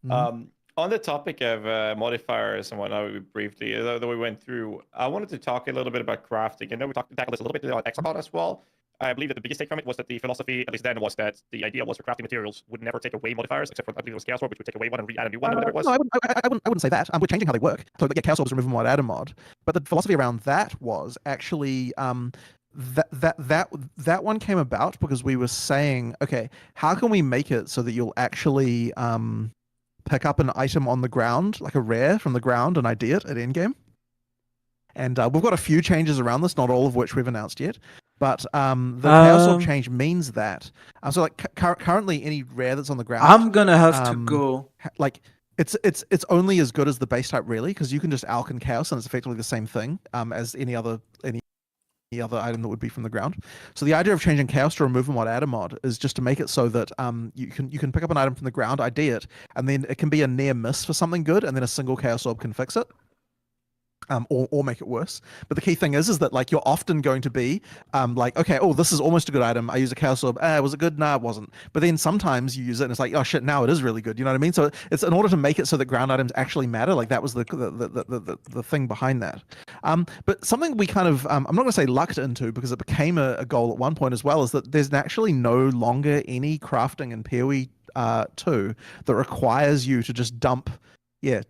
Mm-hmm. On the topic of modifiers and whatnot, briefly, that we went through, I wanted to talk a little bit about crafting. I know we tackled this a little bit on Exapod as well. I believe that the biggest take from it was that the philosophy, at least then, was that the idea was for crafting materials would never take away modifiers, except for, I believe it was Chaos Orb, which would take away one and re-add a new one, or whatever it was. No, I wouldn't say that. We're changing how they work. So Chaos Orbs remove a mod, add a mod. But the philosophy around that was actually that one came about because we were saying, okay, how can we make it so that you'll actually pick up an item on the ground, like a rare from the ground, and ID it at endgame. And we've got a few changes around this, not all of which we've announced yet. But the Chaos Orb change means that. So like currently any rare that's on the ground, I'm gonna have to go. Like it's only as good as the base type, really, because you can just alch and chaos, and it's effectively the same thing as any other item that would be from the ground. So the idea of changing chaos to remove a mod, add a mod is just to make it so that you can pick up an item from the ground, ID it, and then it can be a near miss for something good, and then a single Chaos Orb can fix it. Or make it worse. But the key thing is that like you're often going to be like, okay, oh, this is almost a good item. I use a Chaos Orb. Was it good? Nah, it wasn't. But then sometimes you use it and it's like, oh shit, now it is really good. You know what I mean? So it's in order to make it so that ground items actually matter. Like that was the thing behind that. But something we kind of I'm not going to say lucked into because it became a goal at one point as well, is that there's actually no longer any crafting in PoE 2 that requires you to just dump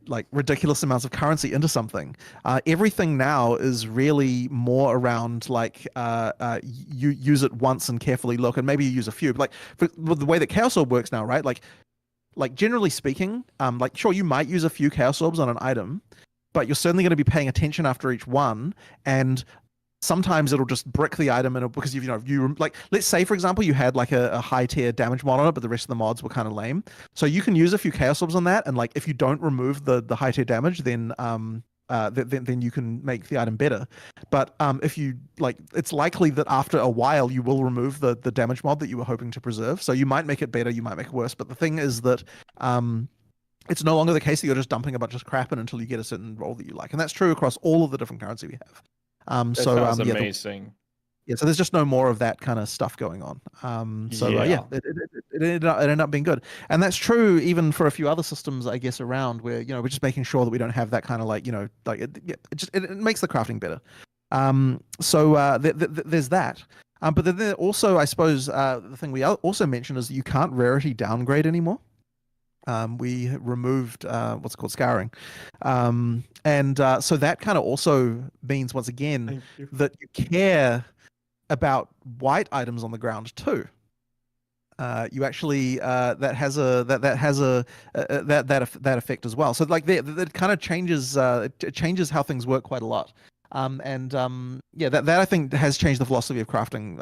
like ridiculous amounts of currency into something. Everything now is really more around like you use it once and carefully look, and maybe you use a few. But like with the way that Chaos Orb works now, right? Like generally speaking, like sure you might use a few Chaos Orbs on an item, but you're certainly going to be paying attention after each one, and sometimes it'll just brick the item, and because you like, let's say for example you had like a high tier damage mod on it, but the rest of the mods were kind of lame. So you can use a few chaos orbs on that, and like if you don't remove the high tier damage, then then you can make the item better. But if you like, it's likely that after a while you will remove the damage mod that you were hoping to preserve. So you might make it better, you might make it worse. But the thing is that it's no longer the case that you're just dumping a bunch of crap in until you get a certain role that you like, and that's true across all of the different currency we have. That sounds amazing. So there's just no more of that kind of stuff going on. It ended up being good, and that's true even for a few other systems, I guess, around where we're just making sure that we don't have that kind of like it makes the crafting better. There's that. But then also, I suppose, the thing we also mentioned is that you can't rarity downgrade anymore. We removed what's called scouring, and so that kind of also means once again that you care about white items on the ground too. You actually that has that effect as well. So like that kind of changes it changes how things work quite a lot. That I think has changed the philosophy of crafting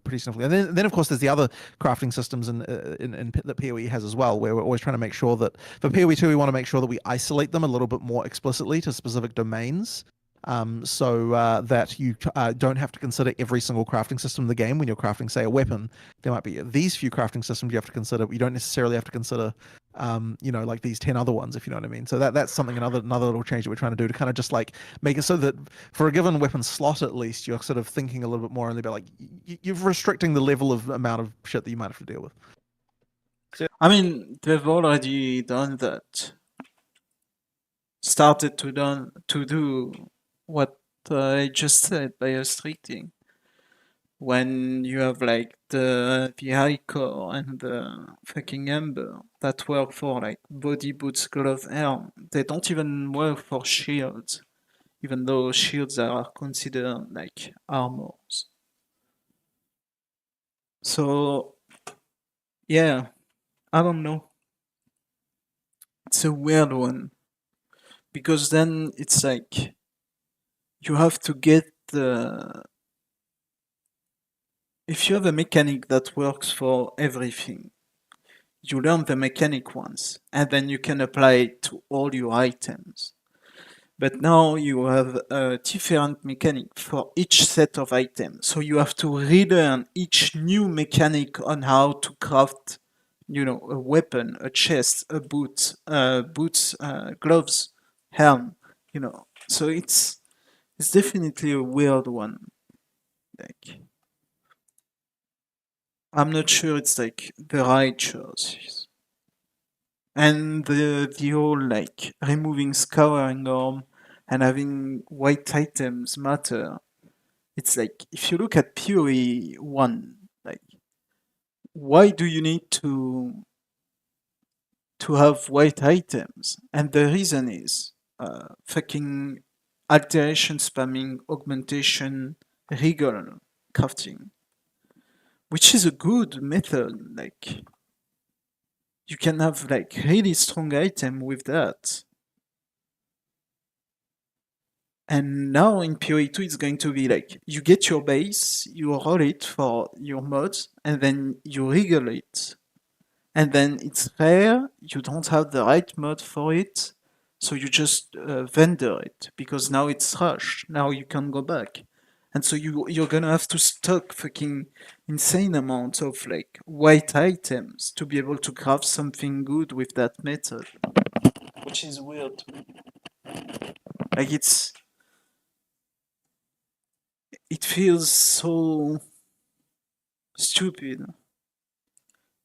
pretty significantly. And then of course there's the other crafting systems in that PoE has as well, where we're always trying to make sure that for PoE 2 we want to make sure that we isolate them a little bit more explicitly to specific domains. So that you don't have to consider every single crafting system in the game when you're crafting, say, a weapon. There might be these few crafting systems you have to consider, but you don't necessarily have to consider, like these 10 other ones, if you know what I mean. So that's something, another little change that we're trying to do to kind of just like make it so that for a given weapon slot, at least, you're sort of thinking a little bit more and about like you're restricting the level of amount of shit that you might have to deal with. I mean, they've already done that. Started to do what I just said by restricting. When you have like the high core and the fucking ember that work for like body, boots, glove, helm, they don't even work for shields, even though shields are considered like armors. So yeah, I don't know. It's a weird one. Because then it's like you have to get the. If you have a mechanic that works for everything, you learn the mechanic once, and then you can apply it to all your items. But now you have a different mechanic for each set of items, so you have to relearn each new mechanic on how to craft, a weapon, a chest, a boot, boots, gloves, helm, So it's definitely a weird one. Like, I'm not sure it's like the right choice. And the whole like removing scouring arm and having white items matter. It's like if you look at PoE 1, like why do you need to have white items? And the reason is fucking alteration spamming, augmentation, regal crafting, which is a good method. Like you can have like really strong item with that. And now in PoE 2 it's going to be like you get your base, you roll it for your mods, and then you regal it. And then it's rare, you don't have the right mod for it, so you just vendor it, because now it's rushed, now you can go back. And so you're gonna have to stock fucking insane amounts of like white items to be able to craft something good with that method. Which is weird to me. Like it feels so stupid.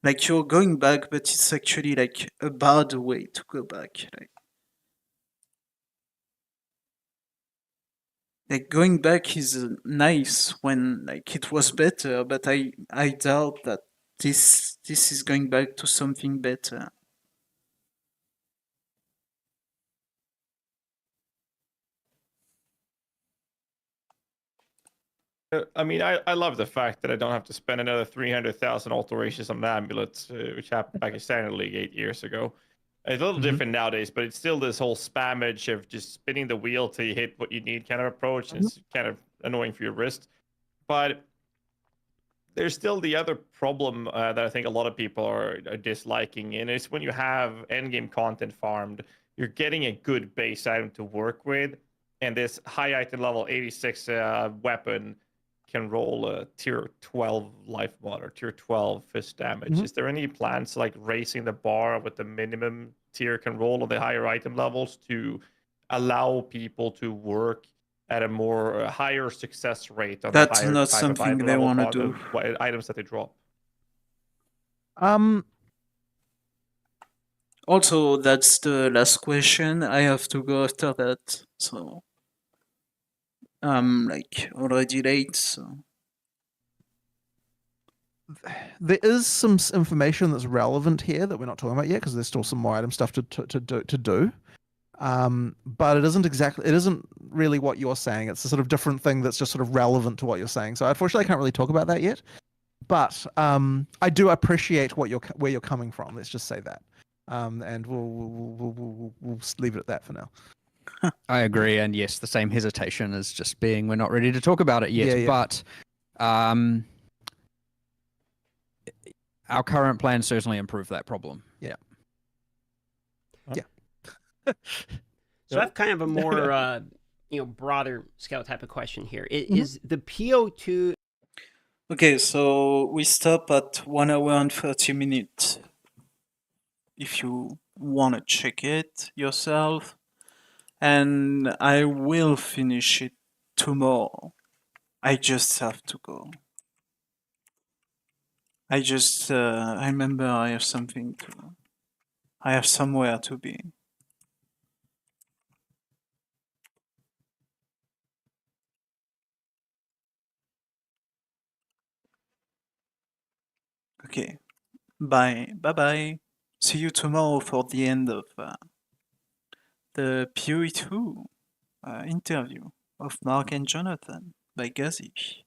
Like you're going back, but it's actually like a bad way to go back. Like going back is nice when like it was better, but I doubt that this is going back to something better. I mean, I love the fact that I don't have to spend another 300,000 alterations on the amulets, which happened back in Standard League 8 years ago. It's a little different nowadays, but it's still this whole spammage of just spinning the wheel till you hit what you need kind of approach. And it's kind of annoying for your wrist. But there's still the other problem that I think a lot of people are disliking, and it's when you have endgame content farmed, you're getting a good base item to work with, and this high item level 86 weapon can roll a tier 12 life mod or tier 12 fist damage. Is there any plans like raising the bar with the minimum tier can roll on the higher item levels to allow people to work at a more higher success rate on That's the higher not type something of item they level want to do. items that they drop? Also, that's the last question. I have to go after that, so I'm like already late. So There is some information that's relevant here that we're not talking about yet because there's still some more item stuff to do. But it isn't really what you're saying. It's a sort of different thing that's just sort of relevant to what you're saying. So unfortunately, I can't really talk about that yet. But I do appreciate where you're coming from. Let's just say that. And we'll leave it at that for now. I agree, and yes, the same hesitation as just being we're not ready to talk about it yet. Yeah. But our current plans certainly improve that problem. Yeah. So I have kind of a more broader scale type of question here. Is the PO2? okay, so we stop at 1 hour and 30 minutes. If you want to check it yourself, and I will finish it tomorrow. I just have to go. I remember I have somewhere to be. Okay. Bye. See you tomorrow for the end of the PoE2 interview of Mark and Jonathan by Gazi.